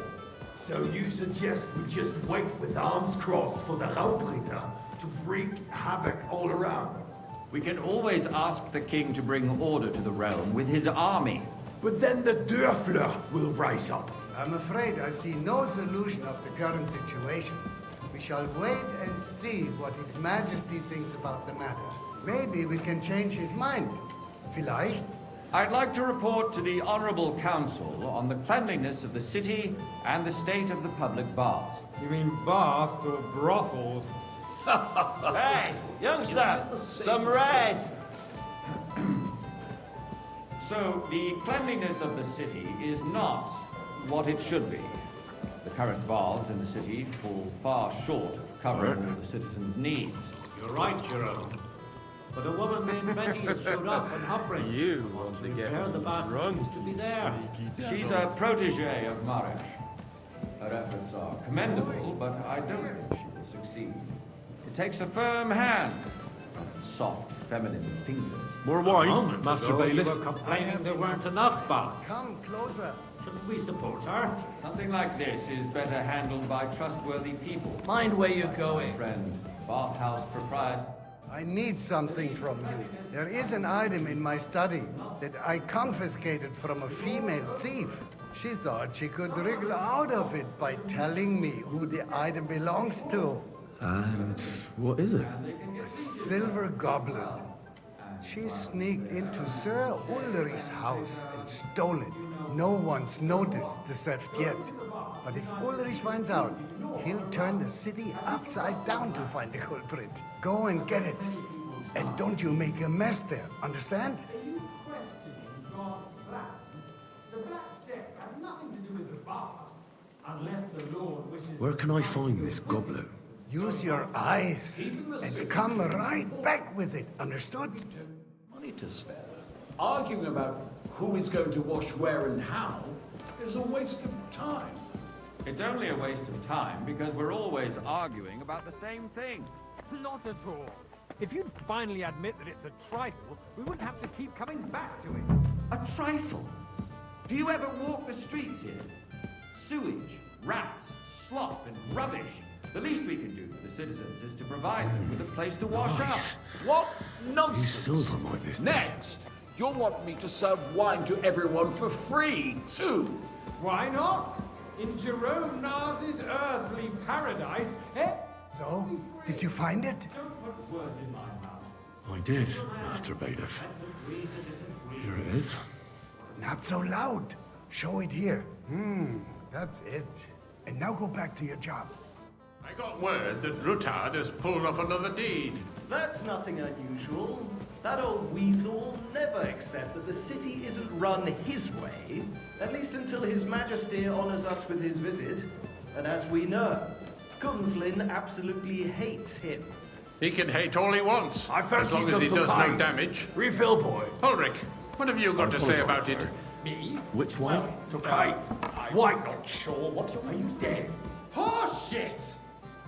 So you suggest we just wait with arms crossed for the Raubritter to wreak havoc all around? We can always ask the king to bring order to the realm with his army. But then the Dörfler will rise up. I'm afraid I see no solution of the current situation. We shall wait and see what His Majesty thinks about the matter. Maybe we can change his mind. Vielleicht? I'd like to report to the Honorable Council on the cleanliness of the city and the state of the public baths. You mean baths or brothels? Hey, youngster! Some red! So, the cleanliness of the city is not what it should be. The current baths in the city fall far short of covering all the citizens' needs. You're right, Jerome. But a woman named Betty has showed up on Hopring. You want to get The bath used to be there. She's a protege of Marish. Her efforts are commendable, but I don't think she will succeed. It takes a firm hand, soft, feminine fingers. More wine, Master You Bailiff. were complaining there weren't enough baths. Come closer. Shouldn't we support her? Something like this is better handled by trustworthy people. Mind where you're going. My friend, bathhouse proprietor. I need something from you. There is an item in my study that I confiscated from a female thief. She thought she could wriggle out of it by telling me who the item belongs to. And what is it? A silver goblet. She sneaked into Sir Ulrich's house and stole it. No one's noticed the theft yet. But if Ulrich finds out, he'll turn the city upside down to find the culprit. Go and get it. And don't you make a mess there, understand? Where can I find this goblet? Use your eyes and come right back with it, understood? Money to spare. Arguing about who is going to wash where and how is a waste of time. It's only a waste of time because we're always arguing about the same thing. Not at all. If you'd finally admit that it's a trifle, we wouldn't have to keep coming back to it. A trifle? Do you ever walk the streets here? Sewage, rats, slop, and rubbish. The least we can do for the citizens is to provide them with a place to wash up. What nonsense! Use silver my business. Next, you'll want me to serve wine to everyone for free, too. Why not? In Jerome Nas's earthly paradise, eh? So, did you find it? Don't put words in my mouth. I did, Master Bailiff. Here it is. Not so loud. Show it here. That's it. And now go back to your job. I got word that Rutard has pulled off another deed. That's nothing unusual. That old weasel will never accept that the city isn't run his way, at least until His Majesty honors us with his visit. And as we know, Gunslin absolutely hates him. He can hate all he wants, I fancy as long as he some does no Tokai. damage. Refill, boy. Ulrich, what have you got to say about it? Me? Which one? Tokai. I'm White. not sure what you're... Are you deaf? Horseshit!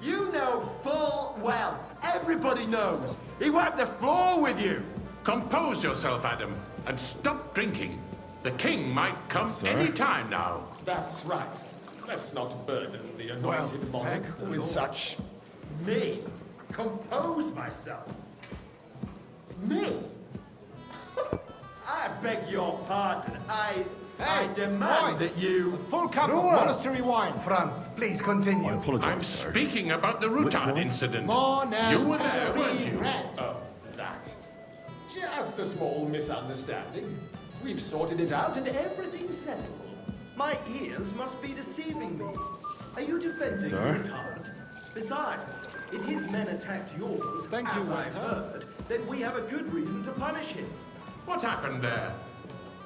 You know full well. Everybody knows. He wiped the floor with you. Compose yourself, Adam, and stop drinking. The king might come any time now. That's right. Let's not burden the anointed monarch with such... Me? Compose myself? Me? I beg your pardon. I demand that you... Full cup of monastery wine. Franz, please continue. I apologize, I'm sir. speaking about the Rutard incident. You were there, weren't you? Oh, that. Just a small misunderstanding. We've sorted it out and everything's settled. My ears must be deceiving me. Are you defending Sir? Rutard? Besides, if his men attacked yours, Thank you, as I've Walter. heard, then we have a good reason to punish him. What happened there?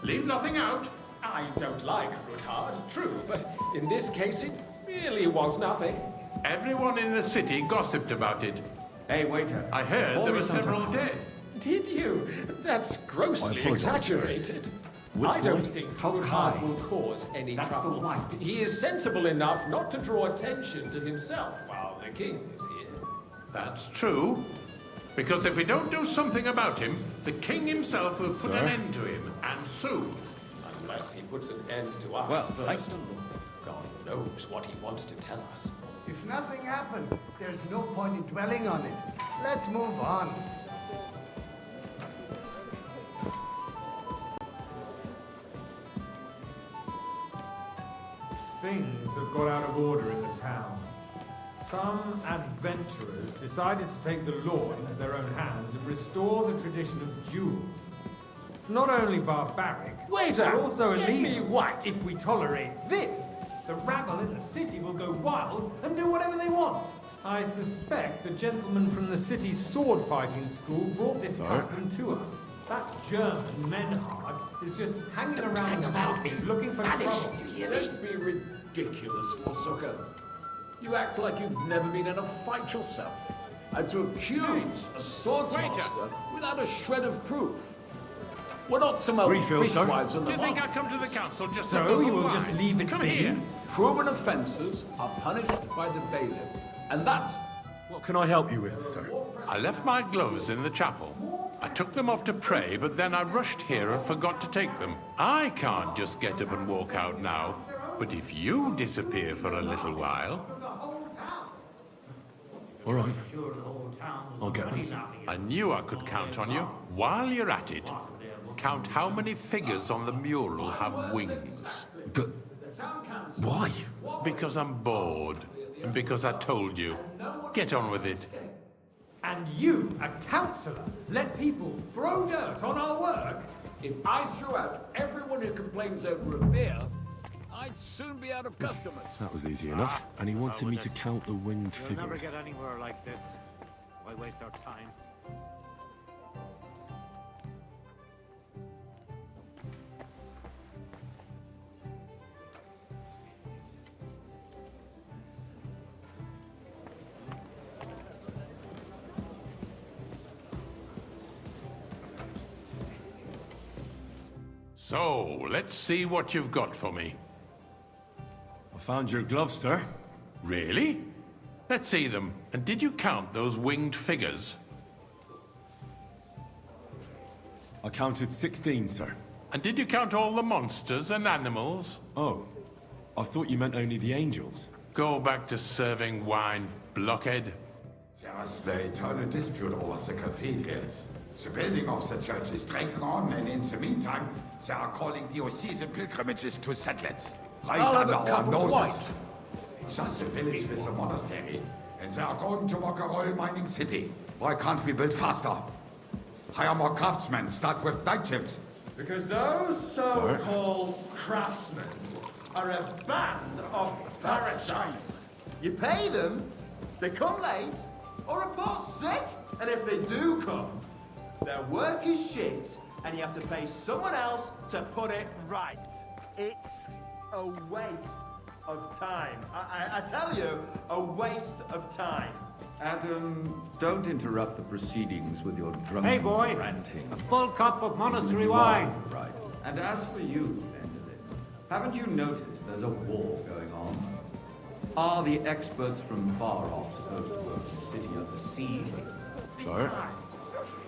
Leave nothing out. I don't like Rutard, true, but in this case it really was nothing. Everyone in the city gossiped about it. Hey, waiter. I heard there were several dead. Did you? That's grossly exaggerated. I don't think Rutard will cause any trouble. He is sensible enough not to draw attention to himself while the king is here. That's true. Because if we don't do something about him, the king himself will put an end to him, and soon. Unless he puts an end to us Well, first. God knows what he wants to tell us. If nothing happened, there's no point in dwelling on it. Let's move on. Things have got out of order in the town. Some adventurers decided to take the law into their own hands and restore the tradition of duels. It's not only barbaric, Waiter, but also get me illegal. white. If we tolerate this, the rabble in the city will go wild and do whatever they want. I suspect the gentleman from the city's sword fighting school brought this custom to us. That German Menhard is just hanging around the market looking for trouble. Don't be ridiculous, Forsucker. You act like you've never been in a fight yourself. And to accuse a swordsmaster without a shred of proof. We're not some old fishwives on Do the you think I market. come to the council just So to you will just leave it Come be? here. Proven offences are punished by the bailiff. And that's... What can I help you with, sir? I left my gloves in the chapel. I took them off to pray, but then I rushed here and forgot to take them. I can't just get up and walk out now. But if you disappear for a little while... All right. I'll get them. I knew I could count on you. While you're at it, count how many figures on the mural have wings. But why? Because I'm bored. And because I told you. Get on with it. And you, a councillor, let people throw dirt on our work? If I threw out everyone who complains over a beer, I'd soon be out of customers. That was easy enough. And he wanted me to count the winged We'll never figures. get anywhere like this. Why waste our time? So, let's see what you've got for me. I found your gloves, sir. Really? Let's see them. And did you count those winged figures? I counted 16, sir. And did you count all the monsters and animals? Oh, I thought you meant only the angels. Go back to serving wine, blockhead. There's the eternal dispute over the cathedrals. The building of the church is dragging on, and in the meantime, they are calling diocesan pilgrimages to settlers. Right I'll have under a our cup of noses. wine. It's just a village with a monastery, and they are going to work a oil mining city. Why can't we build faster? Hire more craftsmen, start with night shifts. Because those so-called craftsmen are a band of parasites. You pay them, they come late, or report sick, and if they do come, their work is shit, and you have to pay someone else to put it right. It's a waste of time. I tell you, a waste of time. Adam, don't interrupt the proceedings with your drunken Hey, boy. ranting. A full cup of monastery You wine. are right. And as for you, Endelin, haven't you noticed there's a war going on? Are the experts from far off supposed to work in the city of the sea? Sir?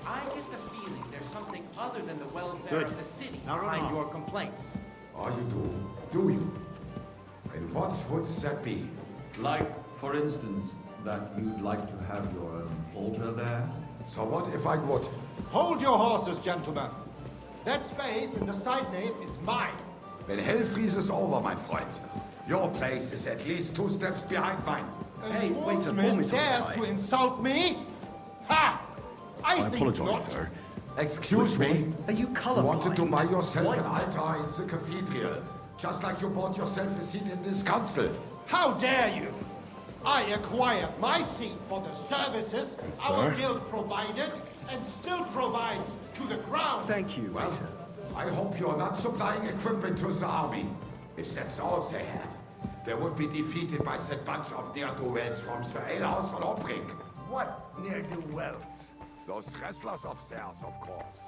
I get the feeling there's something other than the welfare of the city behind your complaints. Oh, you do? Do you? And what would that be? Like, for instance, that you'd like to have your own altar there? So what if I would? Hold your horses, gentlemen. That space in the side nave is mine. Then hell freezes over, my friend. Your place is at least 2 steps behind mine. A swordsmith dares to insult me? Ha! I think not. apologize, sir. Excuse me? Are you colorblind? You wanted to buy yourself Why an not? altar in the cathedral, just like you bought yourself a seat in this council. How dare you! I acquired my seat for the services our sir? guild provided and still provides to the crown. Thank you, Well, waiter. I hope you're not supplying equipment to the army. If that's all they have, they would be defeated by that bunch of ne'er-do-wells from the alehouse or Obring. What ne'er-do-wells? Those wrestlers upstairs, of course.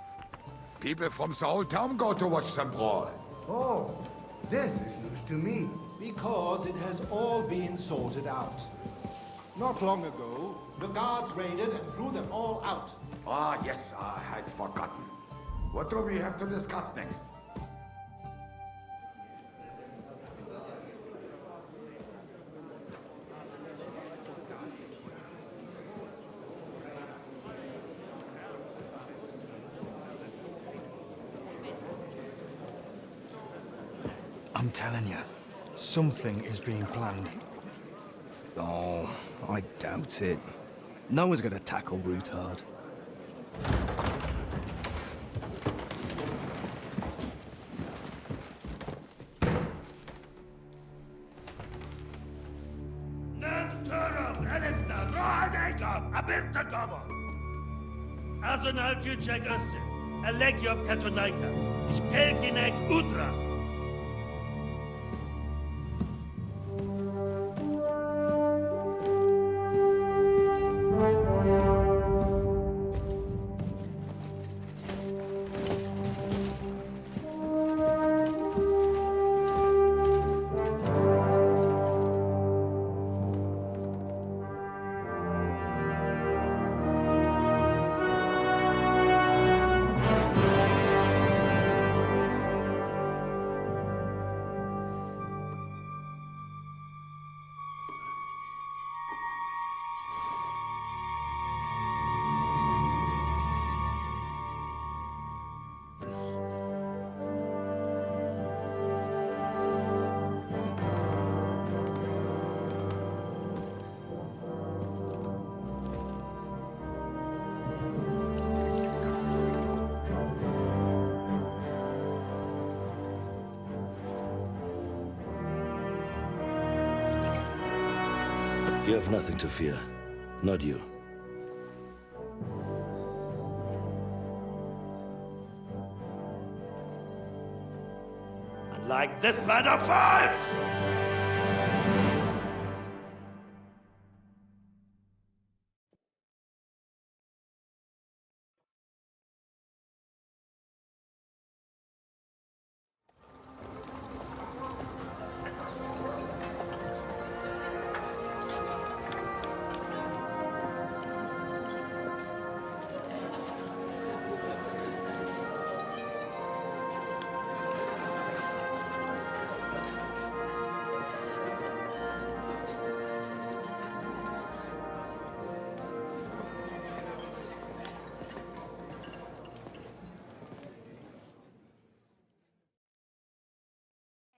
People from the whole town go to watch them brawl. Oh, this is news to me. Because it has all been sorted out. Not long ago, the guards raided and threw them all out. Ah, yes, I had forgotten. What do we have to discuss next? I'm telling you, something is being planned. Oh, I doubt it. No one's gonna tackle Rootard. Azonal Juchek Össe, Elegiop Katonaikat, Ishkelkinek Utra. You have nothing to fear. Not you. Like this man of fights!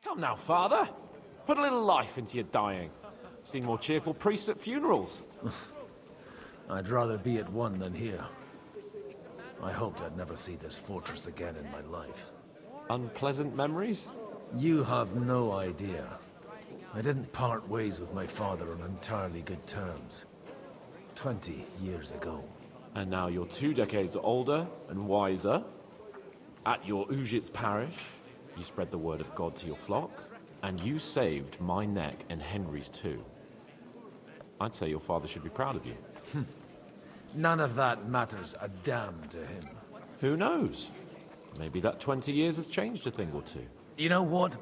Come now, Father. Put a little life into your dying. Seen more cheerful priests at funerals. I'd rather be at one than here. I hoped I'd never see this fortress again in my life. Unpleasant memories? You have no idea. I didn't part ways with my father on entirely good terms. 20 years ago. And now you're 2 decades older and wiser. At your Ujit's parish, you spread the word of God to your flock, and you saved my neck and Henry's too. I'd say your father should be proud of you. None of that matters a damn to him. Who knows? Maybe that 20 years has changed a thing or two. You know what?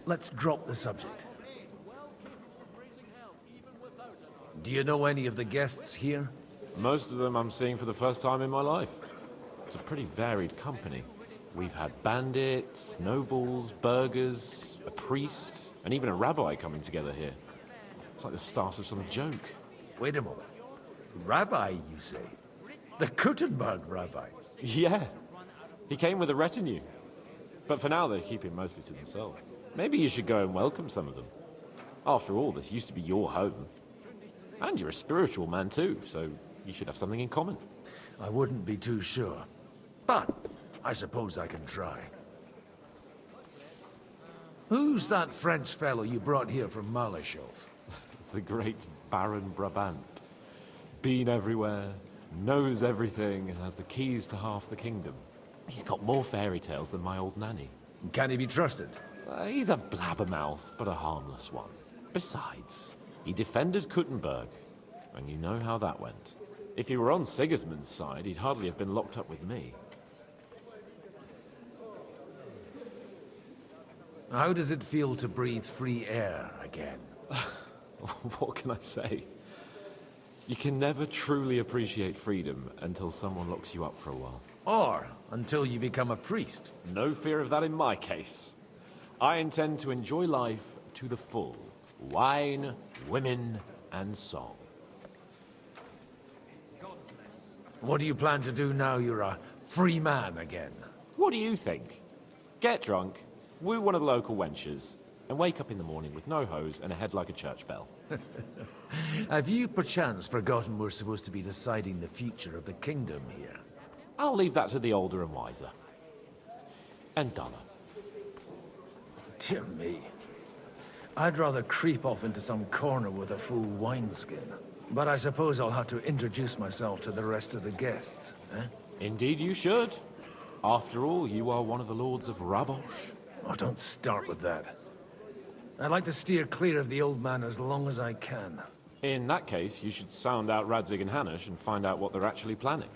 Let's drop the subject. Do you know any of the guests here? Most of them I'm seeing for the first time in my life. It's a pretty varied company. We've had bandits, nobles, burghers, a priest, and even a rabbi coming together here. It's like the start of some joke. Wait a moment. Rabbi, you say? The Kuttenberg rabbi? Yeah. He came with a retinue. But for now, they keep him mostly to themselves. Maybe you should go and welcome some of them. After all, this used to be your home. And you're a spiritual man too, so you should have something in common. I wouldn't be too sure. But I suppose I can try. Who's that French fellow you brought here from Malashov? The great Baron Brabant. Been everywhere, knows everything, and has the keys to half the kingdom. He's got more fairy tales than my old nanny. Can he be trusted? He's a blabbermouth, but a harmless one. Besides, he defended Kuttenberg, and you know how that went. If he were on Sigismund's side, he'd hardly have been locked up with me. How does it feel to breathe free air again? What can I say? You can never truly appreciate freedom until someone locks you up for a while. Or until you become a priest. No fear of that in my case. I intend to enjoy life to the full. Wine, women, and song. What do you plan to do now you're a free man again? What do you think? Get drunk, woo one of the local wenches, and wake up in the morning with no hose and a head like a church bell. Have you perchance forgotten we're supposed to be deciding the future of the kingdom here? I'll leave that to the older and wiser. And duller. Dear me. I'd rather creep off into some corner with a full wineskin. But I suppose I'll have to introduce myself to the rest of the guests, eh? Indeed you should. After all, you are one of the lords of Rabosh. Oh, don't start with that. I'd like to steer clear of the old man as long as I can. In that case, you should sound out Radzig and Hanush and find out what they're actually planning.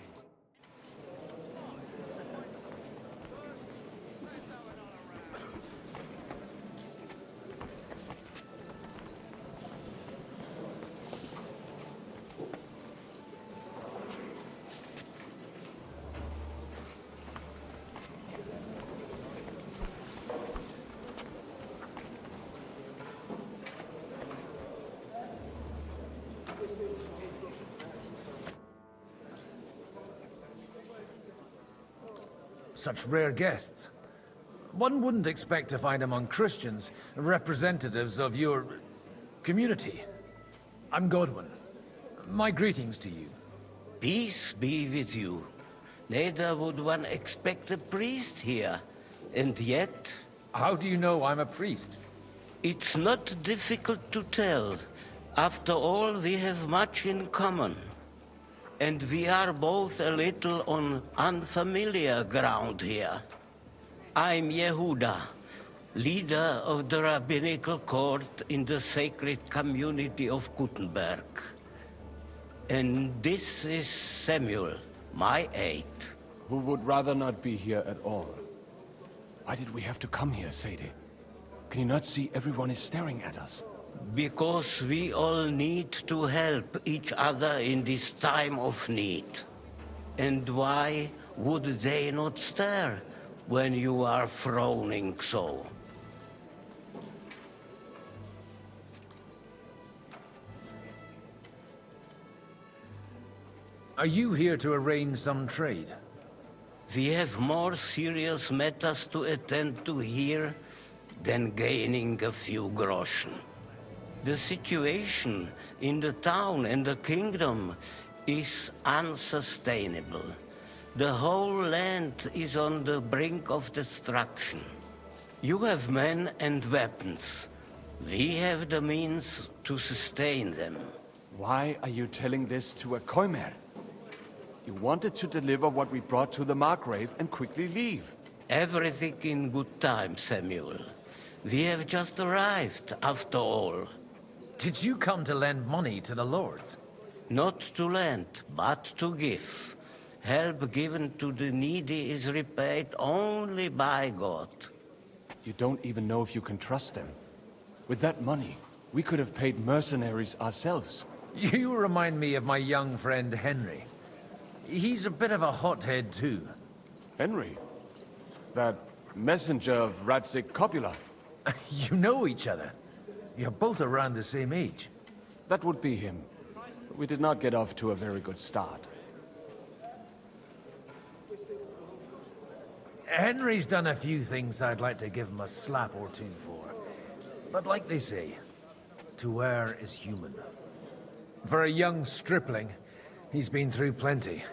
Such rare guests. One wouldn't expect to find among Christians representatives of your community. I'm Godwin. My greetings to you. Peace be with you. Neither would one expect a priest here. And yet... How do you know I'm a priest? It's not difficult to tell. After all, we have much in common. And we are both a little on unfamiliar ground here. I'm Yehuda, leader of the rabbinical court in the sacred community of Gutenberg. And this is Samuel, my aide. Who would rather not be here at all. Why did we have to come here, Sadie? Can you not see everyone is staring at us? Because we all need to help each other in this time of need. And why would they not stare when you are frowning so? Are you here to arrange some trade? We have more serious matters to attend to here than gaining a few groschen. The situation in the town and the kingdom is unsustainable. The whole land is on the brink of destruction. You have men and weapons. We have the means to sustain them. Why are you telling this to a Koimer? You wanted to deliver what we brought to the Margrave and quickly leave. Everything in good time, Samuel. We have just arrived, after all. Did you come to lend money to the lords? Not to lend, but to give. Help given to the needy is repaid only by God. You don't even know if you can trust them. With that money, we could have paid mercenaries ourselves. You remind me of my young friend Henry. He's a bit of a hothead too. Henry? That messenger of Radzik Copula? You know each other. You're both around the same age. That would be him. We did not get off to a very good start. Henry's done a few things I'd like to give him a slap or two for. But like they say, to err is human. For a young stripling, he's been through plenty.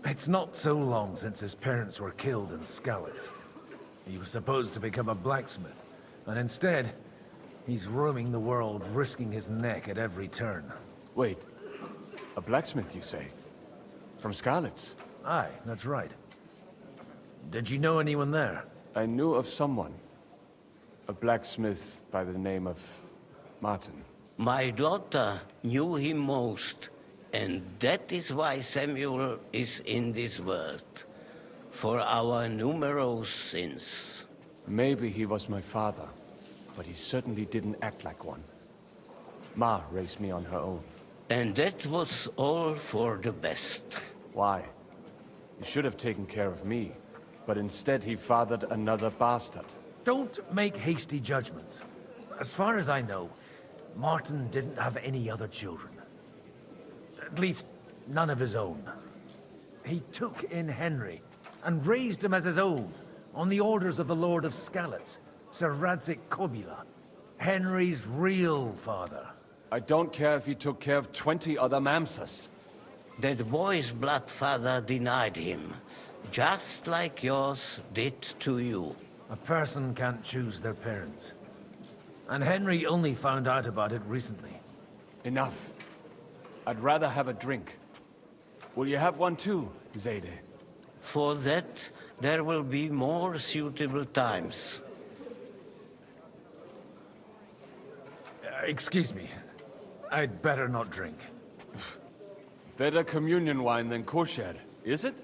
It's not so long since his parents were killed in Skalitz. He was supposed to become a blacksmith, and instead, he's roaming the world, risking his neck at every turn. Wait, a blacksmith, you say? From Skalitz? Aye, that's right. Did you know anyone there? I knew of someone. A blacksmith by the name of Martin. My daughter knew him most, and that is why Samuel is in this world. For our numerous sins. Maybe he was my father, but he certainly didn't act like one. Ma raised me on her own. And that was all for the best. Why? He should have taken care of me, but instead he fathered another bastard. Don't make hasty judgments. As far as I know, Martin didn't have any other children. At least, none of his own. He took in Henry, and raised him as his own, on the orders of the Lord of Skalitz, Sir Radzik Kobila, Henry's real father. I don't care if he took care of 20 other Mamsas. That boy's blood father denied him, just like yours did to you. A person can't choose their parents. And Henry only found out about it recently. Enough. I'd rather have a drink. Will you have one too, Zayde? For that, there will be more suitable times. Excuse me. I'd better not drink. Better communion wine than kosher, is it?